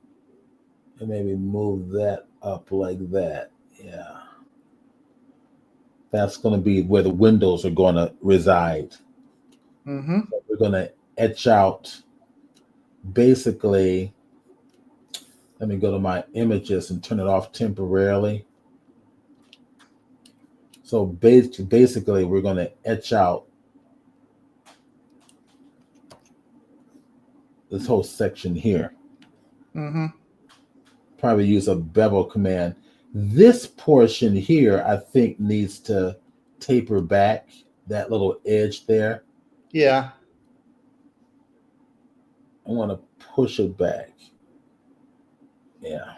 and maybe move that up like that. Yeah. That's going to be where the windows are going to reside. Mm-hmm. So we're going to etch out basically, Let me go to my images and turn it off temporarily. So basically, we're going to etch out this whole section here. Mm-hmm. Probably use a bevel command. This portion here, I think, needs to taper back, that little edge there. Yeah. I want to push it back. Yeah.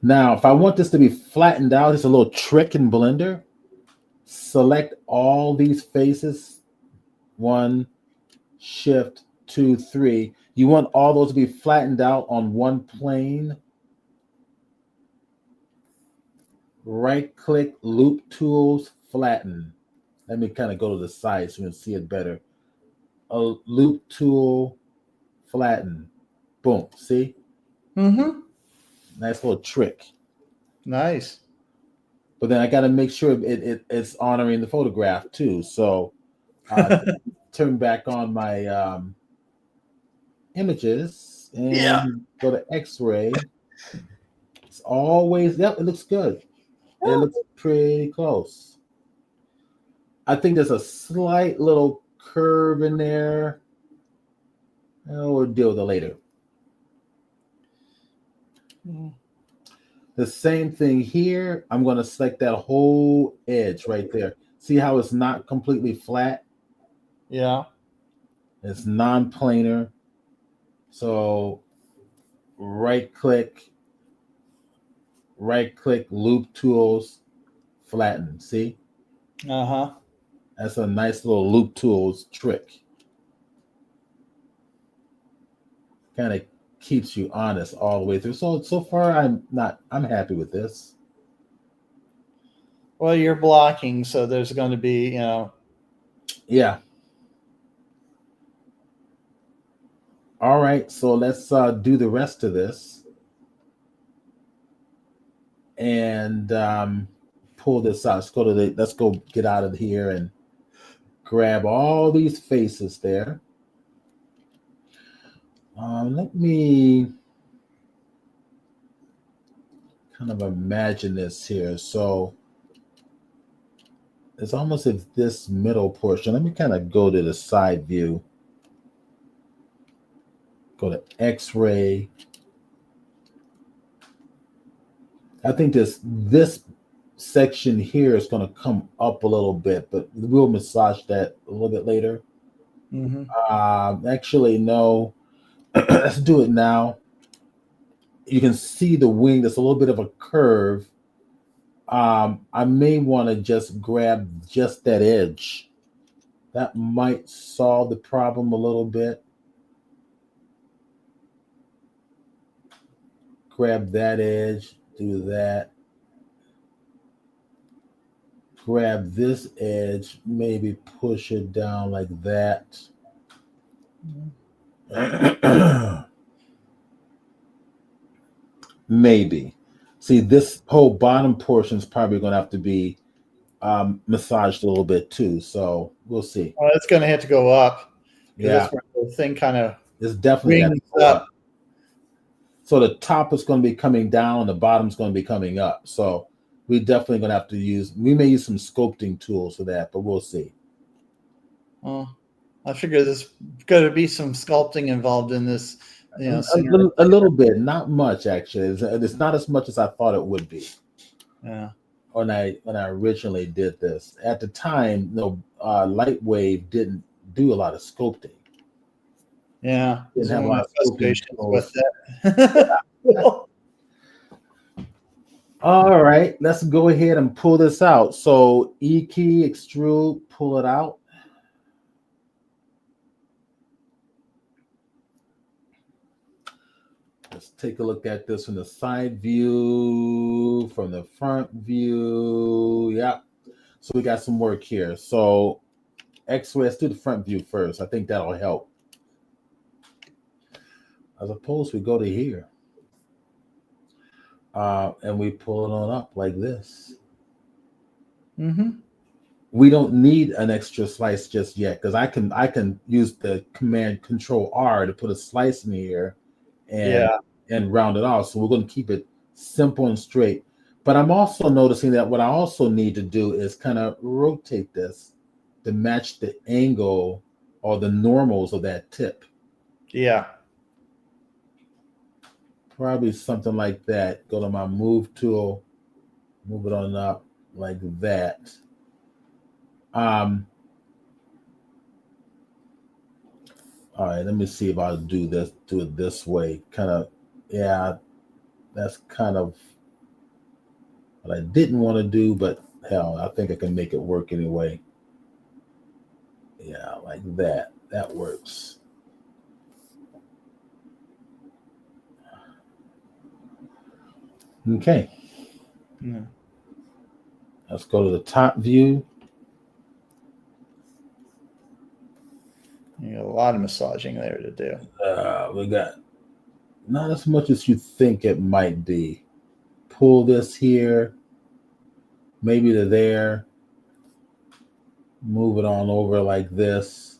Now, if I want this to be flattened out, it's a little trick in Blender. Select all these faces. 1, Shift, 2, 3. You want all those to be flattened out on one plane. Right-click, Loop Tools, Flatten. Let me kind of go to the side so you can see it better. A loop tool, flatten. Boom. See? Mm-hmm. Nice little trick. Nice. But then I got to make sure it's honoring the photograph too. So turn back on my images and go to X-ray. It's always, yep, it looks good. It looks pretty close. I think there's a slight little curve in there. We'll deal with it later. The same thing here. I'm going to select that whole edge right there. See how it's not completely flat? Yeah. It's non-planar. So right-click, Loop Tools, flatten. See? Uh-huh. That's a nice little Loop Tools trick. Kind of keeps you honest all the way through. So far, I'm happy with this. Well, you're blocking, so there's going to be, Yeah. All right, so let's do the rest of this and pull this out. Let's go get out of here and grab all these faces there. Let me kind of imagine this here. So it's almost if this middle portion. Let me kind of go to the side view. Go to X-ray. I think this section here is going to come up a little bit, but we'll massage that a little bit later. Mm-hmm. Actually, no. Let's do it now. You can see the wing. There's a little bit of a curve. I may want to just grab just that edge. That might solve the problem a little bit. Grab that edge. Do that. Grab this edge. Maybe push it down like that. Maybe. See, this whole bottom portion is probably going to have to be massaged a little bit too. So we'll see. Well, it's going to have to go up. Yeah. That's where the thing kind of it's definitely wings up. So the top is going to be coming down, the bottom's going to be coming up. So we definitely going to have to we may use some sculpting tools for that, but we'll see. Well, I figure there's going to be some sculpting involved in this. A little bit, not much actually. It's not as much as I thought it would be. Yeah. When I originally did this, at the time, LightWave didn't do a lot of sculpting. Yeah, didn't have a lot of sculpting with that. All right, let's go ahead and pull this out. So E key, extrude, pull it out. Let's take a look at this from the side view, from the front view. Yeah. So we got some work here. So X-ray, let's do the front view first. I think that'll help. As opposed, we go to here. And we pull it on up like this. Mm-hmm. We don't need an extra slice just yet because I can use the command Control R to put a slice in here and round it off. So we're going to keep it simple and straight. But I'm also noticing that what I also need to do is kind of rotate this to match the angle or the normals of that tip. Yeah. Probably something like that. Go to my move tool, move it on up like that. All right, let me see if I'll do it this way. Kind of, yeah, that's kind of what I didn't want to do, but hell, I think I can make it work anyway. Yeah, like that. That works. Okay. Yeah. Let's go to the top view. You got a lot of massaging there to do. We got not as much as you think it might be. Pull this here, maybe to there. Move it on over like this.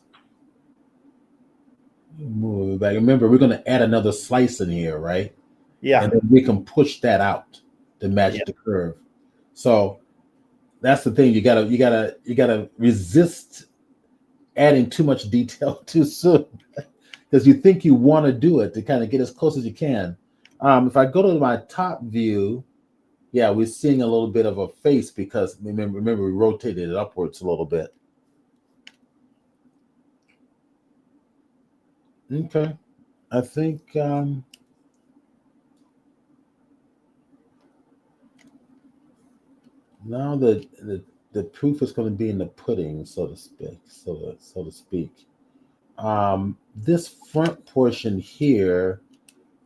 Move it back. Remember, we're going to add another slice in here, right? Yeah. And then we can push that out to match the curve. So that's the thing. You gotta resist adding too much detail too soon, because you think you want to do it to kind of get as close as you can. If I go to my top view, yeah, we're seeing a little bit of a face because remember we rotated it upwards a little bit. Okay, I think now the proof is going to be in the pudding, so to speak. So to speak. This front portion here,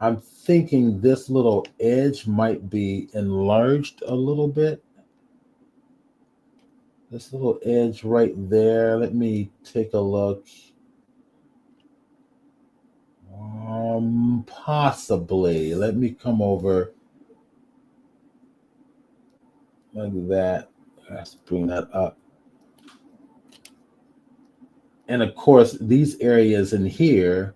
I'm thinking this little edge might be enlarged a little bit. This little edge right there. Let me take a look. Possibly. Let me come over like that. Let's bring that up. And of course, these areas in here,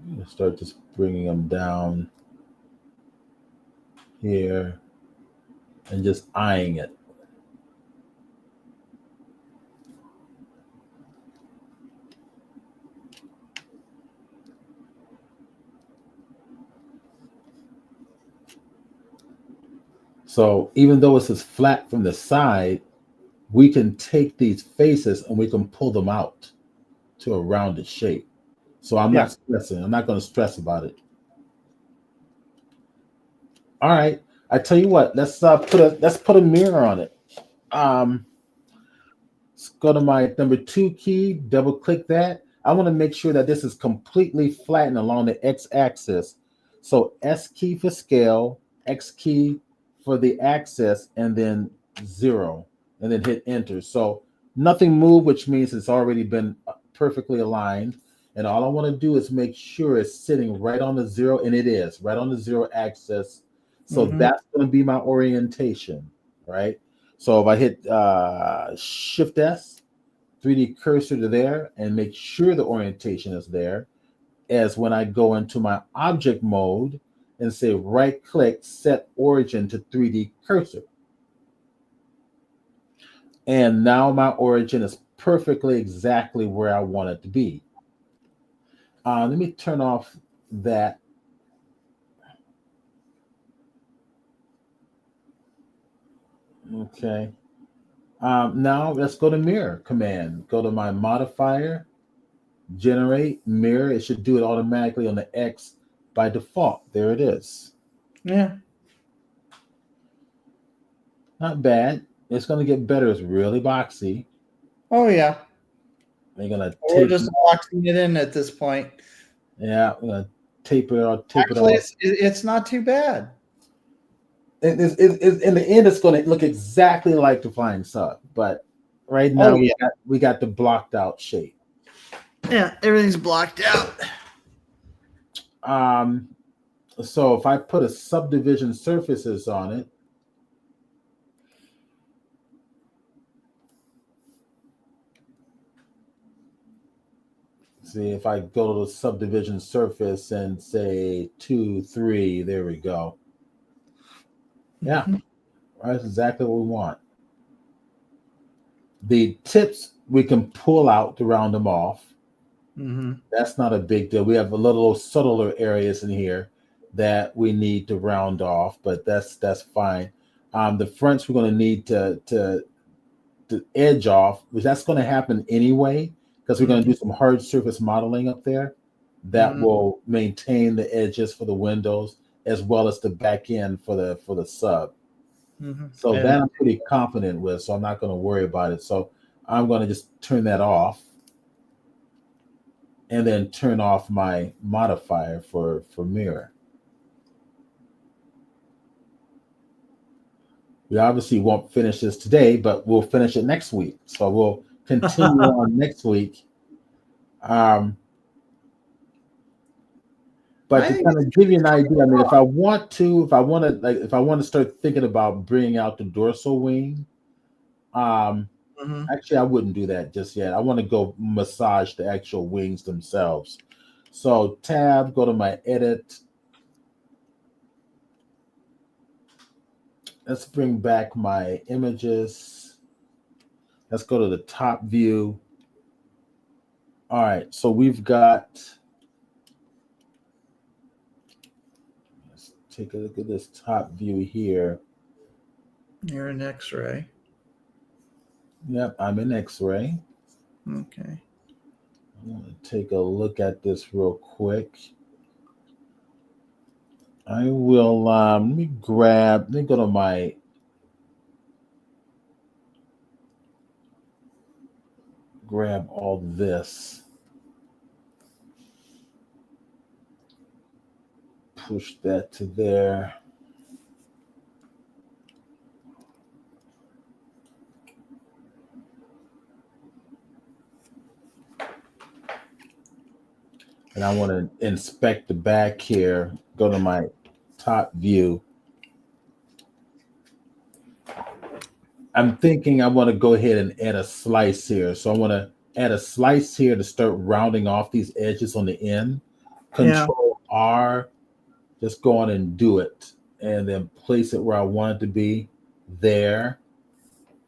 I'm going to start just bringing them down here and just eyeing it. So even though it's as flat from the side, we can take these faces and we can pull them out to a rounded shape. So I'm not stressing. I'm not going to stress about it. All right. I tell you what. Let's put a mirror on it. Let's go to my number 2 key. Double click that. I want to make sure that this is completely flattened along the x-axis. So S key for scale, X key for the axis, and then 0, and then hit enter. So nothing moved, which means it's already been perfectly aligned. And all I want to do is make sure it's sitting right on the 0, and it is right on the 0 axis. So that's going to be my orientation, right? So if I hit Shift S, 3D cursor to there, and make sure the orientation is there, as when I go into my object mode and say right click, set origin to 3D cursor. And now my origin is perfectly exactly where I want it to be. Let me turn off that. Okay. Now let's go to mirror command. Go to my modifier, generate mirror. It should do it automatically on the X by default. There it is. Yeah. Not bad. It's going to get better. It's really boxy. Oh yeah. We're going to We're just boxing it in at this point. Yeah, we're going to tape it off. Actually, it's not too bad. In the end, it's going to look exactly like the flying sub, but right now we got the blocked out shape. Yeah, everything's blocked out. So if I put a subdivision surfaces on it, see if I go to the subdivision surface and say 2, 3, there we go. Yeah, that's exactly what we want. The tips we can pull out to round them off. That's not a big deal. We have a little subtler areas in here that we need to round off, but that's fine. The fronts we're going to need to edge off, which that's going to happen anyway, because we're going to do some hard surface modeling up there that will maintain the edges for the windows as well as the back end for the sub. So that I'm pretty confident with, so I'm not going to worry about it. So I'm going to just turn that off and then turn off my modifier for mirror. We obviously won't finish this today, but we'll finish it next week. So we'll continue on next week. But to kind of give you an idea, I mean, if I want to start thinking about bringing out the dorsal wing, actually, I wouldn't do that just yet. I want to go massage the actual wings themselves. So tab, go to my edit. Let's bring back my images. Let's go to the top view. All right, so we've got, let's take a look at this top view here. You're in X-ray. Yep, I'm in X-ray. Okay. I'm going to take a look at this real quick. I will, let me go to my, grab all this. Push that to there. And I want to inspect the back here. Go to my top view. I'm thinking I want to go ahead and add a slice here. So I want to add a slice here to start rounding off these edges on the end. Control R, just go on and do it. And then place it where I want it to be, there.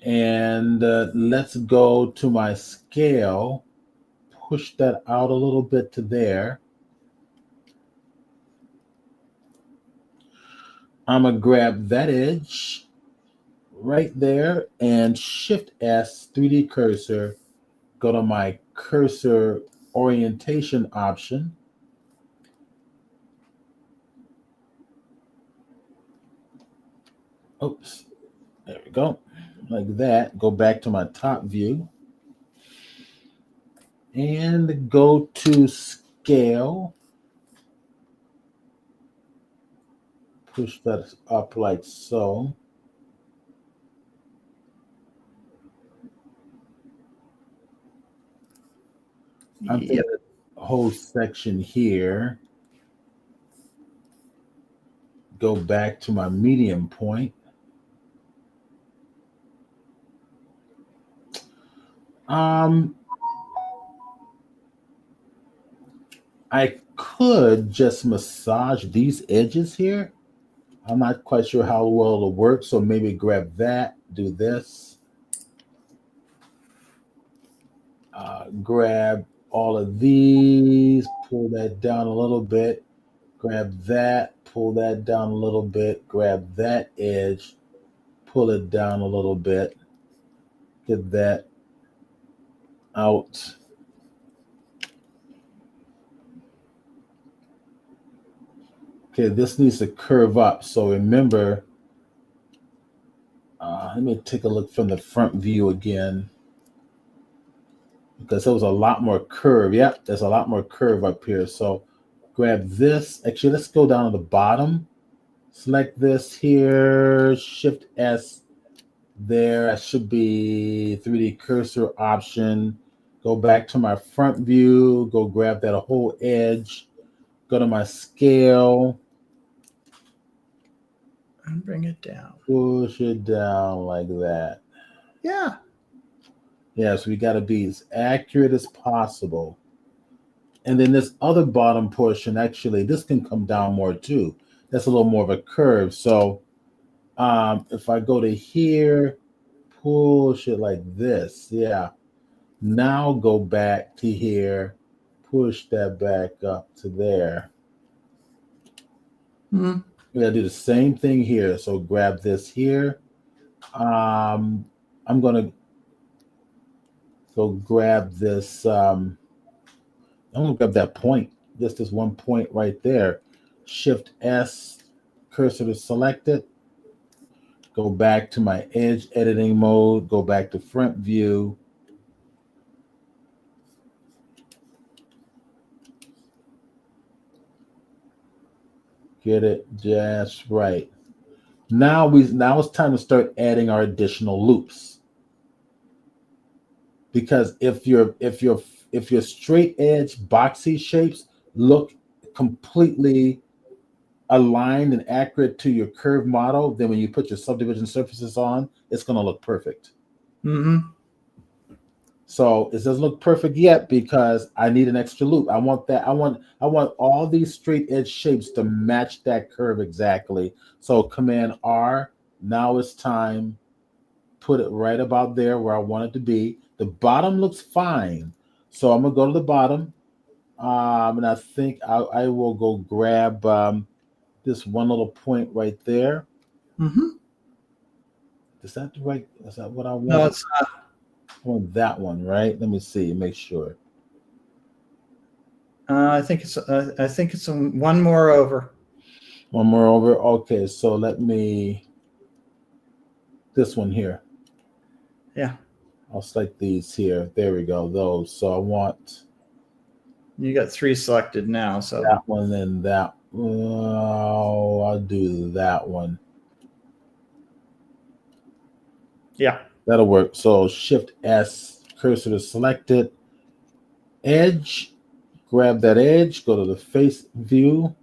And let's go to my scale. Push that out a little bit to there. I'm going to grab that edge right there and Shift S 3D cursor, go to my cursor orientation option. Oops, there we go. Like that. Go back to my top view and go to scale. Push that up like so. I'm thinking the whole section here. Go back to my medium point. I could just massage these edges here. I'm not quite sure how well it'll work, so maybe grab that, do this. Grab all of these, pull that down a little bit, grab that, pull that down a little bit, grab that edge, pull it down a little bit, get that out. Okay, this needs to curve up. So remember, let me take a look from the front view again, because there was a lot more curve. Yep, there's a lot more curve up here. So grab this. Actually, let's go down to the bottom. Select this here, Shift S there. That should be 3D cursor option. Go back to my front view. Go grab that whole edge. Go to my scale. And bring it down. Push it down like that. Yeah. Yeah, so we got to be as accurate as possible. And then this other bottom portion, actually, this can come down more too. That's a little more of a curve. So if I go to here, push it like this. Yeah. Now go back to here, push that back up to there. Mm-hmm. We're gonna do the same thing here. So grab this here. I'm gonna go grab this. I'm gonna grab that point, just this one point right there. Shift S, cursor to select it. Go back to my edge editing mode. Go back to front view. Get it just right. Now it's time to start adding our additional loops. Because if your straight edge boxy shapes look completely aligned and accurate to your curve model, then when you put your subdivision surfaces on, it's going to look perfect. Mm-hmm. So it doesn't look perfect yet because I need an extra loop. I want that. I want all these straight edge shapes to match that curve exactly. So Command R. Now it's time. Put it right about there where I want it to be. The bottom looks fine, so I'm gonna go to the bottom, and I think I will go grab this one little point right there. Mm-hmm. Is that the right? Is that what I No, want? it's not. I want that one, right? Let me see. Make sure. I think it's one more over. One more over. Okay, so let me. This one here. Yeah. I'll select these here. There we go. Those. So I want You got 3 selected now, so that one and that. Oh, I'll do that one. yeah. That'll work. So Shift S, cursor to select it. Edge, grab that edge, go to the face view.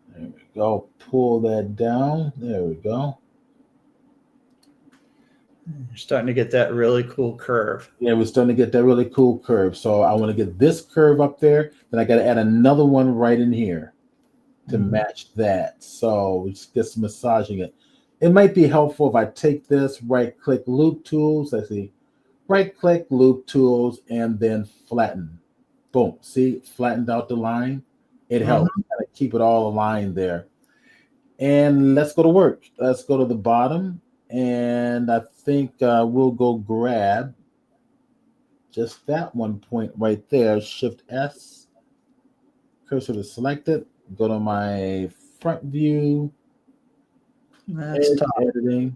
There we go. Pull that down. There we go. You're starting to get that really cool curve. Yeah, we're starting to get that really cool curve. So I want to get this curve up there. Then I got to add another one right in here to match that. So we just get some massaging it. It might be helpful if I take this, right click loop tools. I see right click loop tools and then flatten. Boom. See, flattened out the line. It helps kind of keep it all aligned there. And let's go to work. Let's go to the bottom. And I think we'll go grab just that one point right there. Shift S, cursor to select it. Go to my front view. That's Edge tough. editing.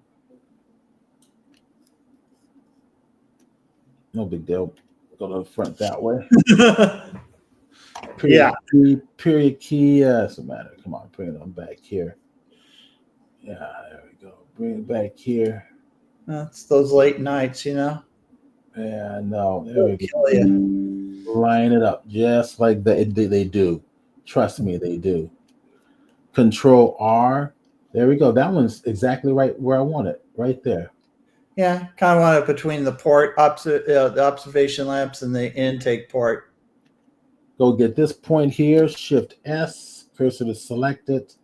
No big deal. Go to the front that way. Period key. Doesn't matter. Come on, bring it on back here. Yeah, there we go. Bring it back here. That's those late nights, you know. Yeah, no. There we Kill you. Line it up just like they do. Trust me, they do. Control R. There we go. That one's exactly right where I want it. Right there. Yeah, kind of want it between the the observation lamps and the intake port. Go get this point here. Shift S. Cursor to select it.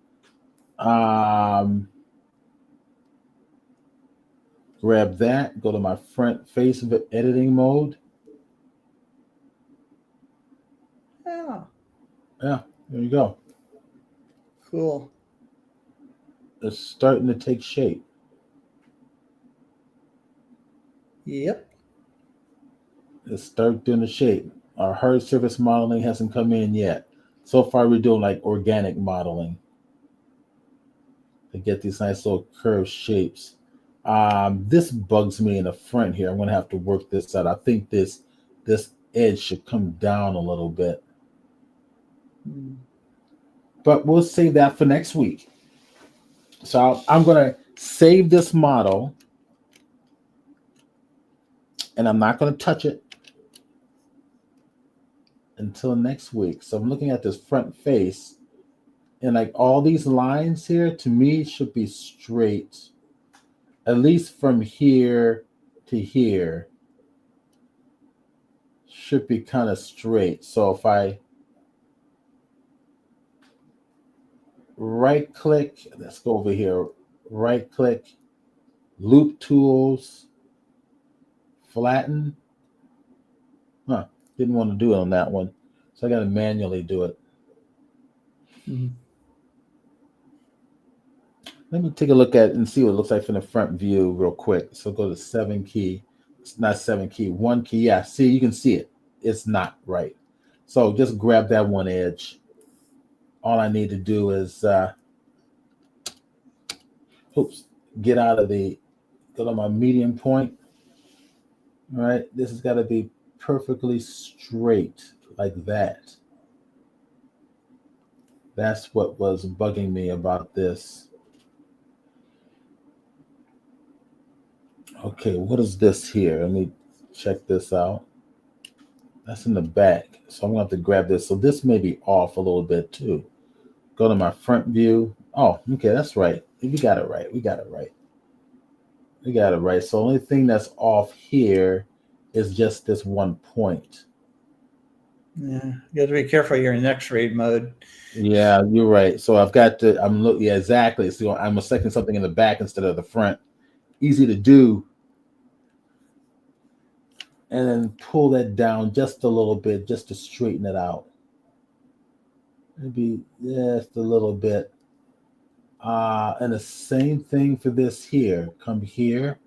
Grab that. Go to my front face of it, editing mode. Yeah. Yeah, there you go. Cool. It's starting to take shape. Yep. It's starting doing the shape. Our hard surface modeling hasn't come in yet. So far, we're doing like organic modeling to get these nice little curved shapes. This bugs me in the front here. I'm going to have to work this out. I think this edge should come down a little bit. But we'll save that for next week. So I'm going to save this model, and I'm not going to touch it until next week. So I'm looking at this front face, and like all these lines here, to me, should be straight, at least from here to here. should be kind of straight. So if I right click, let's go over here, right click, loop tools, flatten. Huh, didn't want to do it on that one. So I got to manually do it. Mhm. Let me take a look at it and see what it looks like from the front view real quick. So go to 7 key. It's not 7 key, 1 key. Yeah, see, you can see it. It's not right. So just grab that one edge. All I need to do is, get out of go to my medium point. All right, this has got to be perfectly straight like that. That's what was bugging me about this. Okay, what is this here? Let me check this out. That's in the back. So I'm going to have to grab this. So this may be off a little bit too. Go to my front view. Oh, okay, that's right. We got it right. We got it right. We got it right. So the only thing that's off here is just this one point. Yeah, you have to be careful. You're in X-ray mode. Yeah, you're right. So I've got to, I'm looking, yeah, exactly. So I'm selecting something in the back instead of the front. Easy to do. And then pull that down just a little bit, just to straighten it out. Maybe just a little bit. And the same thing for this here. Come here,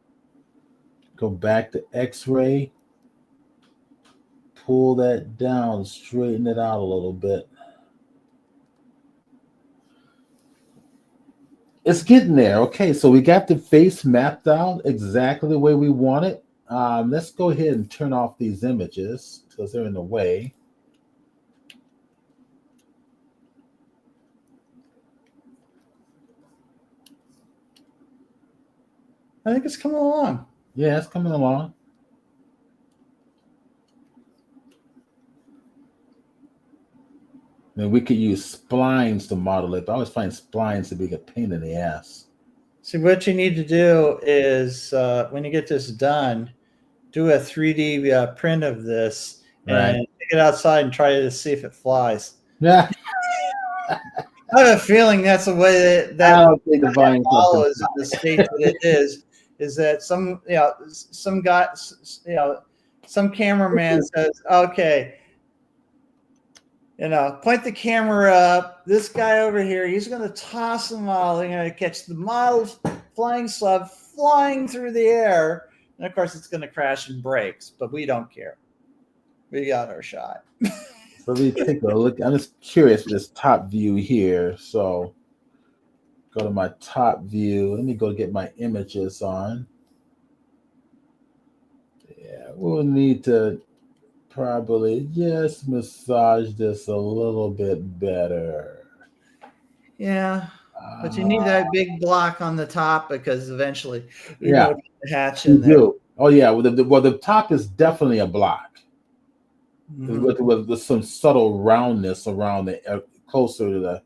go back to X-ray, pull that down, straighten it out a little bit. It's getting there. Okay, so we got the face mapped out exactly the way we want it. Let's go ahead and turn off these images because they're in the way. I think it's coming along. Yeah, it's coming along. I mean, we could use splines to model it, but I always find splines to be a pain in the ass. See, what you need to do is when you get this done, do a 3D print of this Right. and take it outside and try to see if it flies. Yeah. I have a feeling that's the way I that don't think the volume follows in the state that it is that some guy, some cameraman says, okay, point the camera up. This guy over here, he's going to toss the model. You're going to catch the model flying slab flying through the air. And of course, it's going to crash and breaks, but we don't care. We got our shot. So let me take a look. I'm just curious for this top view here. So go to my top view. Let me go get my images on. Yeah, we'll need to probably just massage this a little bit better. Yeah. But you need that big block on the top because eventually you're Yeah, going to put the hatch you in there. do. Oh yeah, well the top is definitely a block with some subtle roundness around the closer to the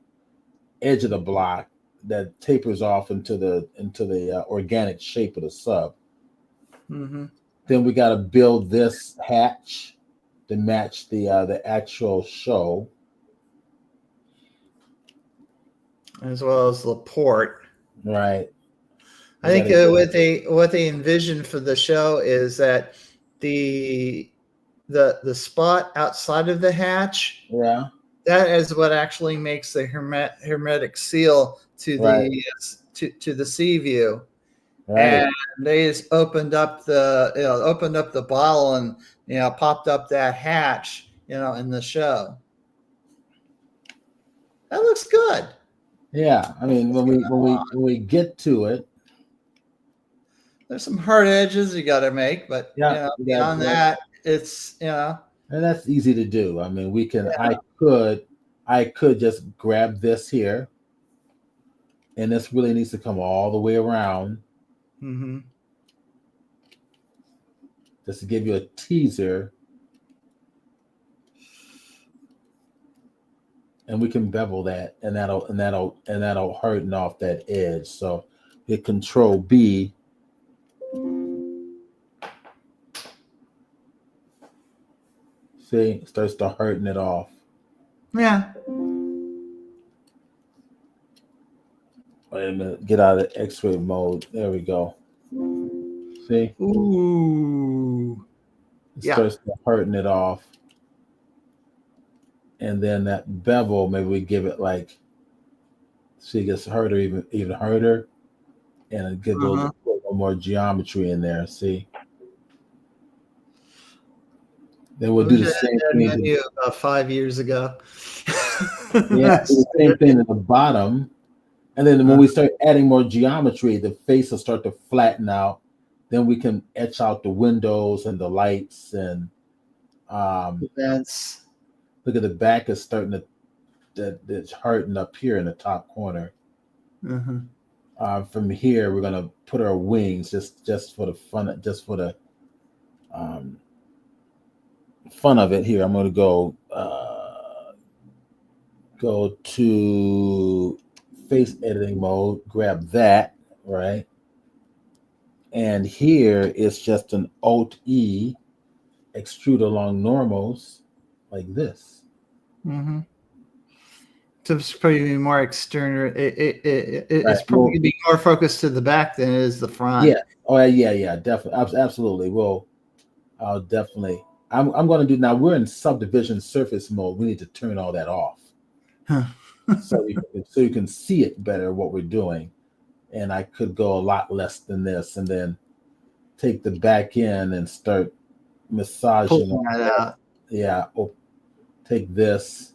edge of the block that tapers off into the organic shape of the sub. Mm-hmm. Then we got to build this hatch to match the actual show, As well as the port. right? I think what they envision for the show is that the spot outside of the hatch, Yeah, that is what actually makes the hermetic seal to right, to the sea view. right. And they just opened up the bottle and popped up that hatch in the show. That looks good. Yeah, I mean when we get to it, There's some hard edges you got to make, but yeah, beyond that, it's and that's easy to do. I mean, we can. Yeah. I could just grab this here, and this really needs to come all the way around, Mm-hmm. just to give you a teaser, and we can bevel that, and that'll harden off that edge. So hit Control B. See, it starts to harden it off. Yeah. Wait a minute. Get out of the X-ray mode. There we go. See? Ooh. It Yeah. starts to harden it off. And then that bevel, maybe we give it like, see, it gets harder, even harder. And it get a little more geometry in there. See? Then we'll I do wish the I same had that thing. menu about 5 years ago. Yeah, do the same thing at the bottom. And then when we start adding more geometry, the face will start to flatten out. Then we can etch out the windows and the lights. And That's look at the back is starting to, that's hardened up here in the top corner. From here, we're going to put our wings just for the fun, just for the fun of it. Here, I'm going to go to face editing mode, grab that, right? And here it's just an Alt E, extrude along normals, like this. So it's probably more external. It's Right. probably going to be more focused to the back than it is the front. Yeah. Oh, yeah, definitely, absolutely. Well, I'll definitely. I'm going to do now. We're in subdivision surface mode. We need to turn all that off, so you can see it better what we're doing. And I could go a lot less than this, and then take the back end and start massaging Pulling that out. Yeah. Oh, take this.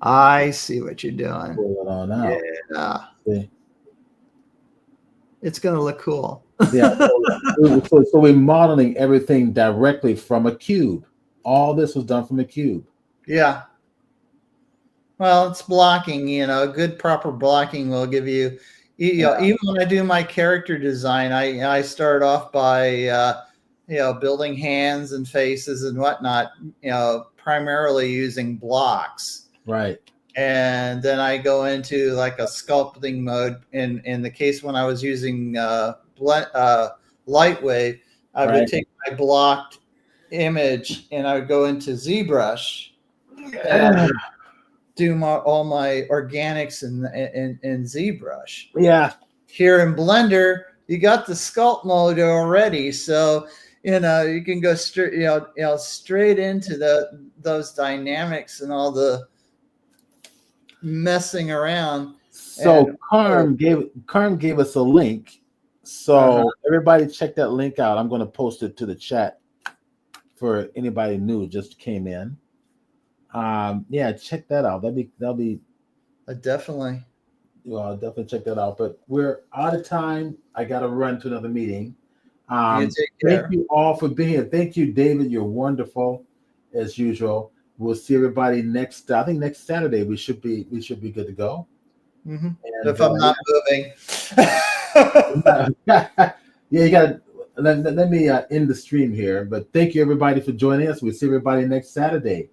I see what you're doing. Pull it on out. Yeah. See? It's going to look cool. Yeah. So we're modeling everything directly from a cube. All this was done from a cube. Yeah. Well, it's blocking, good proper blocking will give you, even when I do my character design, I start off by, building hands and faces and whatnot, primarily using blocks. Right. And then I go into like a sculpting mode. In the case when I was using LightWave, I would take my blocked image and I would go into ZBrush and do all my organics in ZBrush. Yeah. Here in Blender, you got the sculpt mode already, so you can go straight, straight into those dynamics and all the messing around. So Carm gave us a link. So everybody check that link out. I'm going to post it to the chat for anybody new just came in. Yeah, check that out. That'll be definitely. Well, I'll definitely check that out. But we're out of time. I got to run to another meeting. Thank you all for being here. Thank you, David. You're wonderful as usual. We'll see everybody next. I think next Saturday we should be good to go. And, if I'm not moving. Yeah, you got to let me end the stream here. But thank you everybody for joining us. We'll see everybody next Saturday.